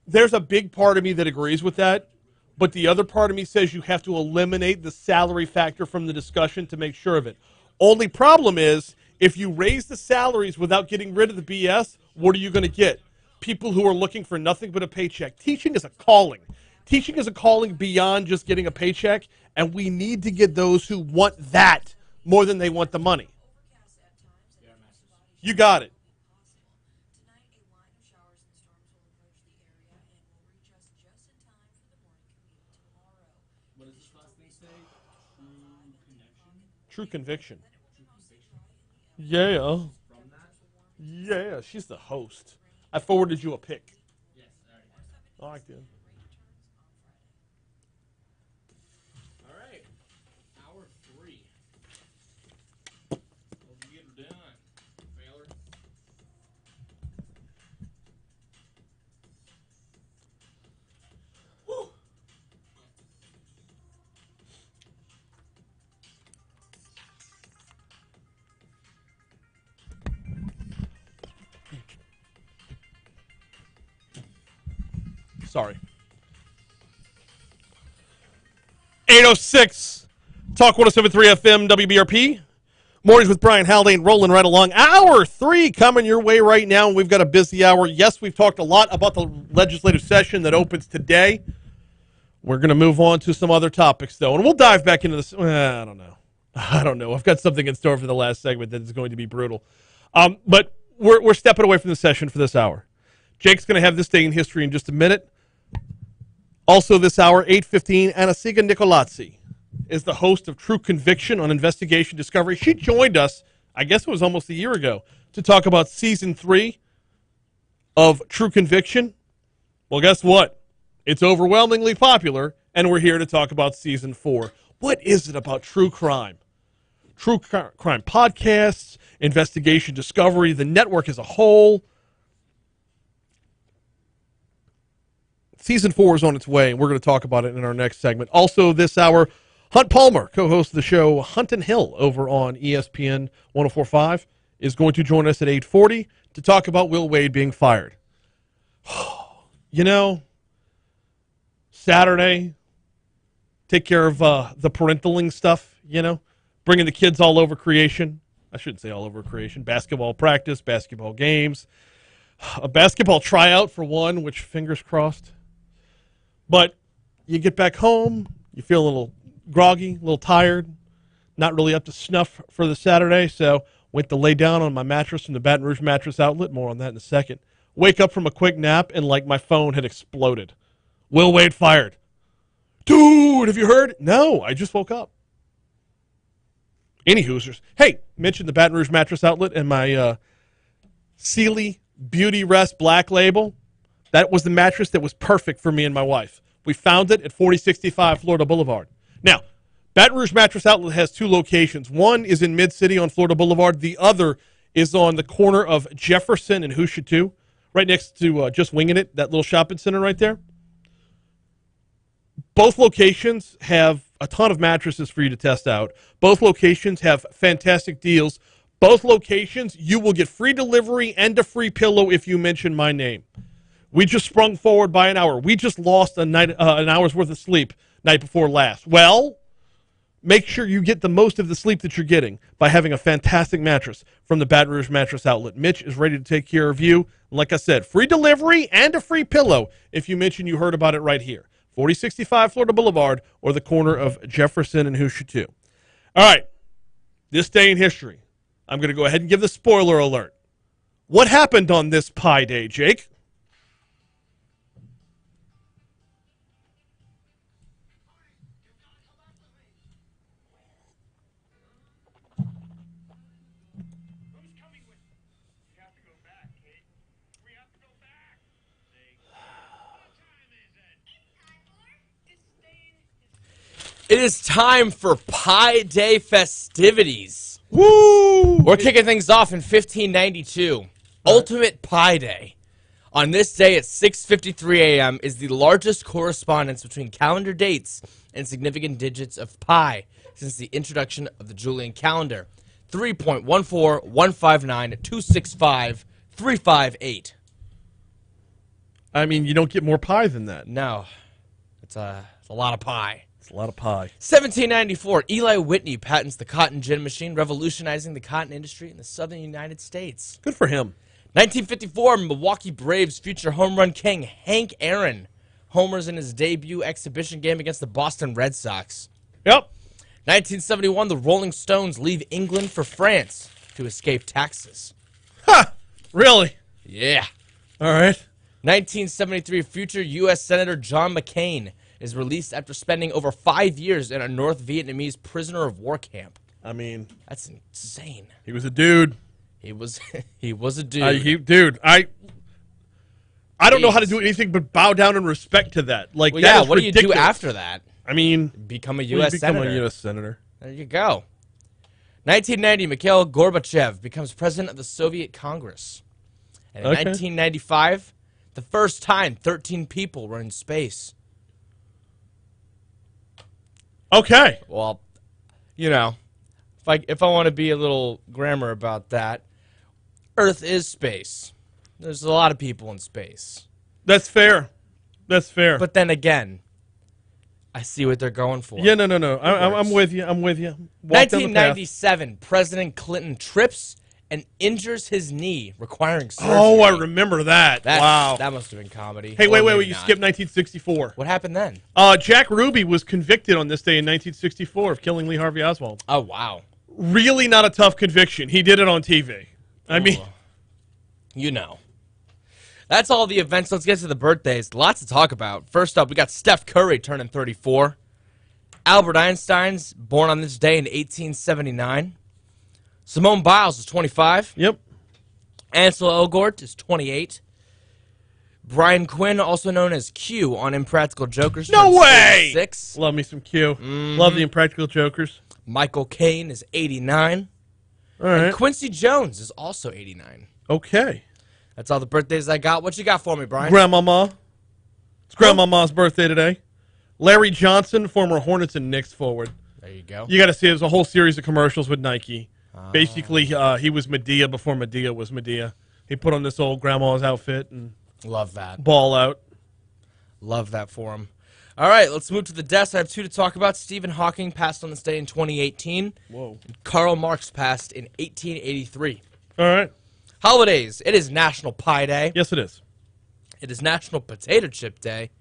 There's a big part of me that agrees with that, but the other part of me says you have to eliminate the salary factor from the discussion to make sure of it. Only problem is, if you raise the salaries without getting rid of the BS, what are you going to get? People who are looking for nothing but a paycheck. Teaching is a calling. Teaching is a calling beyond just getting a paycheck, and we need to get those who want that more than they want the money. You got it. Tonight, a line of showers and storms will approach the area and will reach us just in time for the morning commute tomorrow. What does this last thing say? True connection? True conviction. Yeah. Yeah, she's the host. I forwarded you a pic. Yes, I already have. I like that. All right. Hour 3. Hope you get her done. Failer. Woo. Sorry. 806 Talk 107.3 FM WBRP. Mornings with Brian Haldane rolling right along. Hour 3 coming your way right now. We've got a busy hour. Yes, we've talked a lot about the legislative session that opens today. We're going to move on to some other topics, though, and we'll dive back into this. I don't know. I've got something in store for the last segment that is going to be brutal. But we're stepping away from the session for this hour. Jake's going to have this day in history in just a minute. Also this hour, 8:15, Anasiga Nicolazzi is the host of True Conviction on Investigation Discovery. She joined us, I guess it was almost a year ago, to talk about Season 3 of True Conviction. Well, guess what? It's overwhelmingly popular, and we're here to talk about Season 4. What is it about true crime? True crime podcasts, Investigation Discovery, the network as a whole. Season 4 is on its way, and we're going to talk about it in our next segment. Also this hour, Hunt Palmer, co-host of the show Hunt and Hill over on ESPN 104.5, is going to join us at 8:40 to talk about Will Wade being fired. You know, Saturday, take care of the parentaling stuff, you know, bringing the kids all over creation. I shouldn't say all over creation. Basketball practice, basketball games, a basketball tryout for one, which fingers crossed. But you get back home, you feel a little groggy, a little tired, not really up to snuff for the Saturday, so went to lay down on my mattress from the Baton Rouge Mattress outlet. More on that in a second. Wake up from a quick nap, and like my phone had exploded. Will Wade fired. Dude, have you heard? No, I just woke up. Any Hoosers. Hey, mentioned the Baton Rouge Mattress outlet and my Sealy Beauty Rest Black Label. That was the mattress that was perfect for me and my wife. We found it at 4065 Florida Boulevard. Now, Baton Rouge Mattress Outlet has 2 locations. One is in Mid-City on Florida Boulevard. The other is on the corner of Jefferson and Houcheteux, right next to Just Winging It, that little shopping center right there. Both locations have a ton of mattresses for you to test out. Both locations have fantastic deals. Both locations, you will get free delivery and a free pillow if you mention my name. We just sprung forward by an hour. We just lost an hour's worth of sleep night before last. Well, make sure you get the most of the sleep that you're getting by having a fantastic mattress from the Baton Rouge Mattress Outlet. Mitch is ready to take care of you. Like I said, free delivery and a free pillow if you mention you heard about it right here. 4065 Florida Boulevard or the corner of Jefferson and Houcheteux. All right, this day in history. I'm going to go ahead and give the spoiler alert. What happened on this Pi Day, Jake? It is time for Pi Day festivities. Woo! We're kicking things off in 1592. Ultimate Pi Day. On this day at 6:53 a.m. is the largest correspondence between calendar dates and significant digits of pi since the introduction of the Julian calendar. 3.14159265358. I mean, you don't get more pi than that. No. It's a lot of pi. It's a lot of pi. 1794, Eli Whitney patents the cotton gin machine, revolutionizing the cotton industry in the southern United States. Good for him. 1954, Milwaukee Braves future home run king Hank Aaron homers in his debut exhibition game against the Boston Red Sox. Yep. 1971, the Rolling Stones leave England for France to escape taxes. Ha! Really? Yeah. All right. 1973, future U.S. Senator John McCain is released after spending over 5 years in a North Vietnamese prisoner of war camp. I mean, that's insane. He was a dude. He was a dude. I don't know how to do anything but bow down in respect to that. Like, well, that yeah, is what ridiculous. do you do after that? I mean, become a U.S. senator. Become a U.S. senator. There you go. 1990, Mikhail Gorbachev becomes president of the Soviet Congress. And in 1995, the first time 13 people were in space. Okay. Well, you know, if I want to be a little grammar about that, Earth is space. There's a lot of people in space. That's fair. That's fair. But then again, I see what they're going for. Yeah, no. I'm with you. I'm with you. Walk down the path. 1997, President Clinton trips and injures his knee, requiring surgery. Oh, I remember that. Wow. That must have been comedy. Hey, wait. You not. skipped 1964. What happened then? Jack Ruby was convicted on this day in 1964 of killing Lee Harvey Oswald. Oh, wow. Really not a tough conviction. He did it on TV. I mean, you know. That's all the events. Let's get to the birthdays. Lots to talk about. First up, we got Steph Curry turning 34. Albert Einstein's born on this day in 1879. Simone Biles is 25. Yep. Ansel Elgort is 28. Brian Quinn, also known as Q on Impractical Jokers. No way! 6. Love me some Q. Love the Impractical Jokers. Michael Caine is 89. All right. And Quincy Jones is also 89. Okay. That's all the birthdays I got. What you got for me, Brian? Grandmama. It's Grandmama's birthday today. Larry Johnson, former Hornets and Knicks forward. There you go. You got to see there's a whole series of commercials with Nike. Basically, he was Medea before Medea was Medea. He put on this old grandma's outfit and love that. Ball out. Love that for him. All right, let's move to the desk. I have 2 to talk about. Stephen Hawking passed on this day in 2018. Whoa. Karl Marx passed in 1883. All right. Holidays. It is National Pie Day. Yes, it is. It is National Potato Chip Day.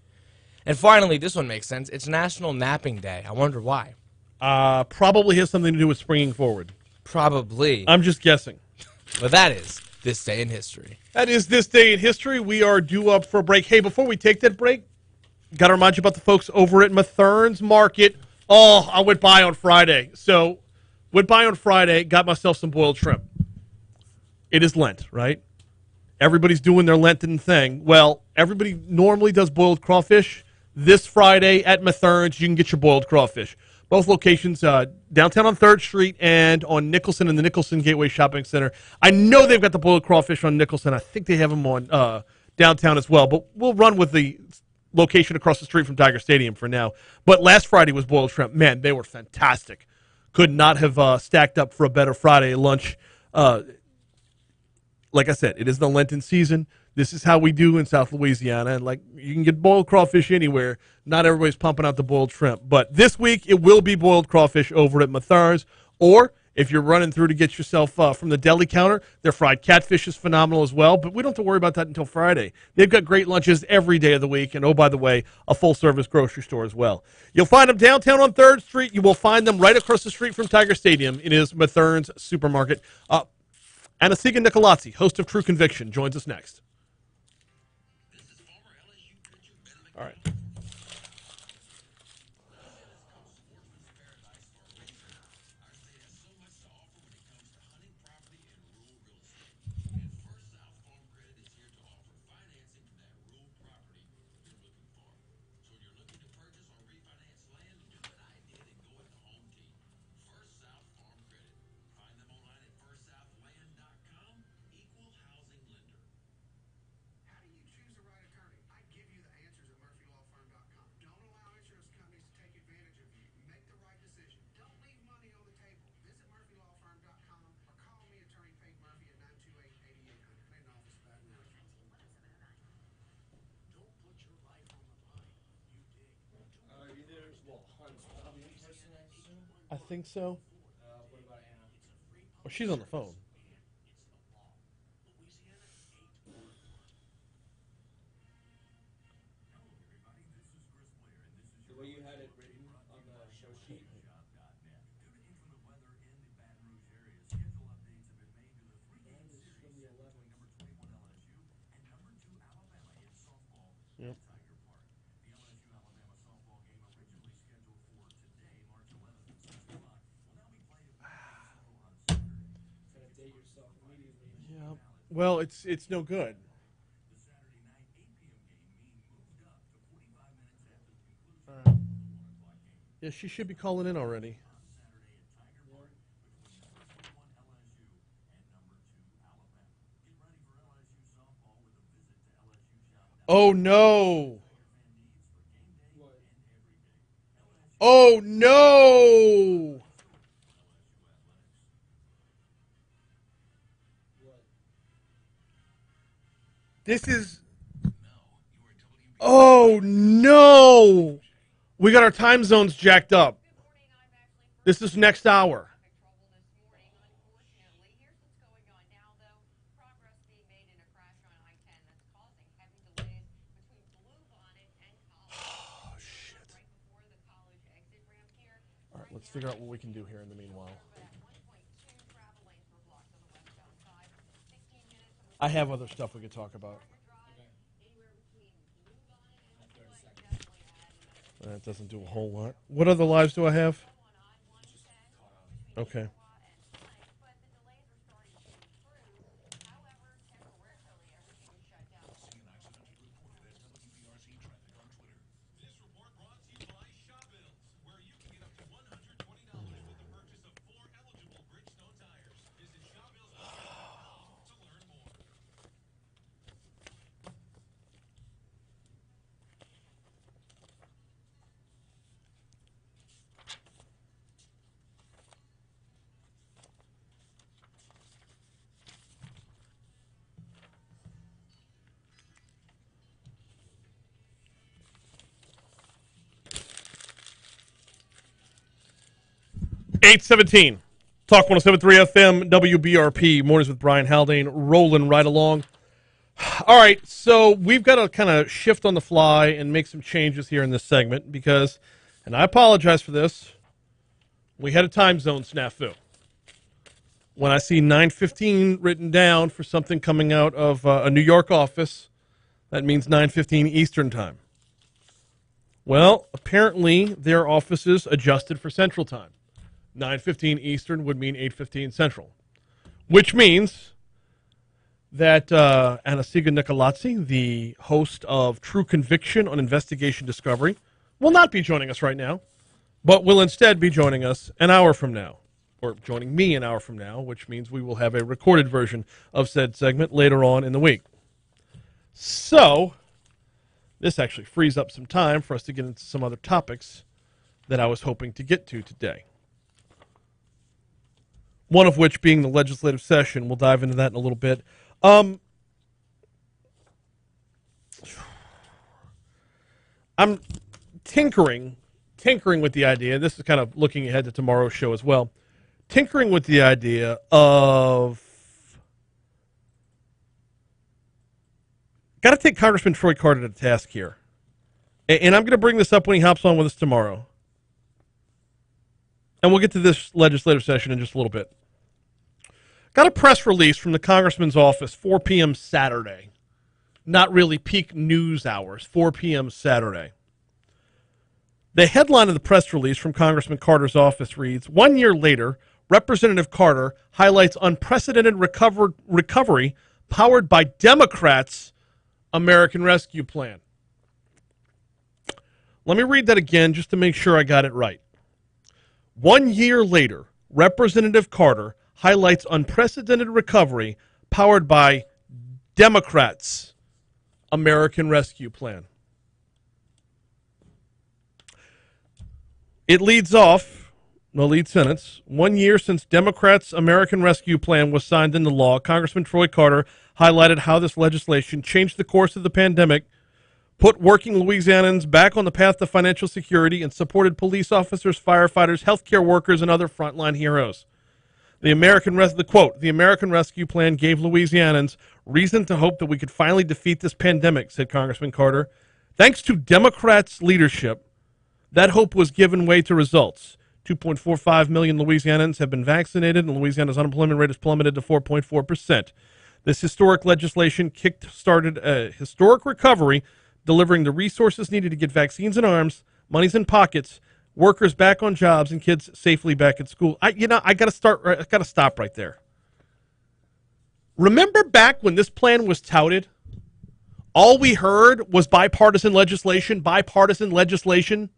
And finally, this one makes sense. It's National Napping Day. I wonder why. Probably has something to do with springing forward. Probably. I'm just guessing. But that is This Day in History. That is This Day in History. We are due up for a break. Hey, before we take that break, got to remind you about the folks over at Mathern's Market. Oh, I went by on Friday. So, went by on Friday, got myself some boiled shrimp. It is Lent, right? Everybody's doing their Lenten thing. Well, everybody normally does boiled crawfish. This Friday at Mattress, you can get your boiled crawfish. Both locations, downtown on 3rd Street and on Nicholson in the Nicholson Gateway Shopping Center. I know they've got the boiled crawfish on Nicholson. I think they have them on downtown as well. But we'll run with the location across the street from Tiger Stadium for now. But last Friday was boiled shrimp. Man, they were fantastic. Could not have stacked up for a better Friday lunch. Like I said, it is the Lenten season. This is how we do in South Louisiana. And like, you can get boiled crawfish anywhere. Not everybody's pumping out the boiled shrimp. But this week, it will be boiled crawfish over at Mattress. Or if you're running through to get yourself from the deli counter, their fried catfish is phenomenal as well. But we don't have to worry about that until Friday. They've got great lunches every day of the week. And oh, by the way, a full-service grocery store as well. You'll find them downtown on 3rd Street. You will find them right across the street from Tiger Stadium. It is Mattress Supermarket. Anasiga Nicolazzi, host of True Conviction, joins us next. All right. I think so. What about Anna? Well, she's on the phone. The way you had it written on the show sheet. Yep. Yeah. Well, it's no good. Yeah, she should be calling in already. Oh no! Oh no! This is. Oh no! We got our time zones jacked up. This is next hour. Oh, shit. All right, let's figure out what we can do here in the meanwhile. I have other stuff we could talk about. That doesn't do a whole lot. What other lives do I have? Okay. .817. Talk 107.3 FM, WBRP. Mornings with Brian Haldane, rolling right along. All right, so we've got to kind of shift on the fly and make some changes here in this segment because, and I apologize for this, we had a time zone snafu. When I see 9:15 written down for something coming out of a New York office, that means 9:15 Eastern time. Well, apparently their offices adjusted for Central Time. 9:15 Eastern would mean 8:15 Central, which means that Anasiga Nicolazzi, the host of True Conviction on Investigation Discovery, will not be joining us right now, but will instead be joining us an hour from now, or joining me an hour from now, which means we will have a recorded version of said segment later on in the week. So, this actually frees up some time for us to get into some other topics that I was hoping to get to today. One of which being the legislative session. We'll dive into that in a little bit. I'm tinkering with the idea. This is kind of looking ahead to tomorrow's show as well. Tinkering with the idea of got to take Congressman Troy Carter to task here. And I'm going to bring this up when he hops on with us tomorrow. And we'll get to this legislative session in just a little bit. Got a press release from the Congressman's office, 4 p.m. Saturday. Not really peak news hours, 4 p.m. Saturday. The headline of the press release from Congressman Carter's office reads, 1 year later, Representative Carter highlights unprecedented recovery powered by Democrats' American Rescue Plan. Let me read that again just to make sure I got it right. 1 year later, Representative Carter highlights unprecedented recovery powered by Democrats' American Rescue Plan. It leads off, the lead sentence, 1 year since Democrats' American Rescue Plan was signed into law, Congressman Troy Carter highlighted how this legislation changed the course of the pandemic, put working Louisianans back on the path to financial security, and supported police officers, firefighters, healthcare workers, and other frontline heroes. The American Rescue Plan gave Louisianans reason to hope that we could finally defeat this pandemic, said Congressman Carter. Thanks to Democrats' leadership, that hope was given way to results. 2.45 million Louisianans have been vaccinated, and Louisiana's unemployment rate has plummeted to 4.4%. This historic legislation kick-started a historic recovery, delivering the resources needed to get vaccines in arms, monies in pockets, workers back on jobs, and kids safely back at school. I got to stop right there. Remember back when this plan was touted? All we heard was bipartisan legislation, bipartisan legislation.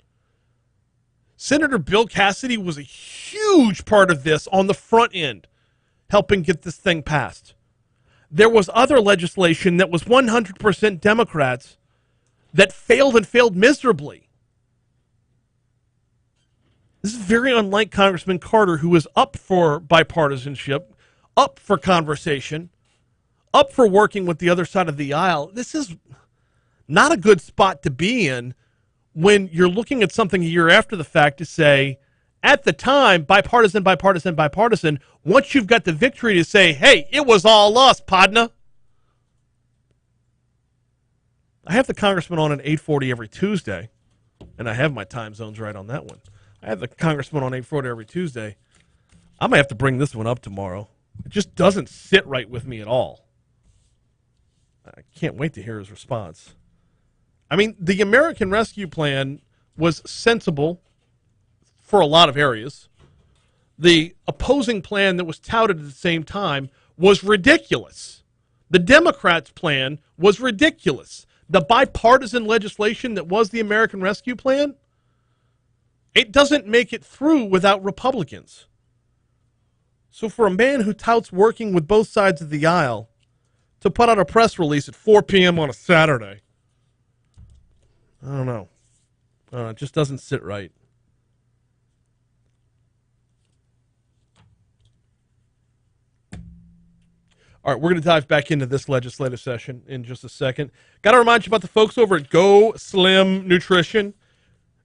Senator Bill Cassidy was a huge part of this on the front end, helping get this thing passed. There was other legislation that was 100% Democrats that failed and failed miserably. This is very unlike Congressman Carter, who is up for bipartisanship, up for conversation, up for working with the other side of the aisle. This is not a good spot to be in when you're looking at something a year after the fact to say, at the time, bipartisan. Once you've got the victory to say, hey, it was all us, Podna. I have the congressman on at 8:40 every Tuesday, and I have my time zones right on that one. I have the congressman on 8:40 every Tuesday. I might have to bring this one up tomorrow. It just doesn't sit right with me at all. I can't wait to hear his response. I mean, the American Rescue Plan was sensible for a lot of areas. The opposing plan that was touted at the same time was ridiculous. The Democrats' plan was ridiculous. The bipartisan legislation that was the American Rescue Plan, it doesn't make it through without Republicans. So for a man who touts working with both sides of the aisle to put out a press release at 4 p.m. on a Saturday, I don't know. It just doesn't sit right. All right, we're going to dive back into this legislative session in just a second. Got to remind you about the folks over at Go Slim Nutrition.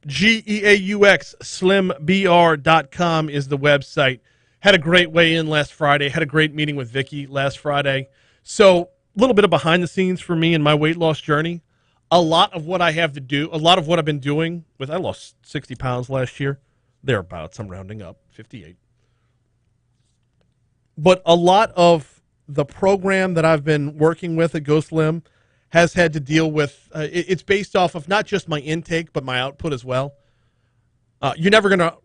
GEAUX, slimbr.com is the website. Had a great weigh-in last Friday. Had a great meeting with Vicky last Friday. So a little bit of behind the scenes for me in my weight loss journey. A lot of what I have to do, a lot of what I've been doing with, I lost 60 pounds last year. Thereabouts, I'm rounding up, 58. But a lot of the program that I've been working with at Go Slim has had to deal with, it's based off of not just my intake, but my output as well. You're never going to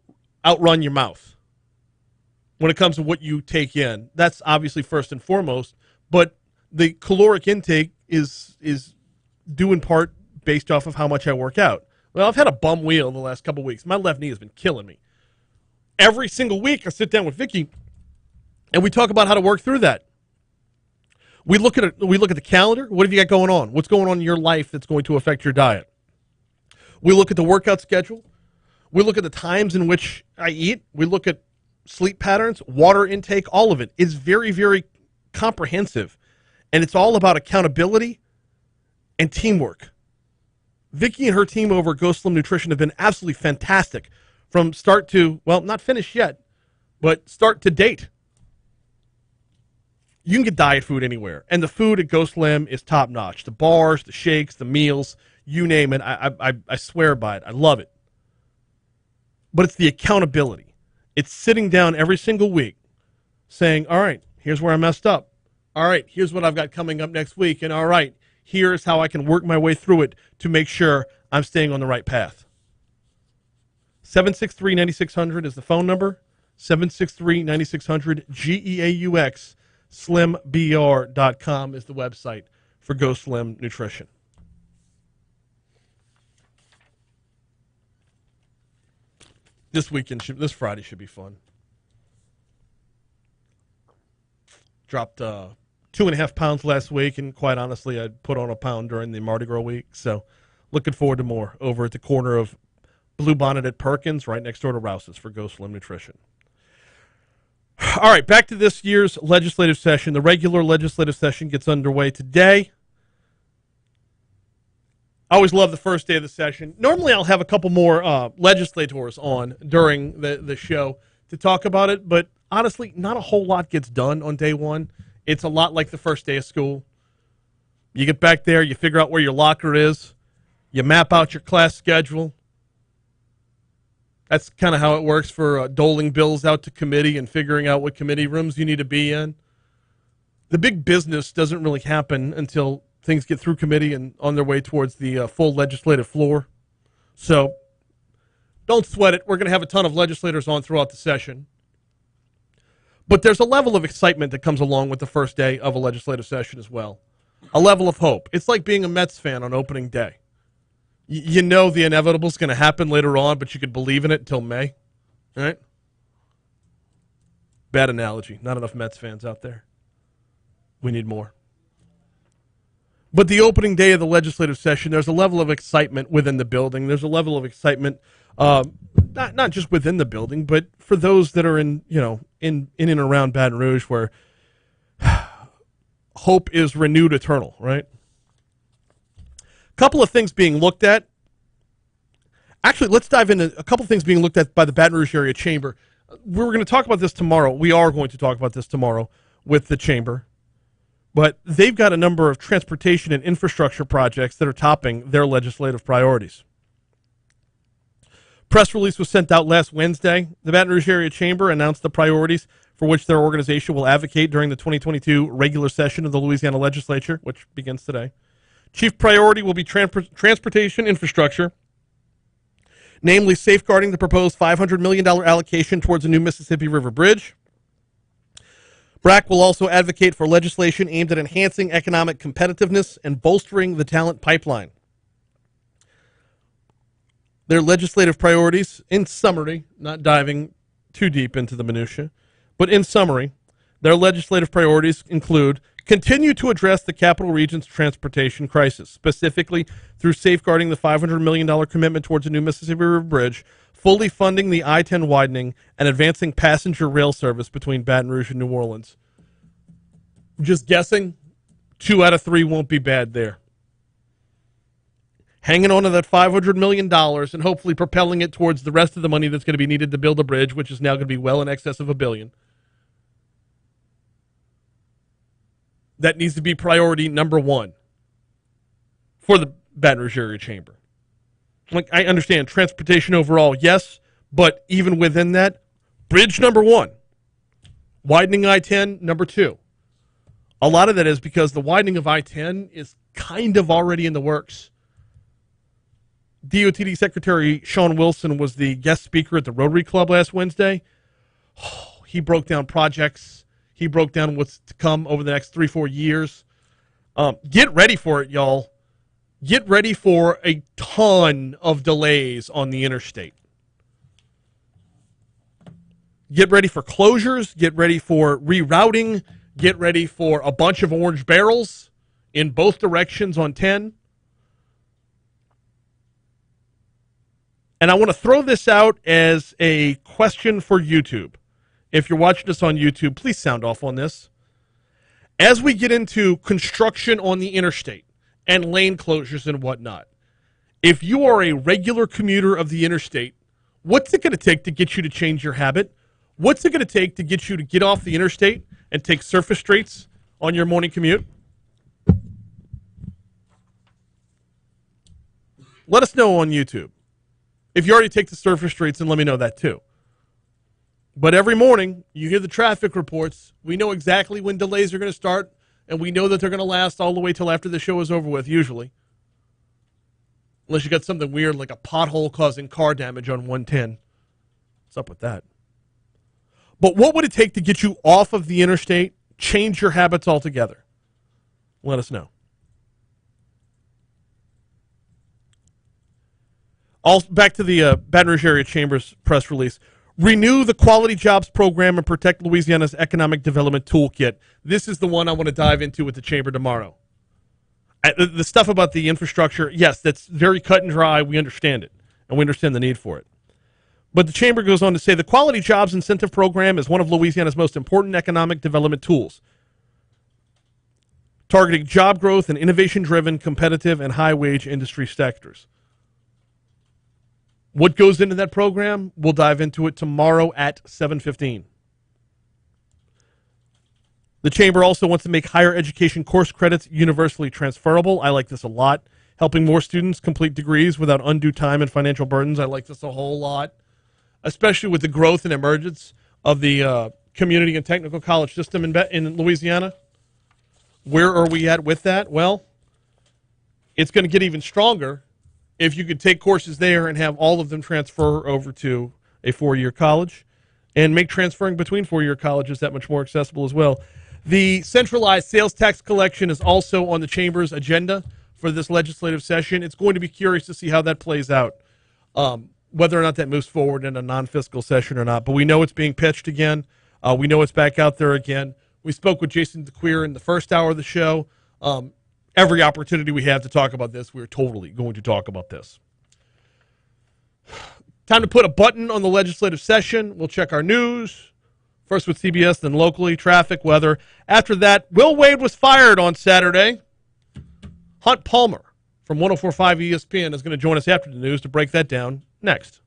outrun your mouth when it comes to what you take in. That's obviously first and foremost, but the caloric intake is due in part based off of how much I work out. Well, I've had a bum wheel the last couple weeks. My left knee has been killing me. Every single week, I sit down with Vicky, and we talk about how to work through that. We look at the calendar. What have you got going on? What's going on in your life that's going to affect your diet? We look at the workout schedule. We look at the times in which I eat. We look at sleep patterns, water intake. All of it is very, very comprehensive, and it's all about accountability and teamwork. Vicky and her team over at Go Slim Nutrition have been absolutely fantastic from start to, well, not finished yet, but start to date. You can get diet food anywhere, and the food at Go Slim is top-notch. The bars, the shakes, the meals, you name it. I swear by it. I love it. But it's the accountability. It's sitting down every single week saying, all right, here's where I messed up. All right, here's what I've got coming up next week. And all right, here's how I can work my way through it to make sure I'm staying on the right path. 763-9600 is the phone number. 763-9600, GEAUX, slimbr.com is the website for Go Slim Nutrition. This this Friday should be fun. Dropped 2.5 pounds last week, and quite honestly, I put on a pound during the Mardi Gras week. So looking forward to more over at the corner of Blue Bonnet at Perkins, right next door to Rouse's for Go Slim Nutrition. All right, back to this year's legislative session. The regular legislative session gets underway today. I always love the first day of the session. Normally I'll have a couple more legislators on during the show to talk about it, but honestly, not a whole lot gets done on day one. It's a lot like the first day of school. You get back there, you figure out where your locker is, you map out your class schedule. That's kind of how it works for doling bills out to committee and figuring out what committee rooms you need to be in. The big business doesn't really happen until things get through committee and on their way towards the full legislative floor. So don't sweat it. We're going to have a ton of legislators on throughout the session. But there's a level of excitement that comes along with the first day of a legislative session as well. A level of hope. It's like being a Mets fan on opening day. You know the inevitable is going to happen later on, but you could believe in it until May. All right? Bad analogy. Not enough Mets fans out there. We need more. But the opening day of the legislative session, there's a level of excitement within the building. There's a level of excitement, not just within the building, but for those that are in and around Baton Rouge, where hope is renewed eternal, right? A couple of things being looked at. Actually, let's dive into a couple of things being looked at by the Baton Rouge Area Chamber. We were going to talk about this tomorrow. We are going to talk about this tomorrow with the Chamber. But they've got a number of transportation and infrastructure projects that are topping their legislative priorities. Press release was sent out last Wednesday. The Baton Rouge Area Chamber announced the priorities for which their organization will advocate during the 2022 regular session of the Louisiana Legislature, which begins today. Chief priority will be transportation infrastructure, namely safeguarding the proposed $500 million allocation towards a new Mississippi River Bridge. BRAC will also advocate for legislation aimed at enhancing economic competitiveness and bolstering the talent pipeline. Their legislative priorities, in summary, not diving too deep into the minutia, but in summary, their legislative priorities include continue to address the Capital Region's transportation crisis, specifically through safeguarding the $500 million commitment towards a new Mississippi River Bridge, fully funding the I-10 widening, and advancing passenger rail service between Baton Rouge and New Orleans. Just guessing, 2 out of 3 won't be bad there. Hanging on to that $500 million and hopefully propelling it towards the rest of the money that's going to be needed to build a bridge, which is now going to be well in excess of $1 billion. That needs to be priority number 1 for the Baton Rouge Area Chamber. Like, I understand transportation overall, yes, but even within that, bridge number 1, widening I-10 number 2. A lot of that is because the widening of I-10 is kind of already in the works. DOTD Secretary Sean Wilson was the guest speaker at the Rotary Club last Wednesday. Oh, he broke down projects. He broke down what's to come over the next 3-4 years Get ready for it, y'all. Get ready for a ton of delays on the interstate. Get ready for closures. Get ready for rerouting. Get ready for a bunch of orange barrels in both directions on 10. And I want to throw this out as a question for YouTube. If you're watching us on YouTube, please sound off on this. As we get into construction on the interstate and lane closures and whatnot, if you are a regular commuter of the interstate, what's it going to take to get you to change your habit? What's it going to take to get you to get off the interstate and take surface streets on your morning commute? Let us know on YouTube. If you already take the surface streets, then let me know that too. But every morning, you hear the traffic reports. We know exactly when delays are going to start, and we know that they're going to last all the way till after the show is over with, usually. Unless you got something weird like a pothole causing car damage on 110. What's up with that? But what would it take to get you off of the interstate, change your habits altogether? Let us know. Back to the Baton Rouge Area Chamber's press release. Renew the Quality Jobs Program and protect Louisiana's Economic Development Toolkit. This is the one I want to dive into with the Chamber tomorrow. The stuff about the infrastructure, yes, that's very cut and dry. We understand it, and we understand the need for it. But the Chamber goes on to say the Quality Jobs Incentive Program is one of Louisiana's most important economic development tools, targeting job growth and innovation-driven, competitive, and high-wage industry sectors. What goes into that program? We'll dive into it tomorrow at 7:15. The Chamber also wants to make higher education course credits universally transferable. I like this a lot. Helping more students complete degrees without undue time and financial burdens. I like this a whole lot, especially with the growth and emergence of the community and technical college system in Louisiana. Where are we at with that? Well, it's going to get even stronger if you could take courses there and have all of them transfer over to a four-year college and make transferring between four-year colleges that much more accessible as well. The centralized sales tax collection is also on the Chamber's agenda for this legislative session. It's going to be curious to see how that plays out, whether or not that moves forward in a non-fiscal session or not. But we know it's being pitched again. We know it's back out there again. We spoke with Jason DeCuir in the first hour of the show. Every opportunity we have to talk about this, we're totally going to talk about this. Time to put a button on the legislative session. We'll check our news. First with CBS, then locally, traffic, weather. After that, Will Wade was fired on Saturday. Hunt Palmer from 104.5 ESPN is going to join us after the news to break that down next.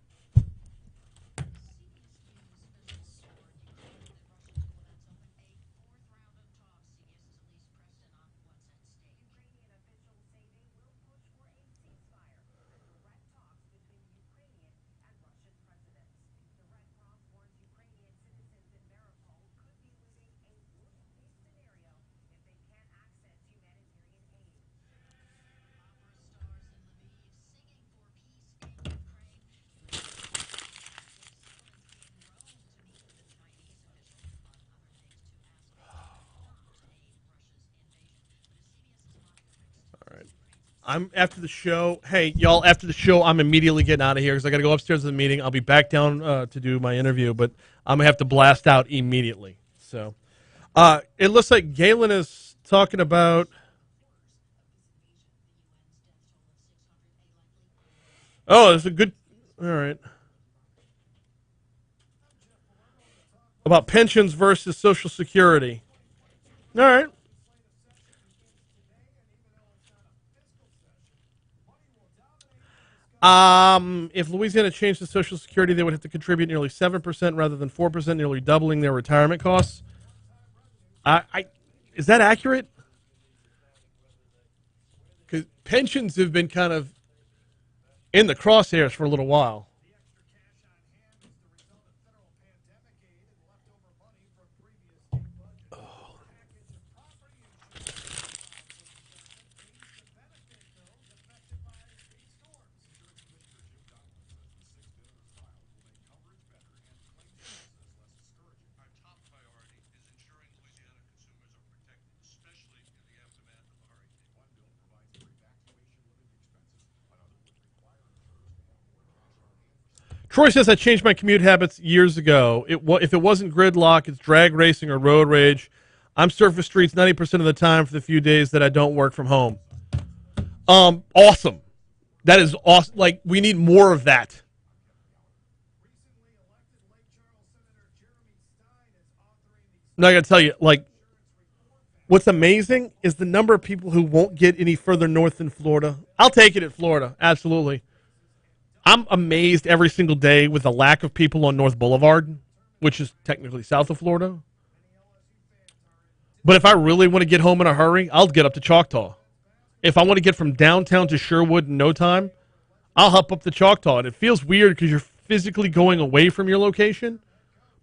I'm after the show. Hey, y'all, after the show, I'm immediately getting out of here because I got to go upstairs to the meeting. I'll be back down to do my interview, but I'm going to have to blast out immediately. So it looks like Galen is talking about. Oh, it's a good. All right. About pensions versus Social Security. All right. If Louisiana changed the Social Security, they would have to contribute nearly 7% rather than 4%, nearly doubling their retirement costs. Is that accurate? Because pensions have been kind of in the crosshairs for a little while. Troy says, I changed my commute habits years ago. If it wasn't gridlock, it's drag racing or road rage. I'm surface streets 90% of the time for the few days that I don't work from home. Awesome. That is awesome. Like, we need more of that. Now, I got to tell you, like, what's amazing is the number of people who won't get any further north than Florida. I'll take it at Florida, absolutely. I'm amazed every single day with the lack of people on North Boulevard, which is technically south of Florida. But if I really want to get home in a hurry, I'll get up to Choctaw. If I want to get from downtown to Sherwood in no time, I'll hop up to Choctaw. And it feels weird because you're physically going away from your location,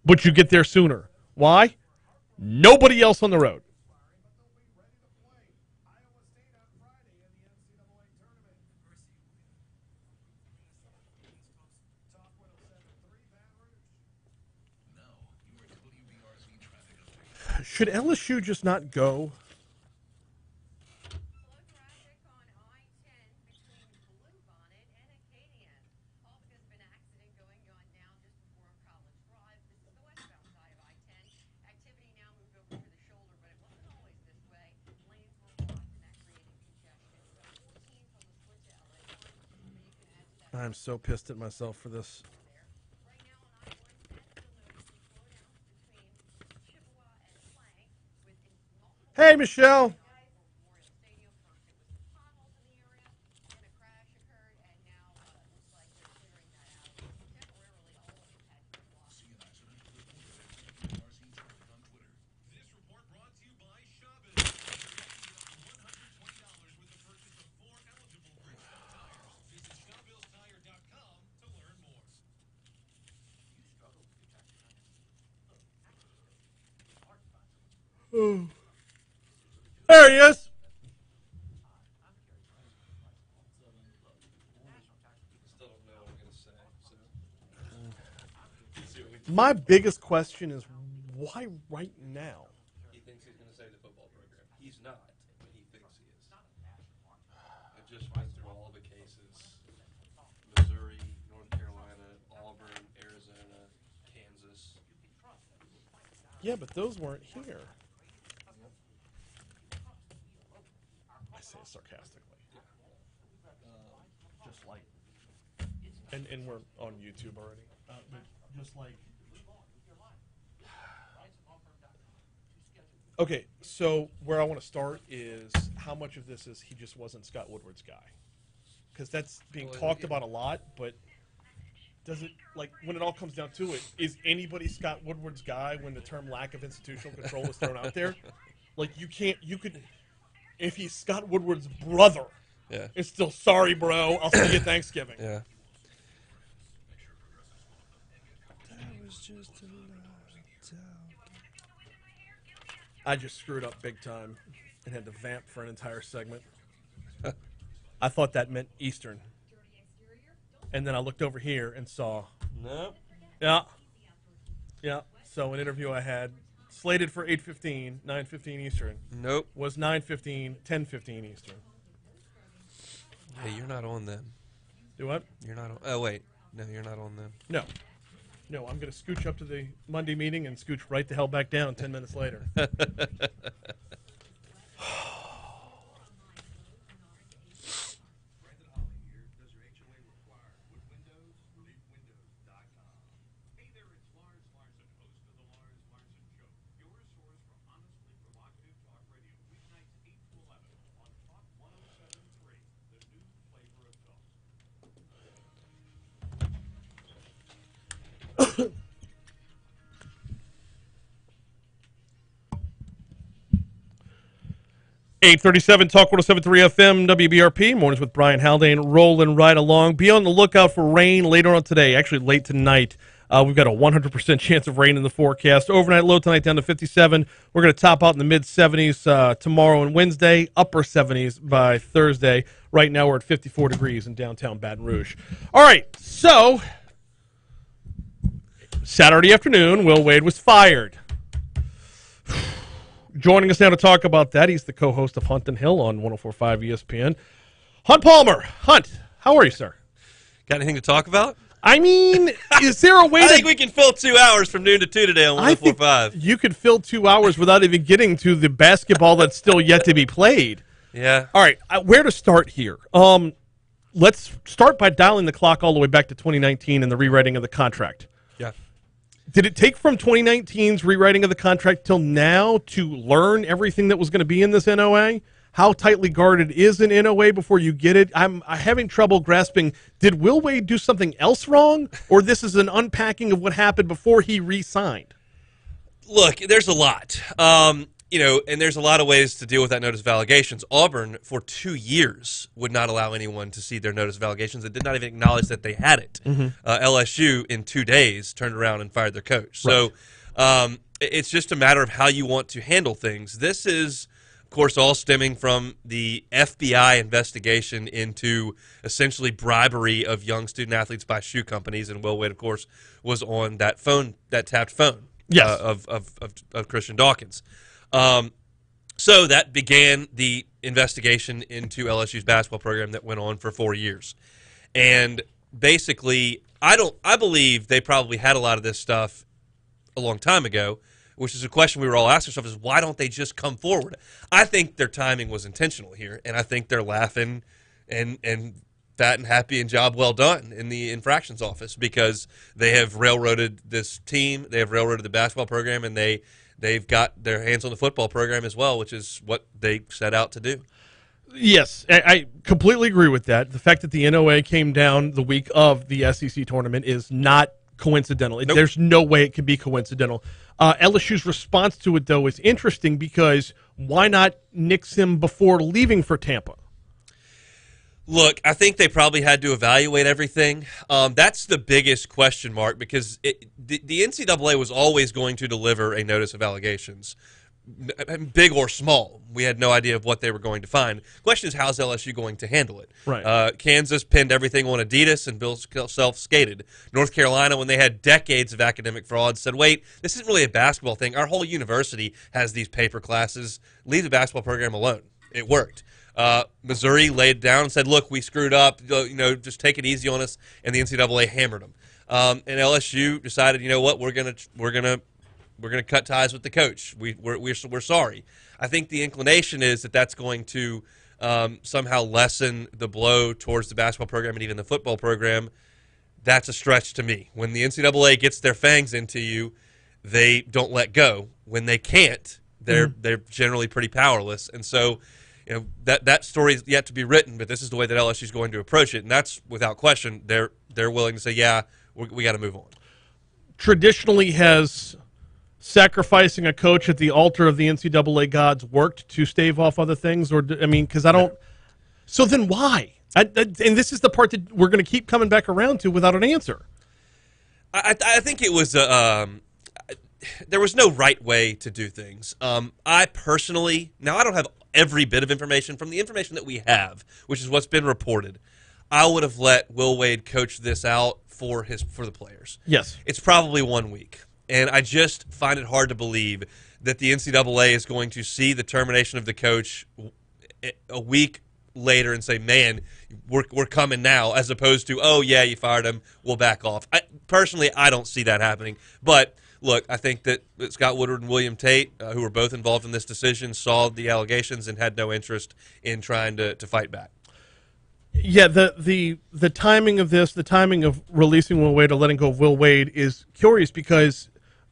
but you get there sooner. Why? Nobody else on the road. Should LSU just not go? I'm so pissed at myself for this. Hey, Michelle. There he is. My biggest question is, why right now? He thinks he's going to save the football program. He's not, but he thinks he is. I just went through all the cases. Missouri, North Carolina, Auburn, Arizona, Kansas. Yeah, but those weren't here. I say it sarcastically. Just like, and we're on YouTube already. But just like, okay, so where I want to start is how much of this is he just wasn't Scott Woodward's guy? Because that's being talked about a lot, but does it, like, when it all comes down to it, is anybody Scott Woodward's guy when the term lack of institutional control is thrown out there? Like, you could, if he's Scott Woodward's brother, yeah, it's still, sorry, bro, I'll see you at Thanksgiving. Yeah. I just screwed up big time and had to vamp for an entire segment. I thought that meant Eastern. And then I looked over here and saw. Nope. Yeah. Yeah. So an interview I had slated for 8:15, 9:15 Eastern. Nope. Was 9:15, 10:15 Eastern. Hey, you're not on them. Do what? You're not on. Oh, wait. No, you're not on them. No. No, I'm going to scooch up to the Monday meeting and scooch right the hell back down 10 minutes later. .837 Talk 107.3 FM WBRP mornings with Brian Haldane rolling right along. Be on the lookout for rain later on today. Actually, late tonight. We've got a 100% chance of rain in the forecast. Overnight low tonight down to 57. We're going to top out in the mid 70s tomorrow and Wednesday. Upper 70s by Thursday. Right now we're at 54 degrees in downtown Baton Rouge. All right, so Saturday afternoon, Will Wade was fired. Joining us now to talk about that, he's the co-host of Hunt and Hill on 104.5 ESPN. Hunt Palmer. Hunt, how are you, sir? Got anything to talk about? I mean, is there a way I think we can fill 2 hours from noon to 2 today on I think 104.5. you could fill 2 hours without even getting to the basketball that's still yet to be played. Yeah. All right, where to start here? Let's start by dialing the clock all the way back to 2019 and the rewriting of the contract. Yeah. Did it take from 2019's rewriting of the contract till now to learn everything that was going to be in this NOA? How tightly guarded is an NOA before you get it? I'm having trouble grasping, did Will Wade do something else wrong, or this is an unpacking of what happened before he re-signed? Look, there's a lot. And there's a lot of ways to deal with that notice of allegations. Auburn, for 2 years, would not allow anyone to see their notice of allegations. It did not even acknowledge that they had it. LSU, in 2 days, turned around and fired their coach. Right. So it's just a matter of how you want to handle things. This is, of course, all stemming from the FBI investigation into essentially bribery of young student-athletes by shoe companies. And Will Wade, of course, was on that phone, that tapped phone of Christian Dawkins. So that began the investigation into LSU's basketball program that went on for 4 years. And basically, I believe they probably had a lot of this stuff a long time ago, which is a question we were all asking ourselves, is why don't they just come forward? I think their timing was intentional here, and I think they're laughing and fat and happy and job well done in the infractions office because they have railroaded this team, they have railroaded the basketball program, and they've got their hands on the football program as well, which is what they set out to do. Yes, I completely agree with that. The fact that the NOA came down the week of the SEC tournament is not coincidental. Nope. There's no way it could be coincidental. LSU's response to it, though, is interesting because why not nix him before leaving for Tampa? Look, I think they probably had to evaluate everything. That's the biggest question mark because the NCAA was always going to deliver a notice of allegations, big or small. We had no idea of what they were going to find. The question is, how's LSU going to handle it? Right. Kansas pinned everything on Adidas and Bill Self skated. North Carolina, when they had decades of academic fraud, said, wait, this isn't really a basketball thing. Our whole university has these paper classes. Leave the basketball program alone. It worked. Missouri laid down and said, look, we screwed up, just take it easy on us, and the NCAA hammered them. And LSU decided, you know what, we're gonna cut ties with the coach. We're sorry. I think the inclination is that that's going to somehow lessen the blow towards the basketball program and even the football program. That's a stretch to me. When the NCAA gets their fangs into you, they don't let go. When they can't, they're generally pretty powerless. And so, that story is yet to be written, but this is the way that LSU is going to approach it, and that's without question. They're willing to say, yeah, we got to move on. Traditionally, has sacrificing a coach at the altar of the NCAA gods worked to stave off other things? Or, because I don't – so then why? And this is the part that we're going to keep coming back around to without an answer. I think it was there was no right way to do things. I personally – now, I don't have every bit of information. From the information that we have, which is what's been reported, I would have let Will Wade coach this out for the players. Yes. It's probably 1 week. And I just find it hard to believe that the NCAA is going to see the termination of the coach a week later and say, man, we're coming now, as opposed to, oh, yeah, you fired him, we'll back off. Personally, I don't see that happening. But, look, I think that Scott Woodward and William Tate, who were both involved in this decision, saw the allegations and had no interest in trying to fight back. Yeah, the timing of this, the timing of releasing Will Wade or letting go of Will Wade is curious because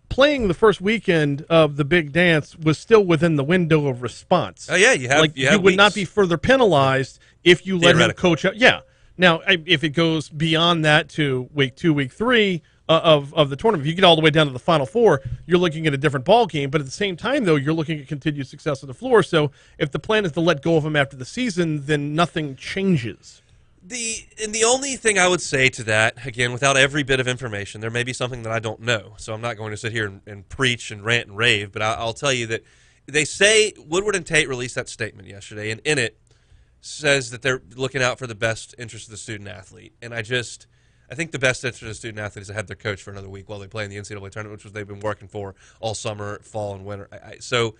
playing the first weekend of the big dance was still within the window of response. Oh, yeah, you would not be further penalized if you let him coach out. Yeah. Now, if it goes beyond that to week 2, week 3 of the tournament, if you get all the way down to the Final Four, you're looking at a different ball game. But at the same time, though, you're looking at continued success on the floor. So if the plan is to let go of him after the season, then nothing changes. The only thing I would say to that, again, without every bit of information, there may be something that I don't know, so I'm not going to sit here and preach and rant and rave, but I'll tell you that they say Woodward and Tate released that statement yesterday, and in it says that they're looking out for the best interest of the student-athlete. And I think the best interest of the student-athlete is to have their coach for another week while they play in the NCAA tournament, which they've been working for all summer, fall, and winter. So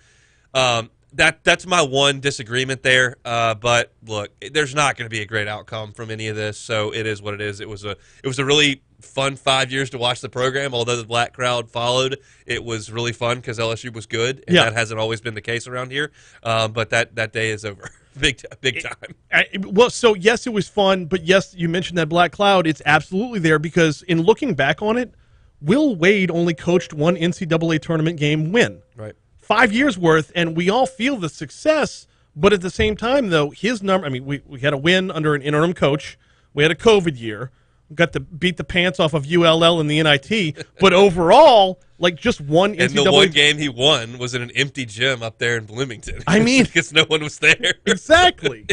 That's my one disagreement there. But look, there's not going to be a great outcome from any of this, so it is what it is. It was a really fun 5 years to watch the program. Although the black crowd followed, it was really fun because LSU was good, and that hasn't always been the case around here. But that day is over, big time. Well, so yes, it was fun, but yes, you mentioned that black cloud. It's absolutely there because in looking back on it, Will Wade only coached one NCAA tournament game win. Right. 5 years worth, and we all feel the success, but at the same time, though, his number, I mean, we had a win under an interim coach. We had a COVID year. We got to beat the pants off of ULL in the NIT, but overall, like just one NCAA. And the one game he won was in an empty gym up there in Bloomington. I mean. Because no one was there. Exactly.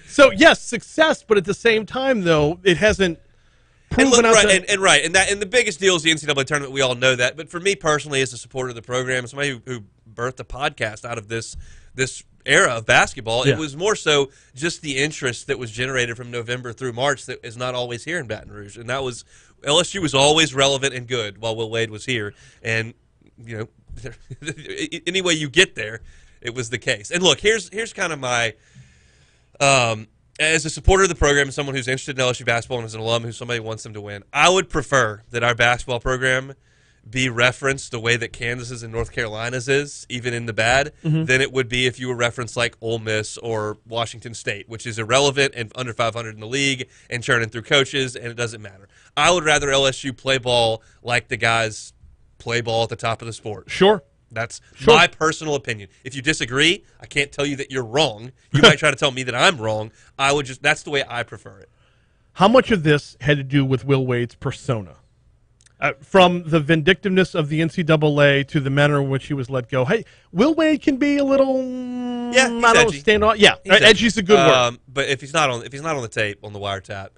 So, yes, success, but at the same time, though, it hasn't proven out. And the biggest deal is the NCAA tournament. We all know that. But for me personally, as a supporter of the program, somebody who birthed a podcast out of this era of basketball, it was more so just the interest that was generated from November through March that is not always here in Baton Rouge. And that was LSU was always relevant and good while Will Wade was here. And, you know, any way you get there, it was the case. And look, here's kind of my as a supporter of the program and someone who's interested in LSU basketball and as an alum who somebody wants them to win, I would prefer that our basketball program be referenced the way that Kansas's and North Carolina's is, even in the bad, than it would be if you were referenced like Ole Miss or Washington State, which is irrelevant and under 500 in the league and churning through coaches, and it doesn't matter. I would rather LSU play ball like the guys play ball at the top of the sport. Sure. That's my personal opinion. If you disagree, I can't tell you that you're wrong. You might try to tell me that I'm wrong. That's the way I prefer it. How much of this had to do with Will Wade's persona? From the vindictiveness of the NCAA to the manner in which he was let go. Hey, Will Wade can be a little, edgy's a good word. But if he's not on the tape on the wiretap,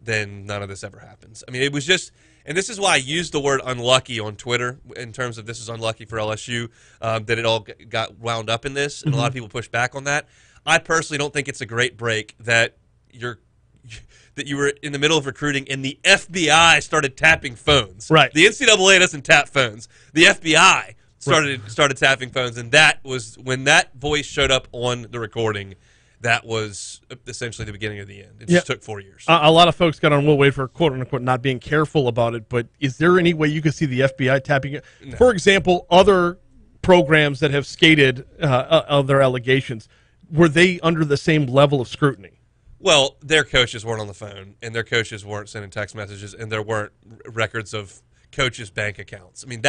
then none of this ever happens. I mean, it was just, and this is why I used the word unlucky on Twitter in terms of this is unlucky for LSU that it all got wound up in this, and a lot of people pushed back on that. I personally don't think it's a great break that you were in the middle of recruiting and the FBI started tapping phones. Right. The NCAA doesn't tap phones. The FBI started tapping phones, and that was when that voice showed up on the recording. That was essentially the beginning of the end. It just took 4 years. A lot of folks got on Will Wade for quote-unquote not being careful about it, but is there any way you could see the FBI tapping it? No. For example, other programs that have skated other allegations, were they under the same level of scrutiny? Well, their coaches weren't on the phone, and their coaches weren't sending text messages, and there weren't records of coaches' bank accounts. I mean,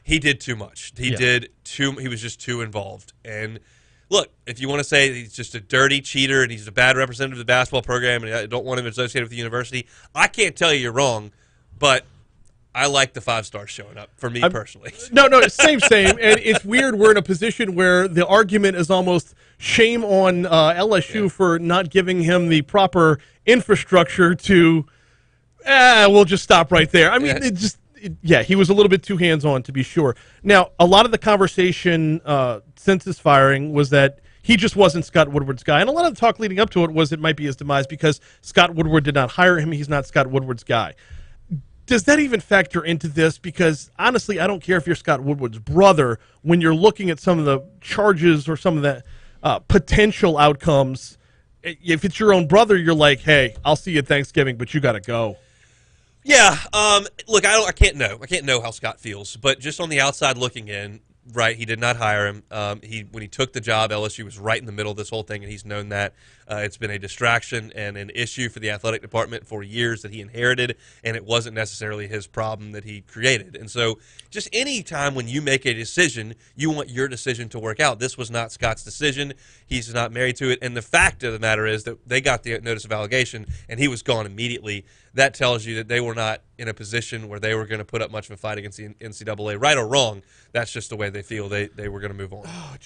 he did too much. He was just too involved. And look, if you want to say he's just a dirty cheater and he's a bad representative of the basketball program and I don't want him associated with the university, I can't tell you you're wrong, but I like the 5 stars showing up for me personally. No, same. And it's weird we're in a position where the argument is almost shame on LSU for not giving him the proper infrastructure to, we'll just stop right there. I mean, he was a little bit too hands-on, to be sure. Now, a lot of the conversation since his firing was that he just wasn't Scott Woodward's guy. And a lot of the talk leading up to it was it might be his demise because Scott Woodward did not hire him. He's not Scott Woodward's guy. Does that even factor into this? Because, honestly, I don't care if you're Scott Woodward's brother. When you're looking at some of the charges or some of the potential outcomes, if it's your own brother, you're like, hey, I'll see you at Thanksgiving, but you got to go. Yeah. Look, I can't know. I can't know how Scott feels. But just on the outside looking in, right, he did not hire him. When he took the job, LSU was right in the middle of this whole thing, and he's known that. It's been a distraction and an issue for the athletic department for years that he inherited, and it wasn't necessarily his problem that he created. And so just any time when you make a decision, you want your decision to work out. This was not Scott's decision. He's not married to it. And the fact of the matter is that they got the notice of allegation, and he was gone immediately. That tells you that they were not in a position where they were going to put up much of a fight against the NCAA, right or wrong. That's just the way they feel. They were going to move on. Oh,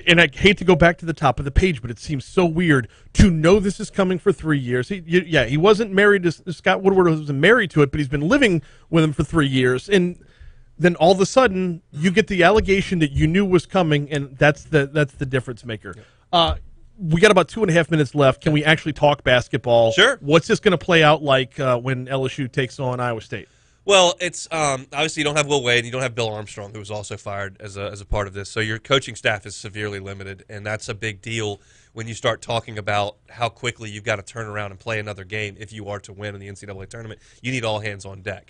and I hate to go back to the top of the page, but it seems so weird to know this is coming for 3 years. He wasn't married to Scott Woodward. Wasn't married to it, but he's been living with him for 3 years, and then all of a sudden you get the allegation that you knew was coming, and that's the difference maker. Yeah. We got about 2.5 minutes left. Can we actually talk basketball? Sure. What's this going to play out like when LSU takes on Iowa State? Well, it's obviously you don't have Will Wade, you don't have Bill Armstrong, who was also fired as a part of this. So your coaching staff is severely limited, and that's a big deal when you start talking about how quickly you've got to turn around and play another game if you are to win in the NCAA tournament. You need all hands on deck.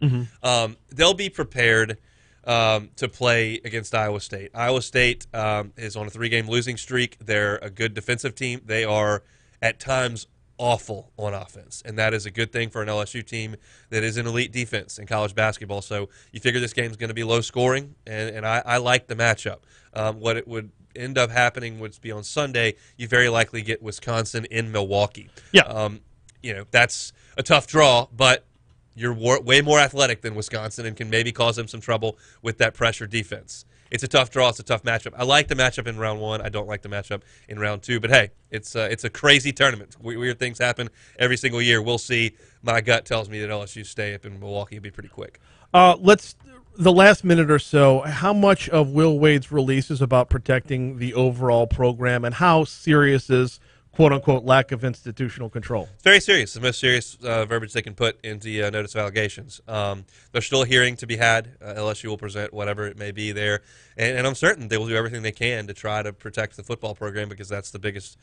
They'll be prepared to play against Iowa State. Iowa State is on a 3-game losing streak. They're a good defensive team. They are at times awful on offense, and that is a good thing for an LSU team that is an elite defense in college basketball. So you figure this game is going to be low scoring, and I like the matchup. What it would end up happening would be on Sunday, you very likely get Wisconsin in Milwaukee. Yeah. That's a tough draw, but you're way more athletic than Wisconsin and can maybe cause them some trouble with that pressure defense. It's a tough draw. It's a tough matchup. I like the matchup in round 1. I don't like the matchup in round 2. But, hey, it's a crazy tournament. Weird things happen every single year. We'll see. My gut tells me that LSU stay up in Milwaukee will be pretty quick. The last minute or so, how much of Will Wade's release is about protecting the overall program, and how serious is quote-unquote lack of institutional control? It's very serious. The most serious verbiage they can put into the notice of allegations. There's still a hearing to be had. LSU will present whatever it may be there. And I'm certain they will do everything they can to try to protect the football program because that's the biggest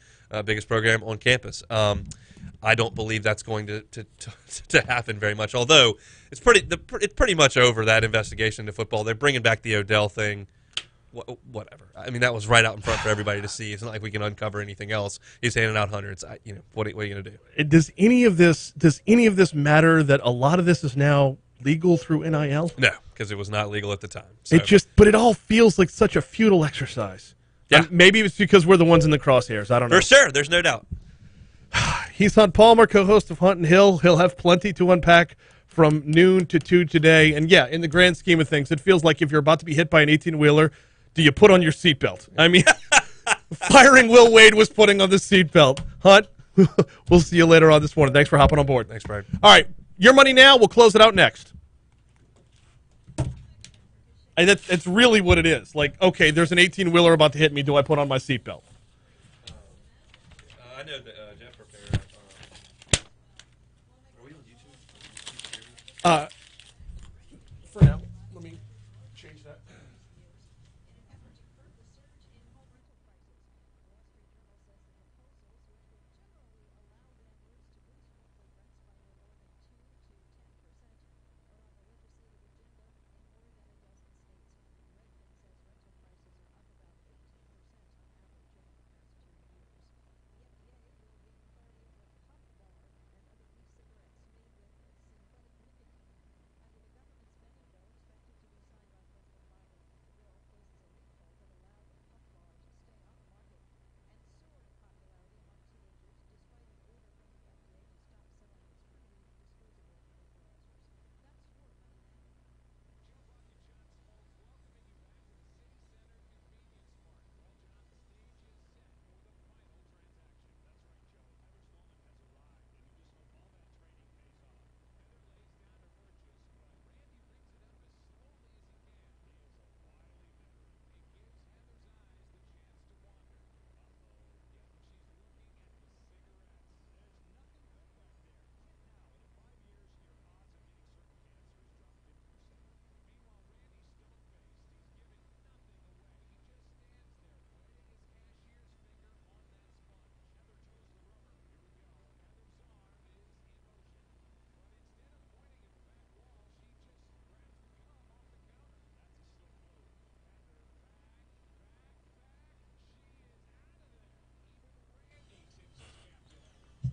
program on campus. I don't believe that's going to happen very much, although it's pretty much over, that investigation into football. They're bringing back the Odell thing. Whatever. I mean, that was right out in front for everybody to see. It's not like we can uncover anything else. He's handing out hundreds. What are you going to do? Does any of this matter that a lot of this is now legal through NIL? No, because it was not legal at the time. So. But it all feels like such a futile exercise. Yeah. And maybe it's because we're the ones in the crosshairs. I don't know. For sure. There's no doubt. He's Hunt Palmer, co-host of Hunt and Hill. He'll have plenty to unpack from noon to 2 today. And yeah, in the grand scheme of things, it feels like if you're about to be hit by an 18-wheeler, do you put on your seatbelt? I mean, firing Will Wade was putting on the seatbelt. Hunt, we'll see you later on this morning. Thanks for hopping on board. Thanks, Brian. All right, your money now. We'll close it out next. And that's really what it is. Like, okay, there's an 18-wheeler about to hit me. Do I put on my seatbelt? I know that Jeff prepared. Are we on YouTube? For now, let me change that.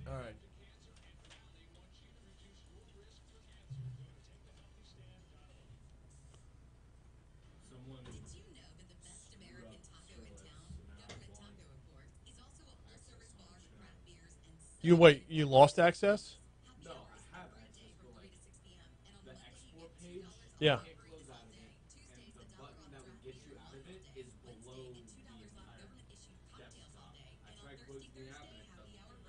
All right. You lost access? No, I haven't. The export page. Yeah. Can't close out of it, and the button that would get you out of it is below the entire desktop. I tried closing the app and it doesn't work.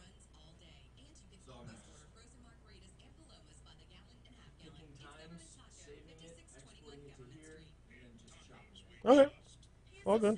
So I'm picking times, saving it, exporting it to here, and just chopping it. Okay. All good.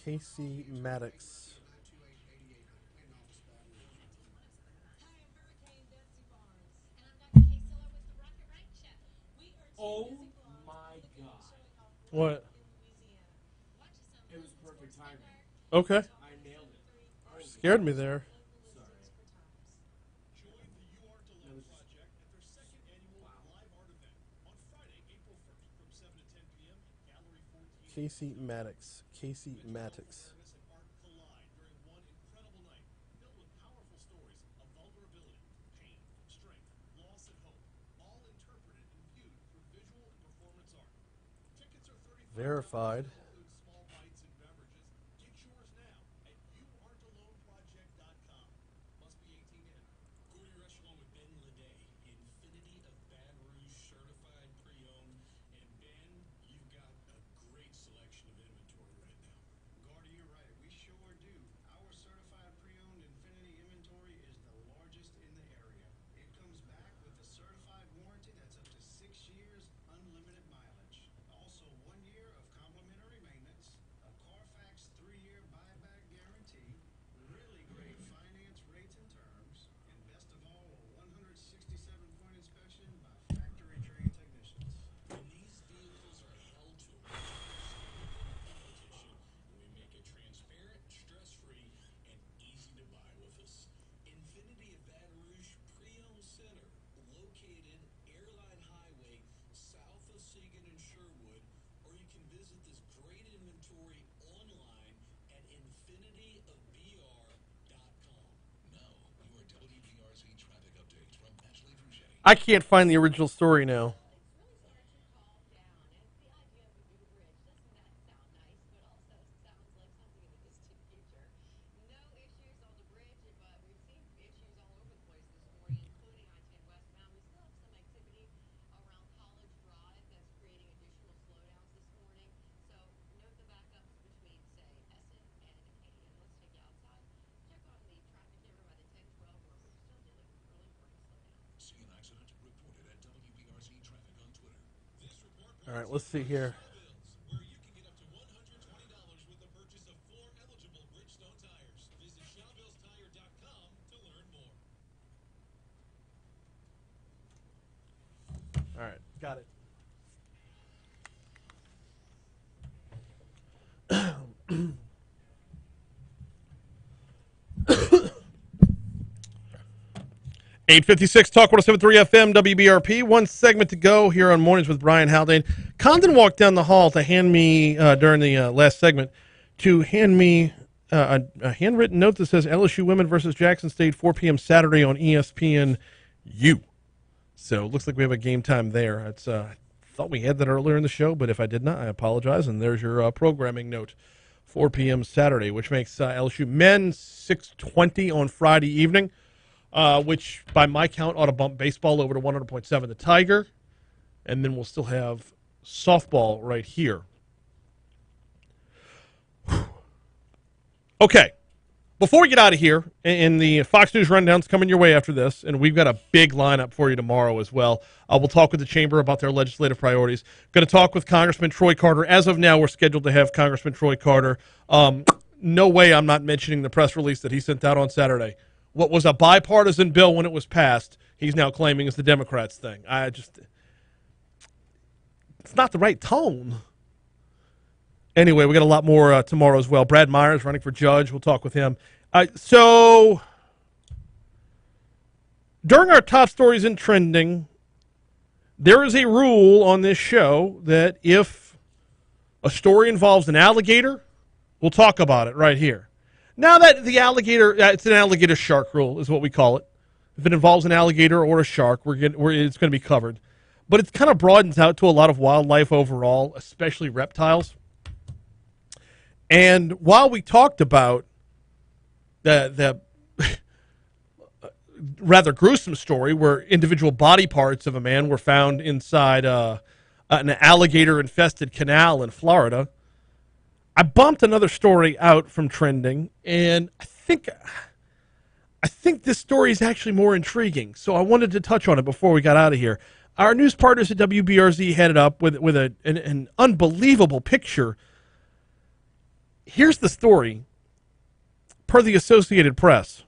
Casey Maddox. Oh my God. What? It was perfect timing. Okay. I nailed it. Scared me there. Casey Maddox. Casey Maddox. Verified. Quarter echelon with Ben Lede, Infinity of Baton Rouge certified pre-owned. And Ben, you've got a great selection of inventory right now. Gardy, you're right. We sure do. Our certified pre-owned Infinity inventory is the largest in the area. It comes back with a certified warranty that's up to 6 years, unlimited mileage. Also 1 year of complimentary maintenance, a Carfax 3-year buyback guarantee, really great finance rates and terms, and best of all, a 167-point inspection by factory-trained technicians. When these vehicles are held to a competition, we make it transparent, stress-free, and easy to buy with us. Infinity of Baton Rouge Pre-Owned Center, located Airline Highway, south of Siegen and Sherwood, or you can visit this great inventory online at infinityofbr.com. Now, your WBRZ traffic updates from Ashley Rouge. I can't find the original story now. See an accident? Report it at WBRZ traffic on Twitter. This report All right, let's see here. where you can get up to $120 with the purchase of 4 eligible Bridgestone tires. Visit ShawbillsTire.com to learn more. All right, got it. 8:56 Talk 107.3 FM WBRP. One segment to go here on Mornings with Brian Haldane. Condon walked down the hall to hand me during the last segment to hand me a handwritten note that says LSU women versus Jackson State 4 p.m. Saturday on ESPNU. So it looks like we have a game time there. It's thought we had that earlier in the show, but if I did not, I apologize. And there's your programming note. 4 p.m. Saturday, which makes LSU men 6:20 on Friday evening. Which, by my count, ought to bump baseball over to 100.7 the Tiger. And then we'll still have softball right here. Okay. Before we get out of here, and the Fox News Rundown's coming your way after this, and we've got a big lineup for you tomorrow as well. We'll talk with the Chamber about their legislative priorities. Going to talk with Congressman Troy Carter. As of now, we're scheduled to have Congressman Troy Carter. No way I'm not mentioning the press release that he sent out on Saturday. What was a bipartisan bill when it was passed, he's now claiming is the Democrats' thing. It's not the right tone. Anyway, we got a lot more tomorrow as well. Brad Myers running for judge. We'll talk with him. So, during our top stories and trending, there is a rule on this show that if a story involves an alligator, we'll talk about it right here. Now that the alligator, it's an alligator shark rule is what we call it. If it involves an alligator or a shark, it's going to be covered. But it kind of broadens out to a lot of wildlife overall, especially reptiles. And while we talked about the rather gruesome story where individual body parts of a man were found inside an alligator-infested canal in Florida, I bumped another story out from trending, and I think this story is actually more intriguing. So I wanted to touch on it before we got out of here. Our news partners at WBRZ headed up with an unbelievable picture. here's the story. Per the Associated Press,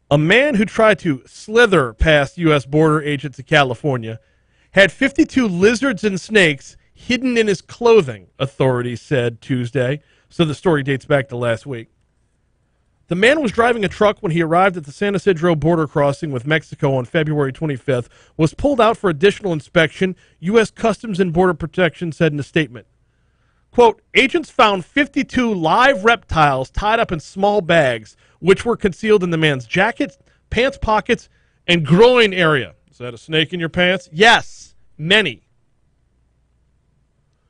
a man who tried to slither past U.S. border agents in California had 52 lizards and snakes hidden in his clothing, authorities said Tuesday. So the story dates back to last week. The man was driving a truck when he arrived at the San Isidro border crossing with Mexico on February 25th, was pulled out for additional inspection, U.S. Customs and Border Protection said in a statement. Quote, agents found 52 live reptiles tied up in small bags, which were concealed in the man's jacket, pants pockets, and groin area. Is that a snake in your pants? Yes, many.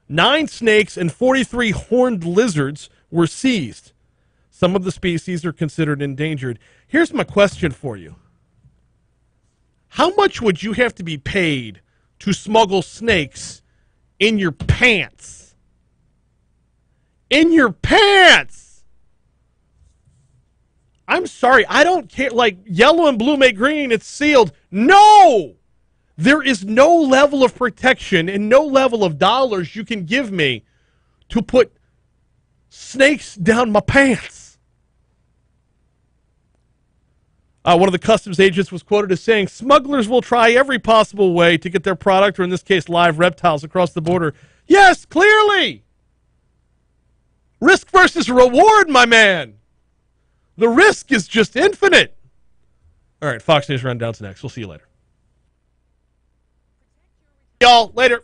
9 snakes and 43 horned lizards were seized. Some of the species are considered endangered. Here's my question for you. How much would you have to be paid to smuggle snakes in your pants? In your pants! I'm sorry, I don't care. Like, yellow and blue make green, it's sealed. No! There is no level of protection and no level of dollars you can give me to put snakes down my pants. One of the customs agents was quoted as saying, smugglers will try every possible way to get their product, or in this case, live reptiles, across the border. Yes, clearly! Risk versus reward, my man! The risk is just infinite. All right, Fox News Rundown's next. We'll see you later. Y'all, later.